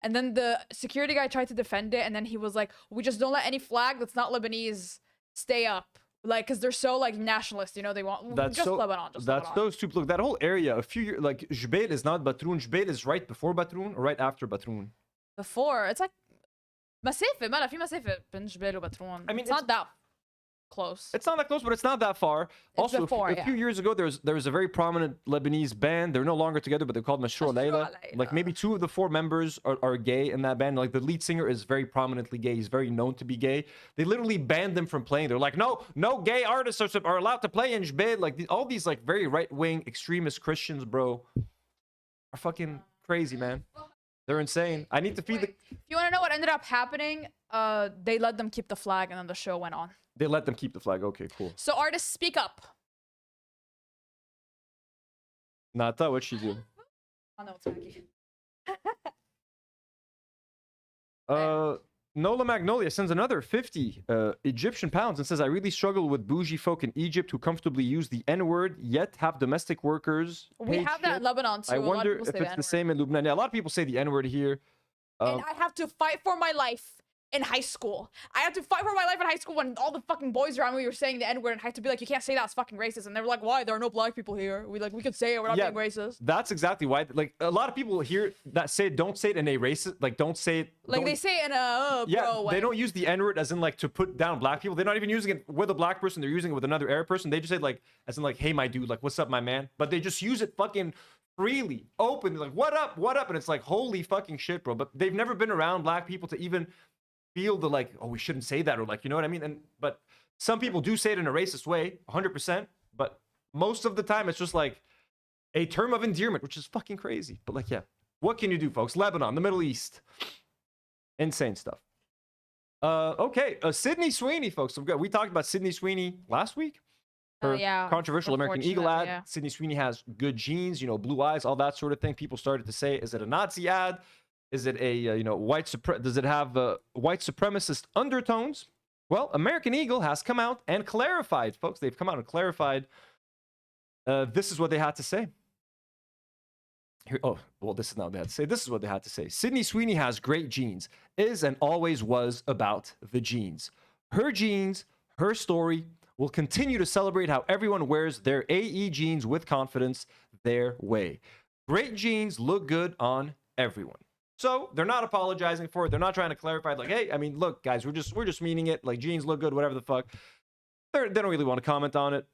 And then the security guy tried to defend it, and then he was like, we just don't let any flag that's not Lebanese stay up. Like, because they're so, like, nationalist, you know, they want Lebanon. That's so stupid. Look, that whole area, a few years, like, Jbeil is not Batroun. Jbeil is right before Batroun or right after Batroun? Before. It's like, مسافة. ما في مسافة بين جبيل وبترون. I mean, it's not that close. It's not that close, but it's not that far. Also, before, a few years ago, there was a very prominent Lebanese band. They're no longer together, but they're called Mashrour Layla. Like, maybe 2 of the 4 members are gay in that band. Like, the lead singer is very prominently gay. He's very known to be gay. They literally banned them from playing. They're like, no gay artists are allowed to play in Jbeil. Like, all these, like, very right-wing extremist Christians, bro, are fucking crazy, man. They're insane. I need to feed the... If you want to know what ended up happening, they let them keep the flag, and then the show went on. They let them keep the flag. Okay, cool. So artists, speak up. Nata, what'd she do? Oh, no, it's Maggie. Nola Magnolia sends another 50 Egyptian pounds and says, I really struggle with bougie folk in Egypt who comfortably use the N-word, yet have domestic workers. We have that in Lebanon, too. I wonder if it's the same in Lebanon. Yeah, a lot of people say the N-word here. And I have to fight for my life in high school. I had to fight for my life in high school when all the fucking boys around me were saying the N-word, and I had to be like, you can't say that, it's fucking racist. And they were like, why? There are no black people here. We could say it, we're not being racist. That's exactly why. Like, a lot of people here that say don't say it in a racist, like, don't say it. Like, they say it in a, bro. They don't use the N-word as in, like, to put down black people. They're not even using it with a black person. They're using it with another Arab person. They just say, like, as in, like, hey, my dude, like, what's up, my man? But they just use it fucking freely, openly, like, what up? And it's like, holy fucking shit, bro. But they've never been around black people to even feel the, like, oh, we shouldn't say that, or, like, you know what I mean? But some people do say it in a racist way, 100%, but most of the time it's just like a term of endearment, which is fucking crazy. But, like, yeah, what can you do, folks? Lebanon, the Middle East, insane stuff. Okay, Sydney Sweeney, folks. We talked about Sydney Sweeney last week. Her controversial American Eagle ad. Yeah. Sydney Sweeney has good genes, you know, blue eyes, all that sort of thing. People started to say, is it a Nazi ad? Is it a, does it have white supremacist undertones? Well, American Eagle has come out and clarified, folks. They've come out and clarified. This is what they had to say. Here, this is not what they had to say. This is what they had to say. Sydney Sweeney has great genes, is and always was about the genes. Her genes, her story, will continue to celebrate how everyone wears their AE jeans with confidence their way. Great genes look good on everyone. So they're not apologizing for it. They're not trying to clarify, like, hey, I mean, look, guys, we're just meaning it. Like, jeans look good, whatever the fuck. They don't really want to comment on it.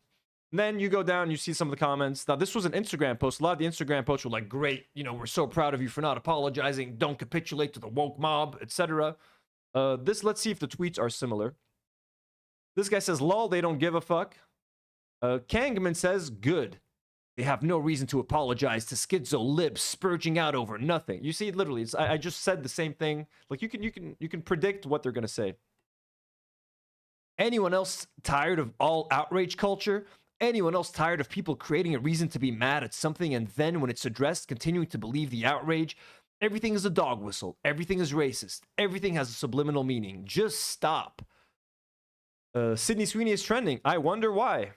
And then you go down and you see some of the comments. Now, this was an Instagram post. A lot of the Instagram posts were like, great, you know, we're so proud of you for not apologizing. Don't capitulate to the woke mob, etc. Let's see if the tweets are similar. This guy says, lol, they don't give a fuck. Kangman says, good. They have no reason to apologize to schizo libs spurging out over nothing. You see, literally, I just said the same thing. Like, you can predict what they're gonna say. Anyone else tired of all outrage culture? Anyone else tired of people creating a reason to be mad at something and then when it's addressed, continuing to believe the outrage? Everything is a dog whistle. Everything is racist. Everything has a subliminal meaning. Just stop. Sydney Sweeney is trending. I wonder why.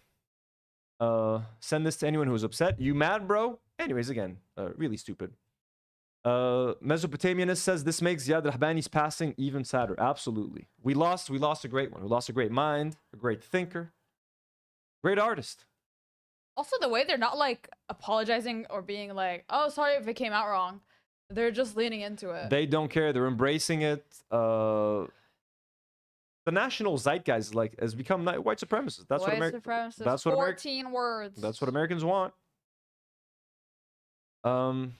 Send this to anyone who's upset. You mad, bro? Anyways, again, really stupid. Mesopotamianist says this makes Ziad Rahbani's passing even sadder. Absolutely. We lost a great one. We lost a great mind, a great thinker, great artist. Also, the way they're not, like, apologizing or being like, oh, sorry if it came out wrong. They're just leaning into it. They don't care. They're embracing it. The national zeitgeist has become white supremacist. That's white what supremacist. That's what 14 words. That's what Americans want. So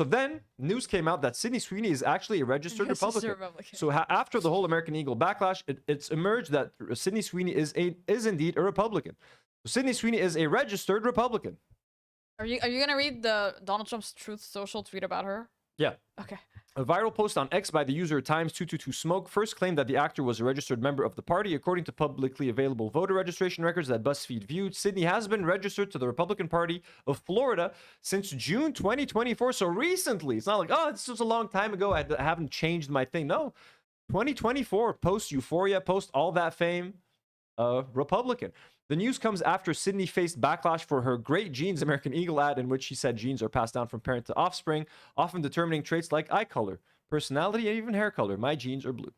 then news came out that Sydney Sweeney is actually a registered Republican. So after the whole American Eagle backlash, it's emerged that Sydney Sweeney is indeed a Republican. So Sydney Sweeney is a registered Republican. Are you gonna read the Donald Trump's Truth Social tweet about her? Yeah. Okay. A viral post on X by the user Times222Smoke first claimed that the actor was a registered member of the party. According to publicly available voter registration records that BuzzFeed viewed, Sidney has been registered to the Republican Party of Florida since June 2024. So recently, it's not like, oh, this was a long time ago. I haven't changed my thing. No, 2024, post Euphoria, post all that fame, Republican. The news comes after Sidney faced backlash for her Great Genes American Eagle ad, in which she said genes are passed down from parent to offspring, often determining traits like eye color, personality, and even hair color. My genes are blue.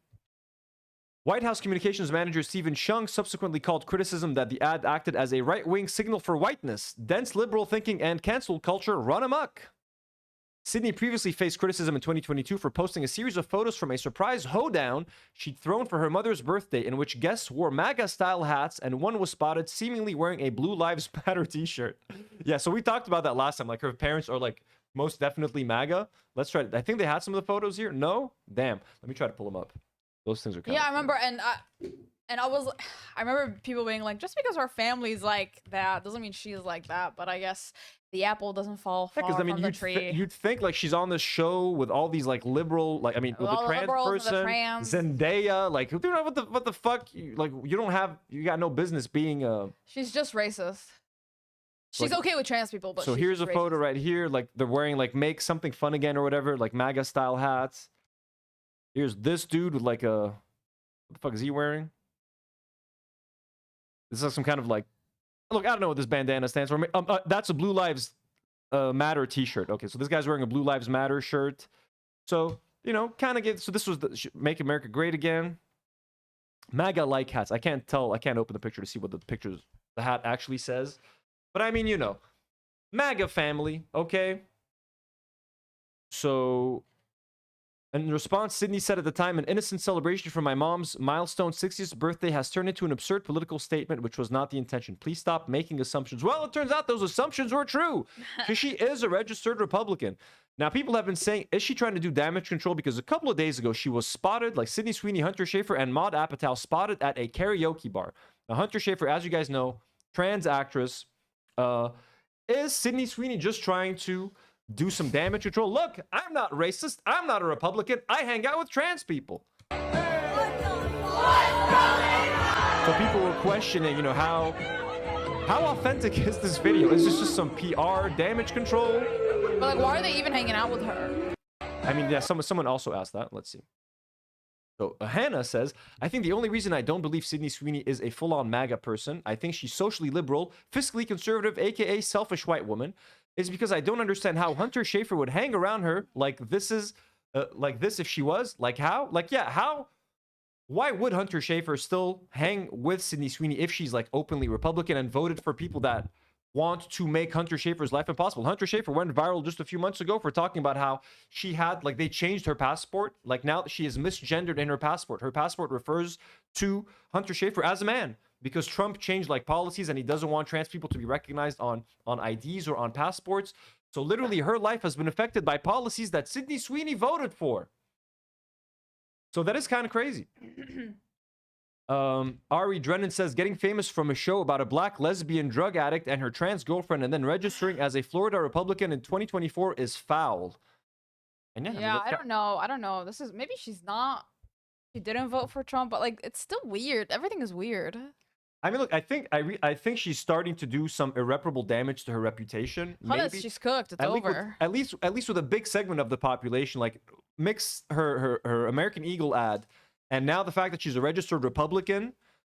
White House communications manager Stephen Chung subsequently called criticism that the ad acted as a right-wing signal for whiteness, dense liberal thinking, and cancel culture run amok. Sidney previously faced criticism in 2022 for posting a series of photos from a surprise hoedown she'd thrown for her mother's birthday, in which guests wore MAGA-style hats and one was spotted seemingly wearing a Blue Lives Matter t-shirt. Yeah, so we talked about that last time. Like, her parents are, like, most definitely MAGA. Let's try it. I think they had some of the photos here. No? Damn. Let me try to pull them up. Those things are kind of I remember, and I remember people being like, just because our family's like that doesn't mean she's like that. But I guess the apple doesn't fall far from the tree. You'd think like she's on this show with all these like liberal, like, I mean, with the trans person, Zendaya, like, dude, what the fuck? You got no business being She's just racist. She's okay with trans people, but so she's here's a racist. photo right here, like they're wearing like make something fun again or whatever, like MAGA style hats. Here's this dude with like a, what the fuck is he wearing? This is like some kind of like, look, I don't know what this bandana stands for. That's a Blue Lives Matter t-shirt. Okay, so this guy's wearing a Blue Lives Matter shirt. So, you know, kind of get, so this was the Make America Great Again. MAGA like hats. I can't tell, I can't open the picture to see what the hat actually says. But I mean, you know, MAGA family, okay? So, in response, Sidney said at the time, an innocent celebration for my mom's milestone 60th birthday has turned into an absurd political statement, which was not the intention. Please stop making assumptions. Well, it turns out those assumptions were true, because she is a registered Republican. Now, people have been saying, is she trying to do damage control? Because a couple of days ago, she was spotted, like Sydney Sweeney, Hunter Schafer, and Maud Apatow, spotted at a karaoke bar. Now, Hunter Schafer, as you guys know, trans actress, is Sydney Sweeney just trying to do some damage control? Look, I'm not racist. I'm not a Republican. I hang out with trans people. So people were questioning, you know, how authentic is this video? Is this just some PR damage control? But like, why are they even hanging out with her? I mean, yeah, someone also asked that. Let's see. So Hannah says, I think the only reason I don't believe Sydney Sweeney is a full-on MAGA person, I think she's socially liberal, fiscally conservative, aka selfish white woman, is because I don't understand how Hunter Schafer would hang around her like this if she was. Like how? Like, yeah, how? Why would Hunter Schafer still hang with Sydney Sweeney if she's like openly Republican and voted for people that want to make Hunter Schafer's life impossible? Hunter Schafer went viral just a few months ago for talking about how she had, like, they changed her passport. Like, now she is misgendered in her passport. Her passport refers to Hunter Schafer as a man because Trump changed, like, policies and he doesn't want trans people to be recognized on IDs or on passports. So literally her life has been affected by policies that Sydney Sweeney voted for. So that is kind of crazy. Ari Drennan says, getting famous from a show about a black lesbian drug addict and her trans girlfriend and then registering as a Florida Republican in 2024 is foul. And yeah, I don't know. This is, maybe she didn't vote for Trump, but like, it's still weird. Everything is weird. I mean, look, I think she's starting to do some irreparable damage to her reputation. Maybe. She's cooked. It's over. At least with a big segment of the population, like mix her American Eagle ad. And now the fact that she's a registered Republican,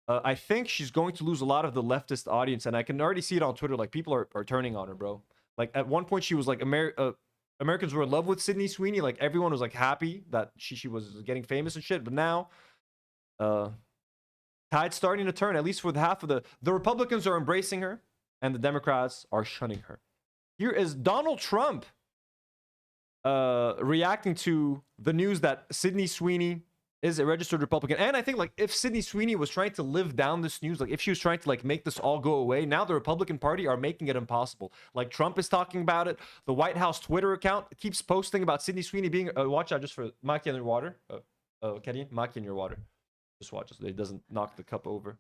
I think she's going to lose a lot of the leftist audience. And I can already see it on Twitter. Like, people are turning on her, bro. Like, at one point, she was like, Americans were in love with Sydney Sweeney. Like, everyone was, like, happy that she was getting famous and shit. But now, tide's starting to turn, at least for the half of the Republicans are embracing her. And the Democrats are shunning her. Here is Donald Trump reacting to the news that Sydney Sweeney is a registered Republican. And I think, like, if Sydney Sweeney was trying to live down this news, like if she was trying to like make this all go away, now the Republican Party are making it impossible. Like, Trump is talking about it. The White House Twitter account keeps posting about Sydney Sweeney being watch out just for Maki in your water. Karine, Maki in your water. Just watch it so it doesn't knock the cup over.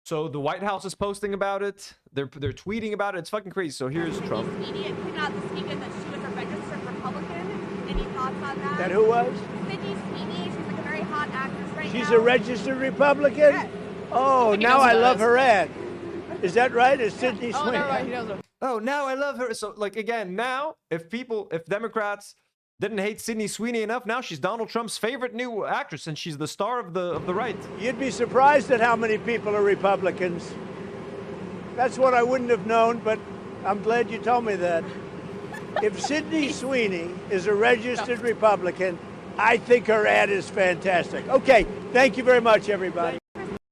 So the White House is posting about it. They're tweeting about it. It's fucking crazy. So here's Trump. Sweeney came out this weekend that she was a registered Republican. Any thoughts on that? That who was? Sydney Sweeney. She's like a very hot actress right now. She's a registered Republican? Yeah. Oh, now I love her ad. Is that right? Is Sydney Oh, Sweeney? never mind. He knows her. Oh, now I love her. So like again, now if Democrats didn't hate Sydney Sweeney enough, now she's Donald Trump's favorite new actress, and she's the star of the right. You'd be surprised at how many people are Republicans. That's what I wouldn't have known, but I'm glad you told me that. If Sydney Sweeney is a registered Republican, I think her ad is fantastic. Okay, thank you very much, everybody.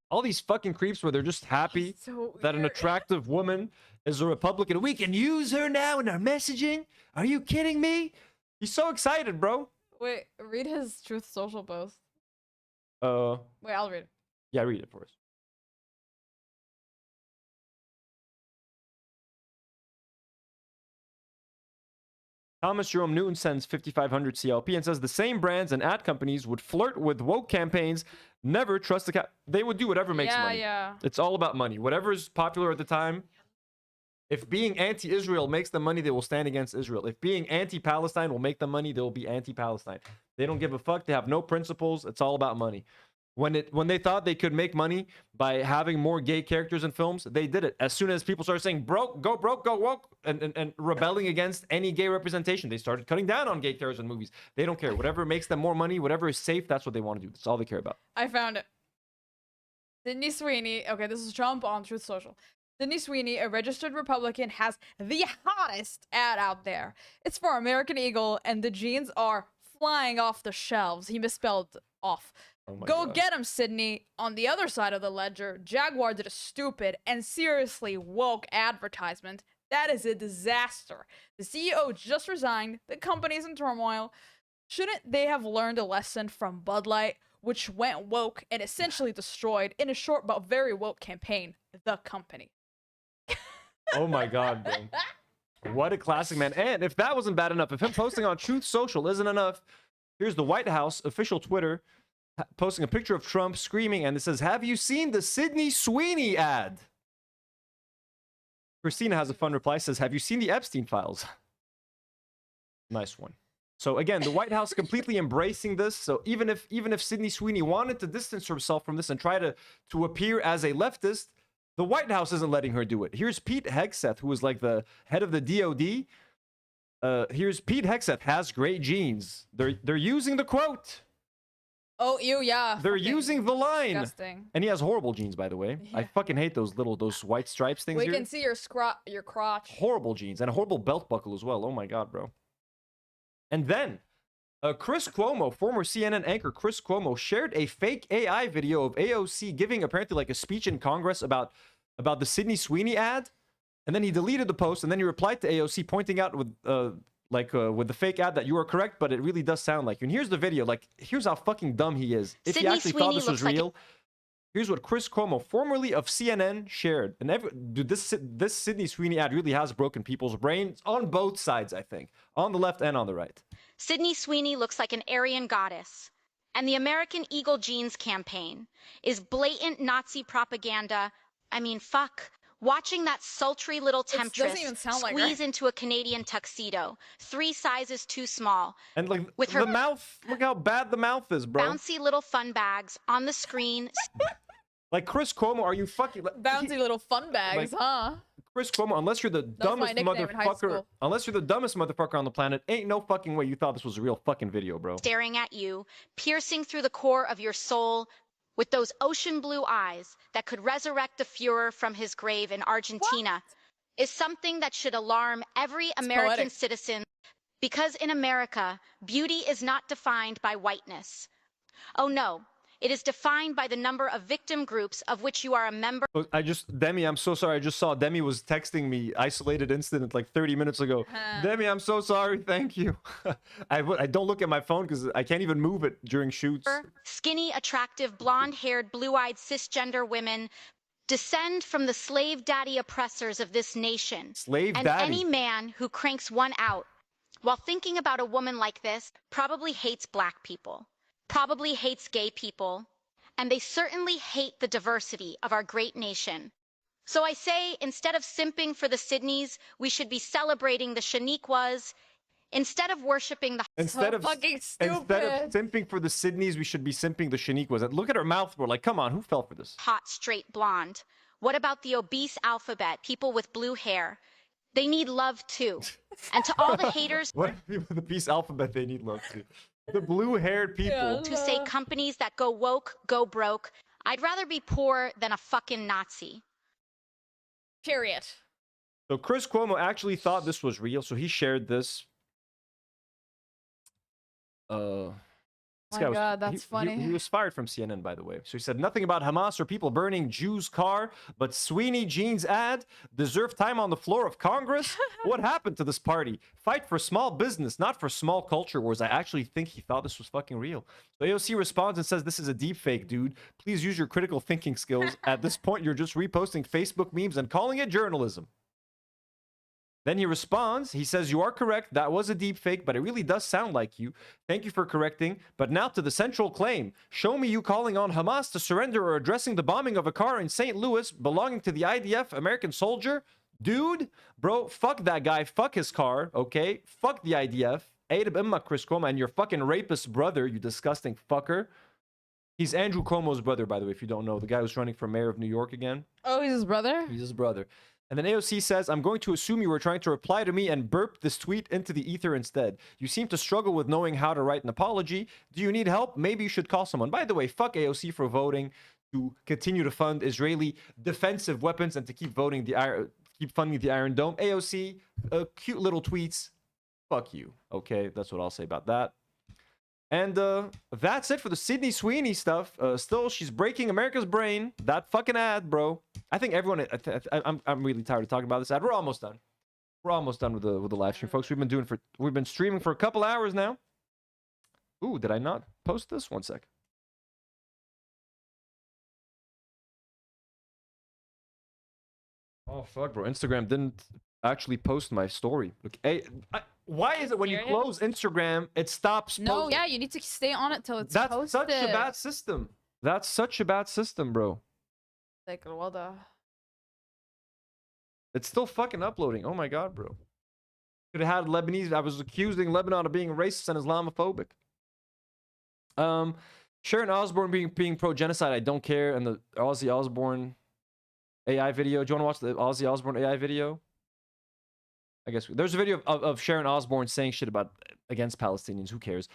All these fucking creeps where they're just happy that an attractive woman is a Republican. We can use her now in our messaging. Are you kidding me? He's so excited, bro. Wait, read his Truth Social post. Wait, I'll read it. Yeah, read it for us. Thomas Jerome Newton sends 5,500 CLP and says the same brands and ad companies would flirt with woke campaigns. Never trust the They would do whatever makes money. Yeah. It's all about money. Whatever is popular at the time. If being anti-Israel makes them money, they will stand against Israel. If being anti-Palestine will make them money, they will be anti-Palestine. They don't give a fuck. They have no principles. It's all about money. When they thought they could make money by having more gay characters in films, they did it. As soon as people started saying broke, go woke, and rebelling against any gay representation, they started cutting down on gay characters in movies. They don't care. Whatever makes them more money, whatever is safe, that's what they want to do. That's all they care about. I found it. Sydney Sweeney. Okay, this is Trump on Truth Social. Sydney Sweeney, a registered Republican, has the hottest ad out there. It's for American Eagle, and the jeans are flying off the shelves. He misspelled off. Go get him, Sydney. On the other side of the ledger, Jaguar did a stupid and seriously woke advertisement. That is a disaster. The CEO just resigned. The company's in turmoil. Shouldn't they have learned a lesson from Bud Light, which went woke and essentially destroyed, in a short but very woke campaign, the company? Oh my God, bro. What a classic, man. And if that wasn't bad enough, if him posting on Truth Social isn't enough, here's the White House official Twitter posting a picture of Trump screaming, and it says, "Have you seen the Sydney Sweeney ad?" Christina has a fun reply, says, "Have you seen the Epstein files?" Nice one. So again, the White House completely embracing this. So even if Sydney Sweeney wanted to distance herself from this and try to appear as a leftist, the White House isn't letting her do it. Here's Pete Hegseth, who is like the head of the DOD. Here's Pete Hegseth has great genes. They're using the quote. Oh, yeah. They're using the line. Disgusting. And he has horrible jeans, by the way. Yeah. I fucking hate those white stripes things We here. can see your crotch. Horrible jeans and a horrible belt buckle as well. Oh my God, bro. And then Chris Cuomo, former CNN anchor Chris Cuomo, shared a fake AI video of AOC giving apparently like a speech in Congress about the Sydney Sweeney ad. And then he deleted the post, and then he replied to AOC pointing out with the fake ad that you are correct, but it really does sound like you. And here's the video. Like, here's how fucking dumb he is. If he actually thought this was real, here's what Chris Cuomo, formerly of CNN, shared. And dude, this Sydney Sweeney ad really has broken people's brains on both sides, I think, on the left and on the right. Sydney Sweeney looks like an Aryan goddess, and the American Eagle Jeans campaign is blatant Nazi propaganda. I mean, fuck. Watching that sultry little temptress squeeze into a Canadian tuxedo, 3 sizes too small. And like with her mouth, look how bad the mouth is, bro. Bouncy little fun bags on the screen. Like, Chris Cuomo, are you fucking... Bouncy little fun bags, huh? Chris Cuomo, unless you're the dumbest motherfucker on the planet, ain't no fucking way you thought this was a real fucking video, bro. Staring at you, piercing through the core of your soul, with those ocean blue eyes that could resurrect the Fuhrer from his grave in Argentina, is something that should alarm every American citizen, because in America, beauty is not defined by whiteness. Oh no, it is defined by the number of victim groups of which you are a member. Demi, I'm so sorry. I just saw Demi was texting me isolated incident like 30 minutes ago. Demi, I'm so sorry. Thank you. I don't look at my phone because I can't even move it during shoots. Skinny, attractive, blonde-haired, blue-eyed cisgender women descend from the slave daddy oppressors of this nation. Slave and daddy. Any man who cranks one out while thinking about a woman like this probably hates black people, probably hates gay people, and they certainly hate the diversity of our great nation. So I say, instead of simping for the Sydneys, we should be celebrating the Shaniquas. Instead of worshiping the Instead of fucking stupid. Instead of simping for the Sydneys, we should be simping the Shaniquas. And look at her mouth, bro. Like, come on, who fell for this? hot, straight blonde. What about the obese alphabet, people with blue hair? They need love too. And to all the haters What people with the peace alphabet they need love to? The blue-haired people. who say companies that go woke, go broke, I'd rather be poor than a fucking Nazi. Period. So Chris Cuomo actually thought this was real, so he shared this. This My guy God, that's funny. He was fired from CNN, by the way. So he said nothing about Hamas or people burning Jews' car, but Sweeney Jean's ad deserved time on the floor of Congress. What happened to this party? Fight for small business, not for small culture wars. I actually think he thought this was fucking real. So AOC responds and says, "This is a deep fake, dude. Please use your critical thinking skills. At this point, you're just reposting Facebook memes and calling it journalism." Then he responds, he says, "You are correct, that was a deep fake, but it really does sound like you. Thank you for correcting. But now to the central claim. Show me you calling on Hamas to surrender or addressing the bombing of a car in St. Louis belonging to the IDF American soldier. Dude, bro, fuck that guy, fuck his car, okay? Fuck the IDF. Aidab Imma Chris Cuomo and your fucking rapist brother, you disgusting fucker." He's Andrew Cuomo's brother, by the way, if you don't know. The guy who's running for mayor of New York again. Oh, he's his brother? He's his brother. And then AOC says, "I'm going to assume you were trying to reply to me and burp this tweet into the ether instead. You seem to struggle with knowing how to write an apology. Do you need help? Maybe you should call someone." By the way, fuck AOC for voting to continue to fund Israeli defensive weapons and to keep funding the Iron Dome. AOC, cute little tweets. Fuck you. Okay, that's what I'll say about that. And that's it for the Sydney Sweeney stuff. Still, she's breaking America's brain. That fucking ad, bro. I think everyone. I'm really tired of talking about this ad. We're almost done. We're almost done with the live stream, folks. We've been streaming for a couple hours now. Ooh, did I not post this? One sec. Oh fuck, bro. Instagram didn't actually post my story. Look, why is it when you close Instagram, it stops posting? No, yeah, you need to stay on it till it's That's posted. such a bad system. That's such a bad system, bro. Like, well, It's still fucking uploading. Oh my god, bro. Could have had Lebanese. I was accusing Lebanon of being racist and Islamophobic. Sharon Osbourne being pro-genocide, I don't care. And the Ozzy Osbourne AI video. Do you want to watch the Ozzy Osbourne AI video? I guess there's a video of Sharon Osbourne saying shit against Palestinians. Who cares?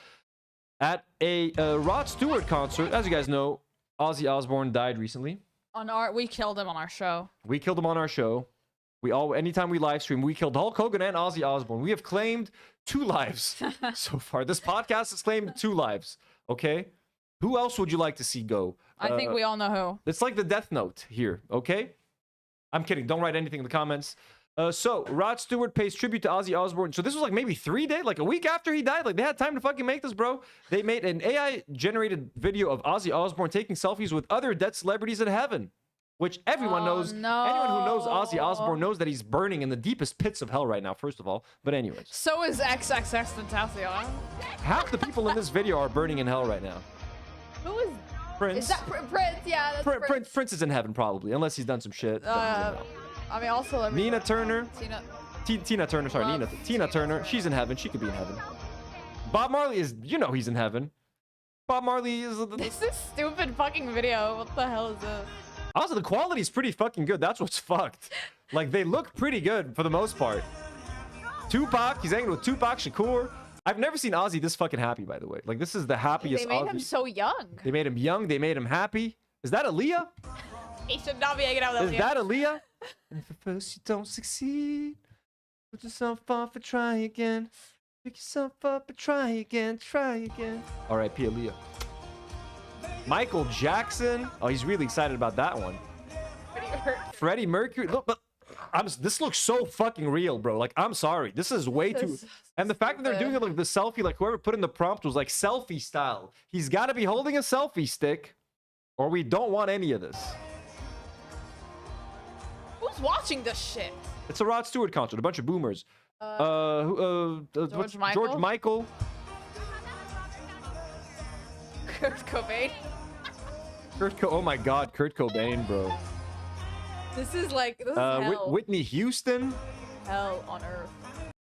At a Rod Stewart concert, as you guys know, Ozzy Osbourne died recently. We killed him on our show. We killed him on our show. Anytime we live stream, we killed Hulk Hogan and Ozzy Osbourne. We have claimed 2 lives so far. This podcast has claimed 2 lives. Okay, who else would you like to see go? I think we all know who. It's like the Death Note here. Okay, I'm kidding. Don't write anything in the comments. So Rod Stewart pays tribute to Ozzy Osbourne. So this was like maybe 3 days, like a week after he died. Like they had time to fucking make this, bro. They made an AI-generated video of Ozzy Osbourne taking selfies with other dead celebrities in heaven, which everyone knows. No. Anyone who knows Ozzy Osbourne knows that he's burning in the deepest pits of hell right now, first of all. But anyways. So is XXXTentacion. Half the people in this video are burning in hell right now. Who is... Prince. Is that Prince? Yeah, that's Prince. Prince is in heaven, probably, unless he's done some shit. I mean, also... Nina Turner. Tina Turner, sorry, Love. Tina Turner. She's in heaven. She could be in heaven. Bob Marley is... You know he's in heaven. Bob Marley is... This is stupid fucking video. What the hell is this? Also, the quality is pretty fucking good. That's what's fucked. Like, they look pretty good for the most part. Tupac, he's hanging with Tupac Shakur. I've never seen Ozzy this fucking happy, by the way. Like, this is the happiest They made Ozzy. him so young. They made him young. They made him happy. Is that Aaliyah? He should not be hanging out with Is that Aaliyah? And if at first you don't succeed, put yourself off and try again. Pick yourself up and try again. Try again. R.I.P. Aaliyah. Michael Jackson. Oh, he's really excited about that one. Freddie Mercury. Look, but this looks so fucking real, bro. Like, I'm sorry. This is way too... And the fact that they're doing it like the selfie, like whoever put in the prompt was like selfie style. He's got to be holding a selfie stick or we don't want any of this. Who's watching this shit? It's a Rod Stewart concert. A bunch of boomers. George Michael. Kurt Cobain. Oh my God, Kurt Cobain, bro. This is hell. Whitney Houston. Hell on earth.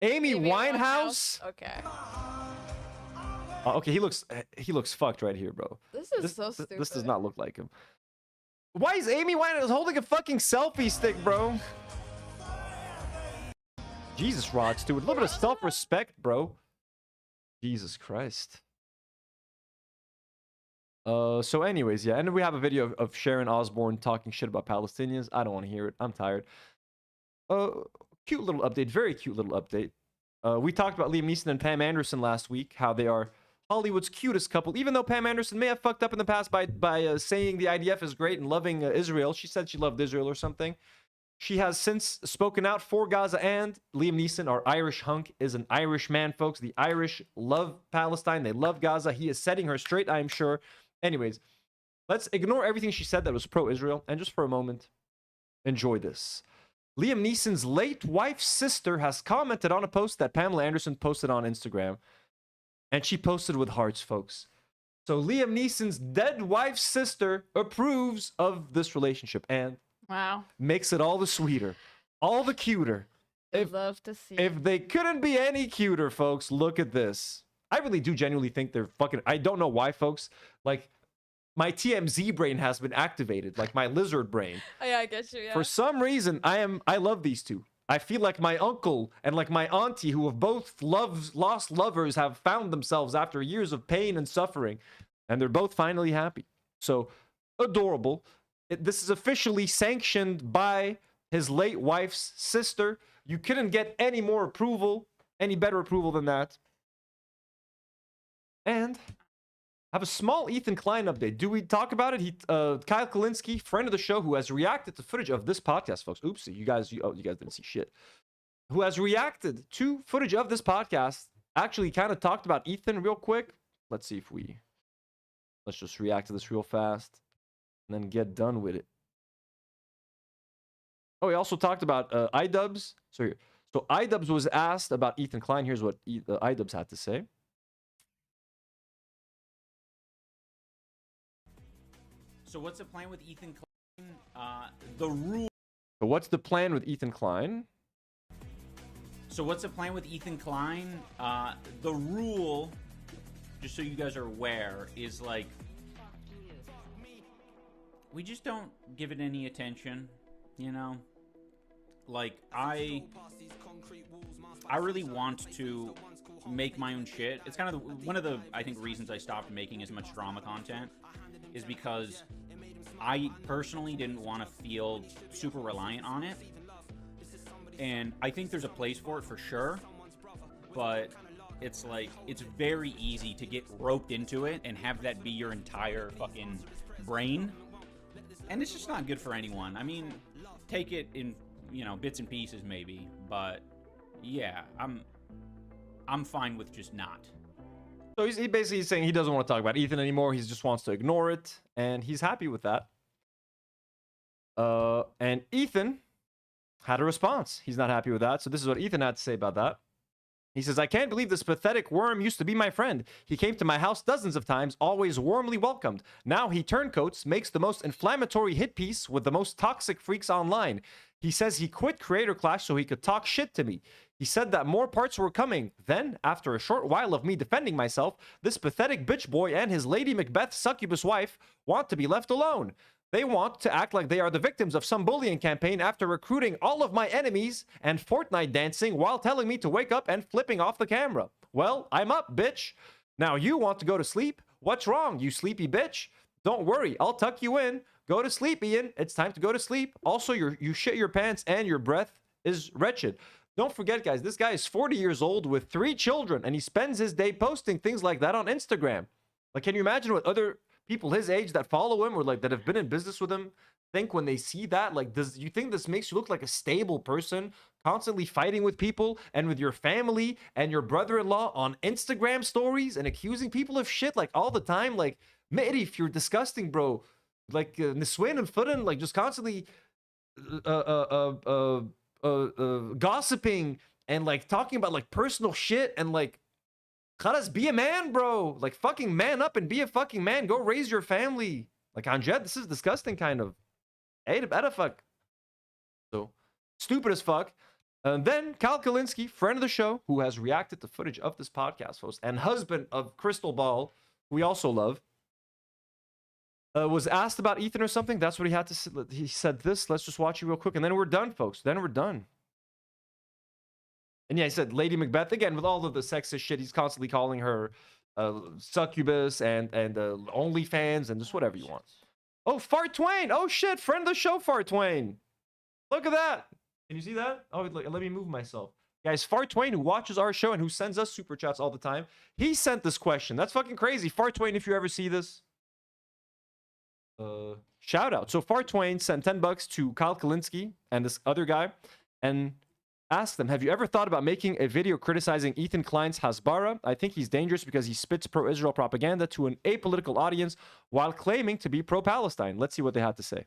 Amy Winehouse. Okay. Okay, he looks fucked right here, bro. This is so stupid. This does not look like him. Why is Amy Winehouse holding a fucking selfie stick, bro? Jesus, Rod Stewart. A little bit of self-respect, bro. Jesus Christ. So anyways, yeah, and then we have a video of Sharon Osbourne talking shit about Palestinians. I don't want to hear it. I'm tired. Cute little update. Very cute little update. We talked about Liam Neeson and Pam Anderson last week, how they are Hollywood's cutest couple. Even though Pam Anderson may have fucked up in the past by saying the IDF is great and loving Israel. She said she loved Israel or something. She has since spoken out for Gaza, and Liam Neeson, our Irish hunk, is an Irish man, folks. The Irish love Palestine. They love Gaza. He is setting her straight, I am sure. Anyways, let's ignore everything she said that was pro-Israel, and just for a moment, enjoy this. Liam Neeson's late wife's sister has commented on a post that Pamela Anderson posted on Instagram, and she posted with hearts, folks. So Liam Neeson's dead wife's sister approves of this relationship and makes it all the sweeter, all the cuter. I'd love to see. If they couldn't be any cuter, folks, look at this. I really do genuinely think they're fucking... I don't know why, folks. Like, my TMZ brain has been activated, like my lizard brain. Oh, yeah, I get you, yeah. For some reason, I love these two. I feel like my uncle and like my auntie, who have both lost lovers, have found themselves after years of pain and suffering, and they're both finally happy. So, adorable. This is officially sanctioned by his late wife's sister. You couldn't get any more approval, any better approval than that. And I have a small Ethan Klein update. Do we talk about it? Kyle Kalinske, friend of the show, who has reacted to footage of this podcast, folks. Oopsie, you guys didn't see shit. Who has reacted to footage of this podcast? Actually, kind of talked about Ethan real quick. Let's see if let's just react to this real fast, and then get done with it. Oh, he also talked about iDubbbz. So iDubbbz was asked about Ethan Klein. Here's what iDubbbz had to say. So what's the plan with Ethan Klein? The rule. So what's the plan with Ethan Klein? So what's the plan with Ethan Klein? The rule, just so you guys are aware, is like we just don't give it any attention, you know? Like I really want to make my own shit. It's kind of one of the I think reasons I stopped making as much drama content is because I personally didn't want to feel super reliant on it. And I think there's a place for it for sure, but it's like, it's very easy to get roped into it and have that be your entire fucking brain. And it's just not good for anyone. I mean, take it in, you know, bits and pieces maybe, but yeah, I'm fine with just not. So he basically is saying he doesn't want to talk about Ethan anymore. He just wants to ignore it, and he's happy with that. And Ethan had a response. He's not happy with that. So this is what Ethan had to say about that. He says, I can't believe this pathetic worm used to be my friend. He came to my house dozens of times, always warmly welcomed. Now he turncoats, makes the most inflammatory hit piece with the most toxic freaks online. He says he quit Creator Clash so he could talk shit to me. He said that more parts were coming. Then, after a short while of me defending myself, this pathetic bitch boy and his Lady Macbeth succubus wife want to be left alone. They want to act like they are the victims of some bullying campaign after recruiting all of my enemies and Fortnite dancing while telling me to wake up and flipping off the camera. Well, I'm up, bitch. Now you want to go to sleep? What's wrong, you sleepy bitch? Don't worry, I'll tuck you in. Go to sleep, Ian. It's time to go to sleep. Also, you shit your pants and your breath is wretched. Don't forget, guys, this guy is 40 years old with 3 children, and he spends his day posting things like that on Instagram. Like, can you imagine what other people his age that follow him or like that have been in business with him think when they see that? Like, does you think this makes you look like a stable person, constantly fighting with people and with your family and your brother-in-law on Instagram stories and accusing people of shit like all the time? Like, Merif, you're disgusting, bro. Like, Niswain and Fudden, like, just constantly gossiping and like talking about like personal shit and like, Khalas, be a man, bro. Like, fucking man up and be a fucking man. Go raise your family. Like, Anjet, this is disgusting, kind of. Hey, the fuck. So, stupid as fuck. And then Kyle Kalinske, friend of the show, who has reacted to footage of this podcast host and husband of Crystal Ball, who we also love, was asked about Ethan or something. That's what he had to say. He said this. Let's just watch it real quick. And then we're done, folks. Then we're done. And yeah, he said Lady Macbeth. Again, with all of the sexist shit, he's constantly calling her succubus and OnlyFans and just whatever you want. Oh, Fart Twain. Oh, shit. Friend of the show, Fart Twain. Look at that. Can you see that? Oh, let me move myself. Guys, Fart Twain, who watches our show and who sends us super chats all the time, he sent this question. That's fucking crazy. Fart Twain, if you ever see this, shout out. So Fart Twain sent $10 to Kyle Kalinske and this other guy and asked them, have you ever thought about making a video criticizing Ethan Klein's Hasbara? I think he's dangerous because he spits pro-Israel propaganda to an apolitical audience while claiming to be pro-Palestine. Let's see what they had to say.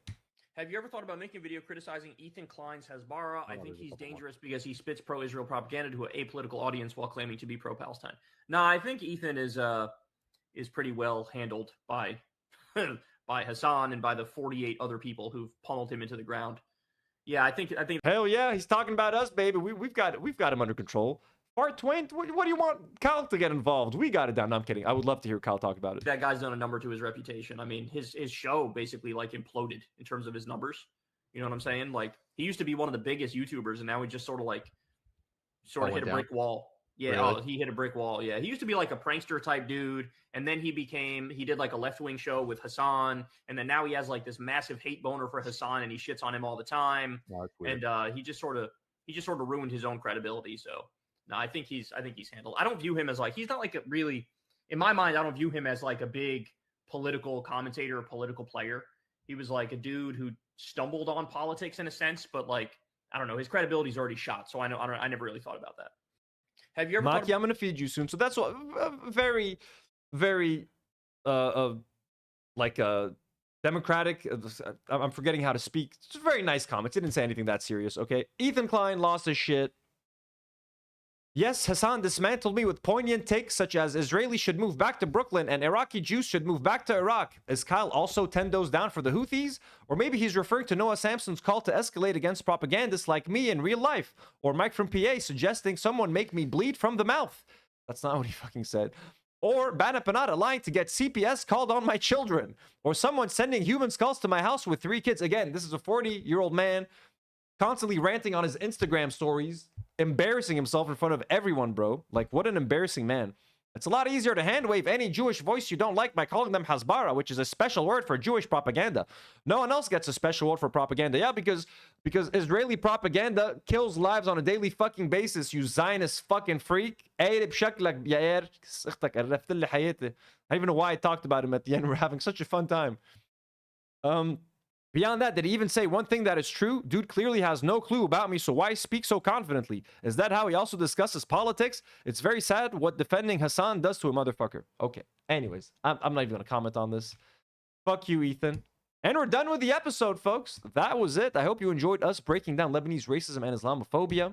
Have you ever thought about making a video criticizing Ethan Klein's Hasbara? I think he's dangerous because he spits pro-Israel propaganda to an apolitical audience while claiming to be pro-Palestine. No, I think Ethan is pretty well handled by by Hassan and by the 48 other people who've pummeled him into the ground. Yeah, I think. Hell yeah, he's talking about us, baby. We've got him under control. Fart Twain, what do you want Kyle to get involved? We got it down. No, I'm kidding. I would love to hear Kyle talk about it. That guy's done a number to his reputation. I mean, his show basically like imploded in terms of his numbers. You know what I'm saying? Like, he used to be one of the biggest YouTubers, and now he just sort of hit a brick wall. Yeah, really? He hit a brick wall. Yeah, he used to be like a prankster type dude, and then he did like a left-wing show with Hassan, and then now he has like this massive hate boner for Hassan, and he shits on him all the time. Oh, and he just sort of ruined his own credibility. So no, I think he's handled. I don't view him as he's not like a really, in my mind, I don't view him as like a big political commentator or political player. He was like a dude who stumbled on politics in a sense, but like, I don't know, his credibility's already shot. So I never really thought about that. Have you ever Maki, I'm going to feed you soon. So that's what very, very, democratic. I'm forgetting how to speak. It's very nice comments. It didn't say anything that serious. Okay. Ethan Klein lost his shit. Yes, Hassan dismantled me with poignant takes such as Israelis should move back to Brooklyn and Iraqi Jews should move back to Iraq. Is Kyle also 10 toes down for the Houthis? Or maybe he's referring to Noah Samson's call to escalate against propagandists like me in real life. Or Mike from PA suggesting someone make me bleed from the mouth. That's not what he fucking said. Or Bana Panada lying to get CPS called on my children. Or someone sending human skulls to my house with 3 kids. Again, this is a 40-year-old man constantly ranting on his Instagram stories, embarrassing himself in front of everyone, bro. Like, what an embarrassing man. It's a lot easier to handwave any Jewish voice you don't like by calling them Hasbara, which is a special word for Jewish propaganda. No one else gets a special word for propaganda. Yeah, because Israeli propaganda kills lives on a daily fucking basis, you Zionist fucking freak. I don't even know why I talked about him at the end. We're having such a fun time. Beyond that, did he even say one thing that is true? Dude clearly has no clue about me, so why speak so confidently? Is that how he also discusses politics? It's very sad what defending Hassan does to a motherfucker. Okay, anyways, I'm not even going to comment on this. Fuck you, Ethan. And we're done with the episode, folks. That was it. I hope you enjoyed us breaking down Lebanese racism and Islamophobia.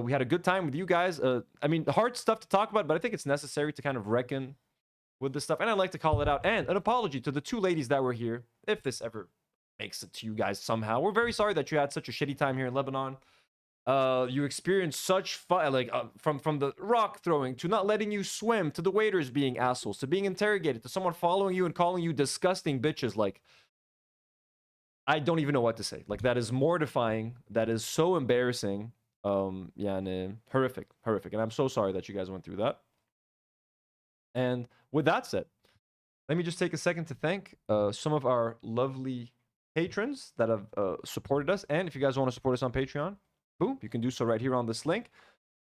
We had a good time with you guys. I mean, hard stuff to talk about, but I think it's necessary to kind of reckon with this stuff. And I'd like to call it out. And an apology to the 2 ladies that were here, if this ever makes it to you guys somehow. We're very sorry that you had such a shitty time here in Lebanon. You experienced such fun, from the rock throwing to not letting you swim to the waiters being assholes to being interrogated to someone following you and calling you disgusting bitches. Like, I don't even know what to say. Like, that is mortifying. That is so embarrassing. Horrific. And I'm so sorry that you guys went through that. And with that said, let me just take a second to thank some of our lovely patrons that have supported us. And if you guys want to support us on Patreon, boom, you can do so right here on this link.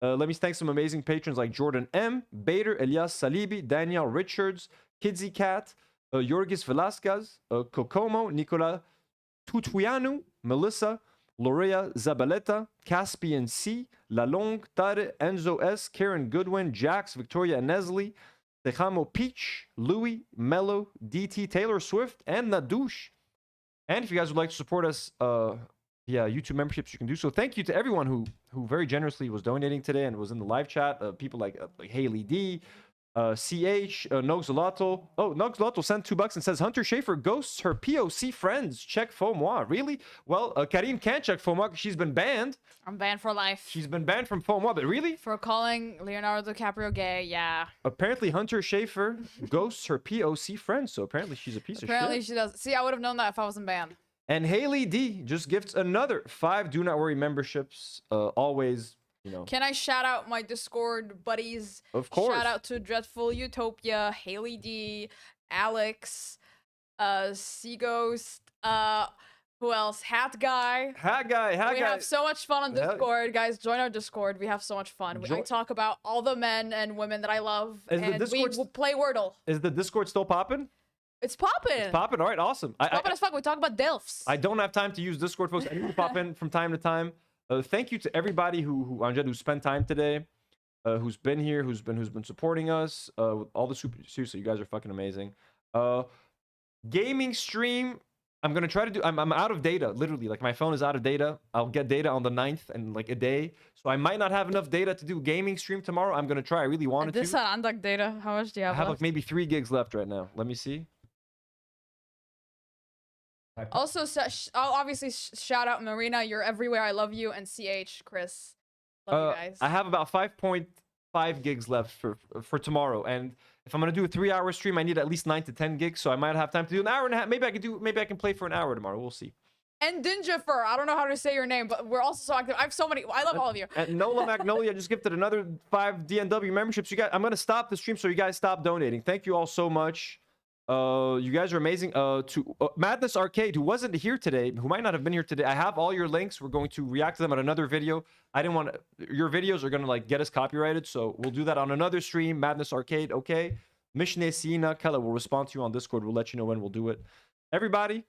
Let me thank some amazing patrons like Jordan M, Bader, Elias Salibi, Daniel Richards, Kidsy Cat, Yorgis Velasquez, Kokomo, Nicola Tutuianu, Melissa, Lorea Zabaleta, Caspian C, Lalong, Tare, Enzo S, Karen Goodwin, Jax, Victoria Nesli, Tejamo Peach, Louis, Mello, DT, Taylor Swift, and Nadouche. And if you guys would like to support us via YouTube memberships, you can do so. Thank you to everyone who very generously was donating today and was in the live chat. People like Haley D, CH, Nogzolato. Oh, Nogzolato sent $2 and says Hunter Schafer ghosts her POC friends. Check FOMOI. Really? Well, Karine can't check FOMOI because she's been banned. I'm banned for life. She's been banned from FOMOI, but really? For calling Leonardo DiCaprio gay, yeah. Apparently, Hunter Schafer ghosts her POC friends, so apparently she's a piece of shit. Apparently she does. See, I would have known that if I wasn't banned. And Haley D just gifts another 5 Do Not Worry memberships. Always, you know. Can I shout out my Discord buddies? Of course. Shout out to Dreadful Utopia, Haley D, Alex, Seaghost, who else? Hat Guy. We have so much fun on Discord, guys. Join our Discord. We have so much fun. I talk about all the men and women that I love, and we will play Wordle. Is the Discord still popping? It's popping. It's popping. All right, awesome. Popping as fuck. We talk about DILFs. I don't have time to use Discord, folks. I need to pop in from time to time. Thank you to everybody who spent time today, who's been here, who's been supporting us. All the seriously, you guys are fucking amazing. Gaming stream. I'm gonna try to do. I'm out of data. Literally, like my phone is out of data. I'll get data on the 9th in like a day, so I might not have enough data to do gaming stream tomorrow. I'm gonna try. I really wanted to. This undocked data. How much do you have? I have left? like maybe 3 gigs left right now. Let me see. Also, obviously, shout out Marina. You're everywhere. I love you. And CH, Chris. Love you guys. I have about 5.5 gigs left for tomorrow, and if I'm gonna do a 3-hour stream, I need at least 9 to 10 gigs. So I might have time to do an hour and a half. Maybe I can play for an hour tomorrow. We'll see. And Dinjafer. I don't know how to say your name, but we're also so active. I have so many. I love all of you. And Nola Magnolia just gifted another 5 DNW memberships. You guys, I'm gonna stop the stream so you guys stop donating. Thank you all so much. You guys are amazing. To Madness Arcade, who wasn't here today, who might not have been here today, I have all your links. We're going to react to them on another video. I didn't want your videos are gonna like get us copyrighted, so we'll do that on another stream. Madness Arcade, okay. Mishne Sina Kala will respond to you on Discord. We'll let you know when we'll do it. Everybody,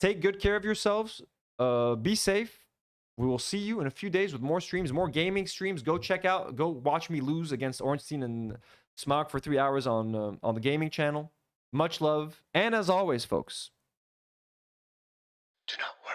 take good care of yourselves. Be safe. We will see you in a few days with more streams, more gaming streams. Go watch me lose against Ornstein and Smog for 3 hours on the gaming channel. Much love, and as always, folks, do not worry.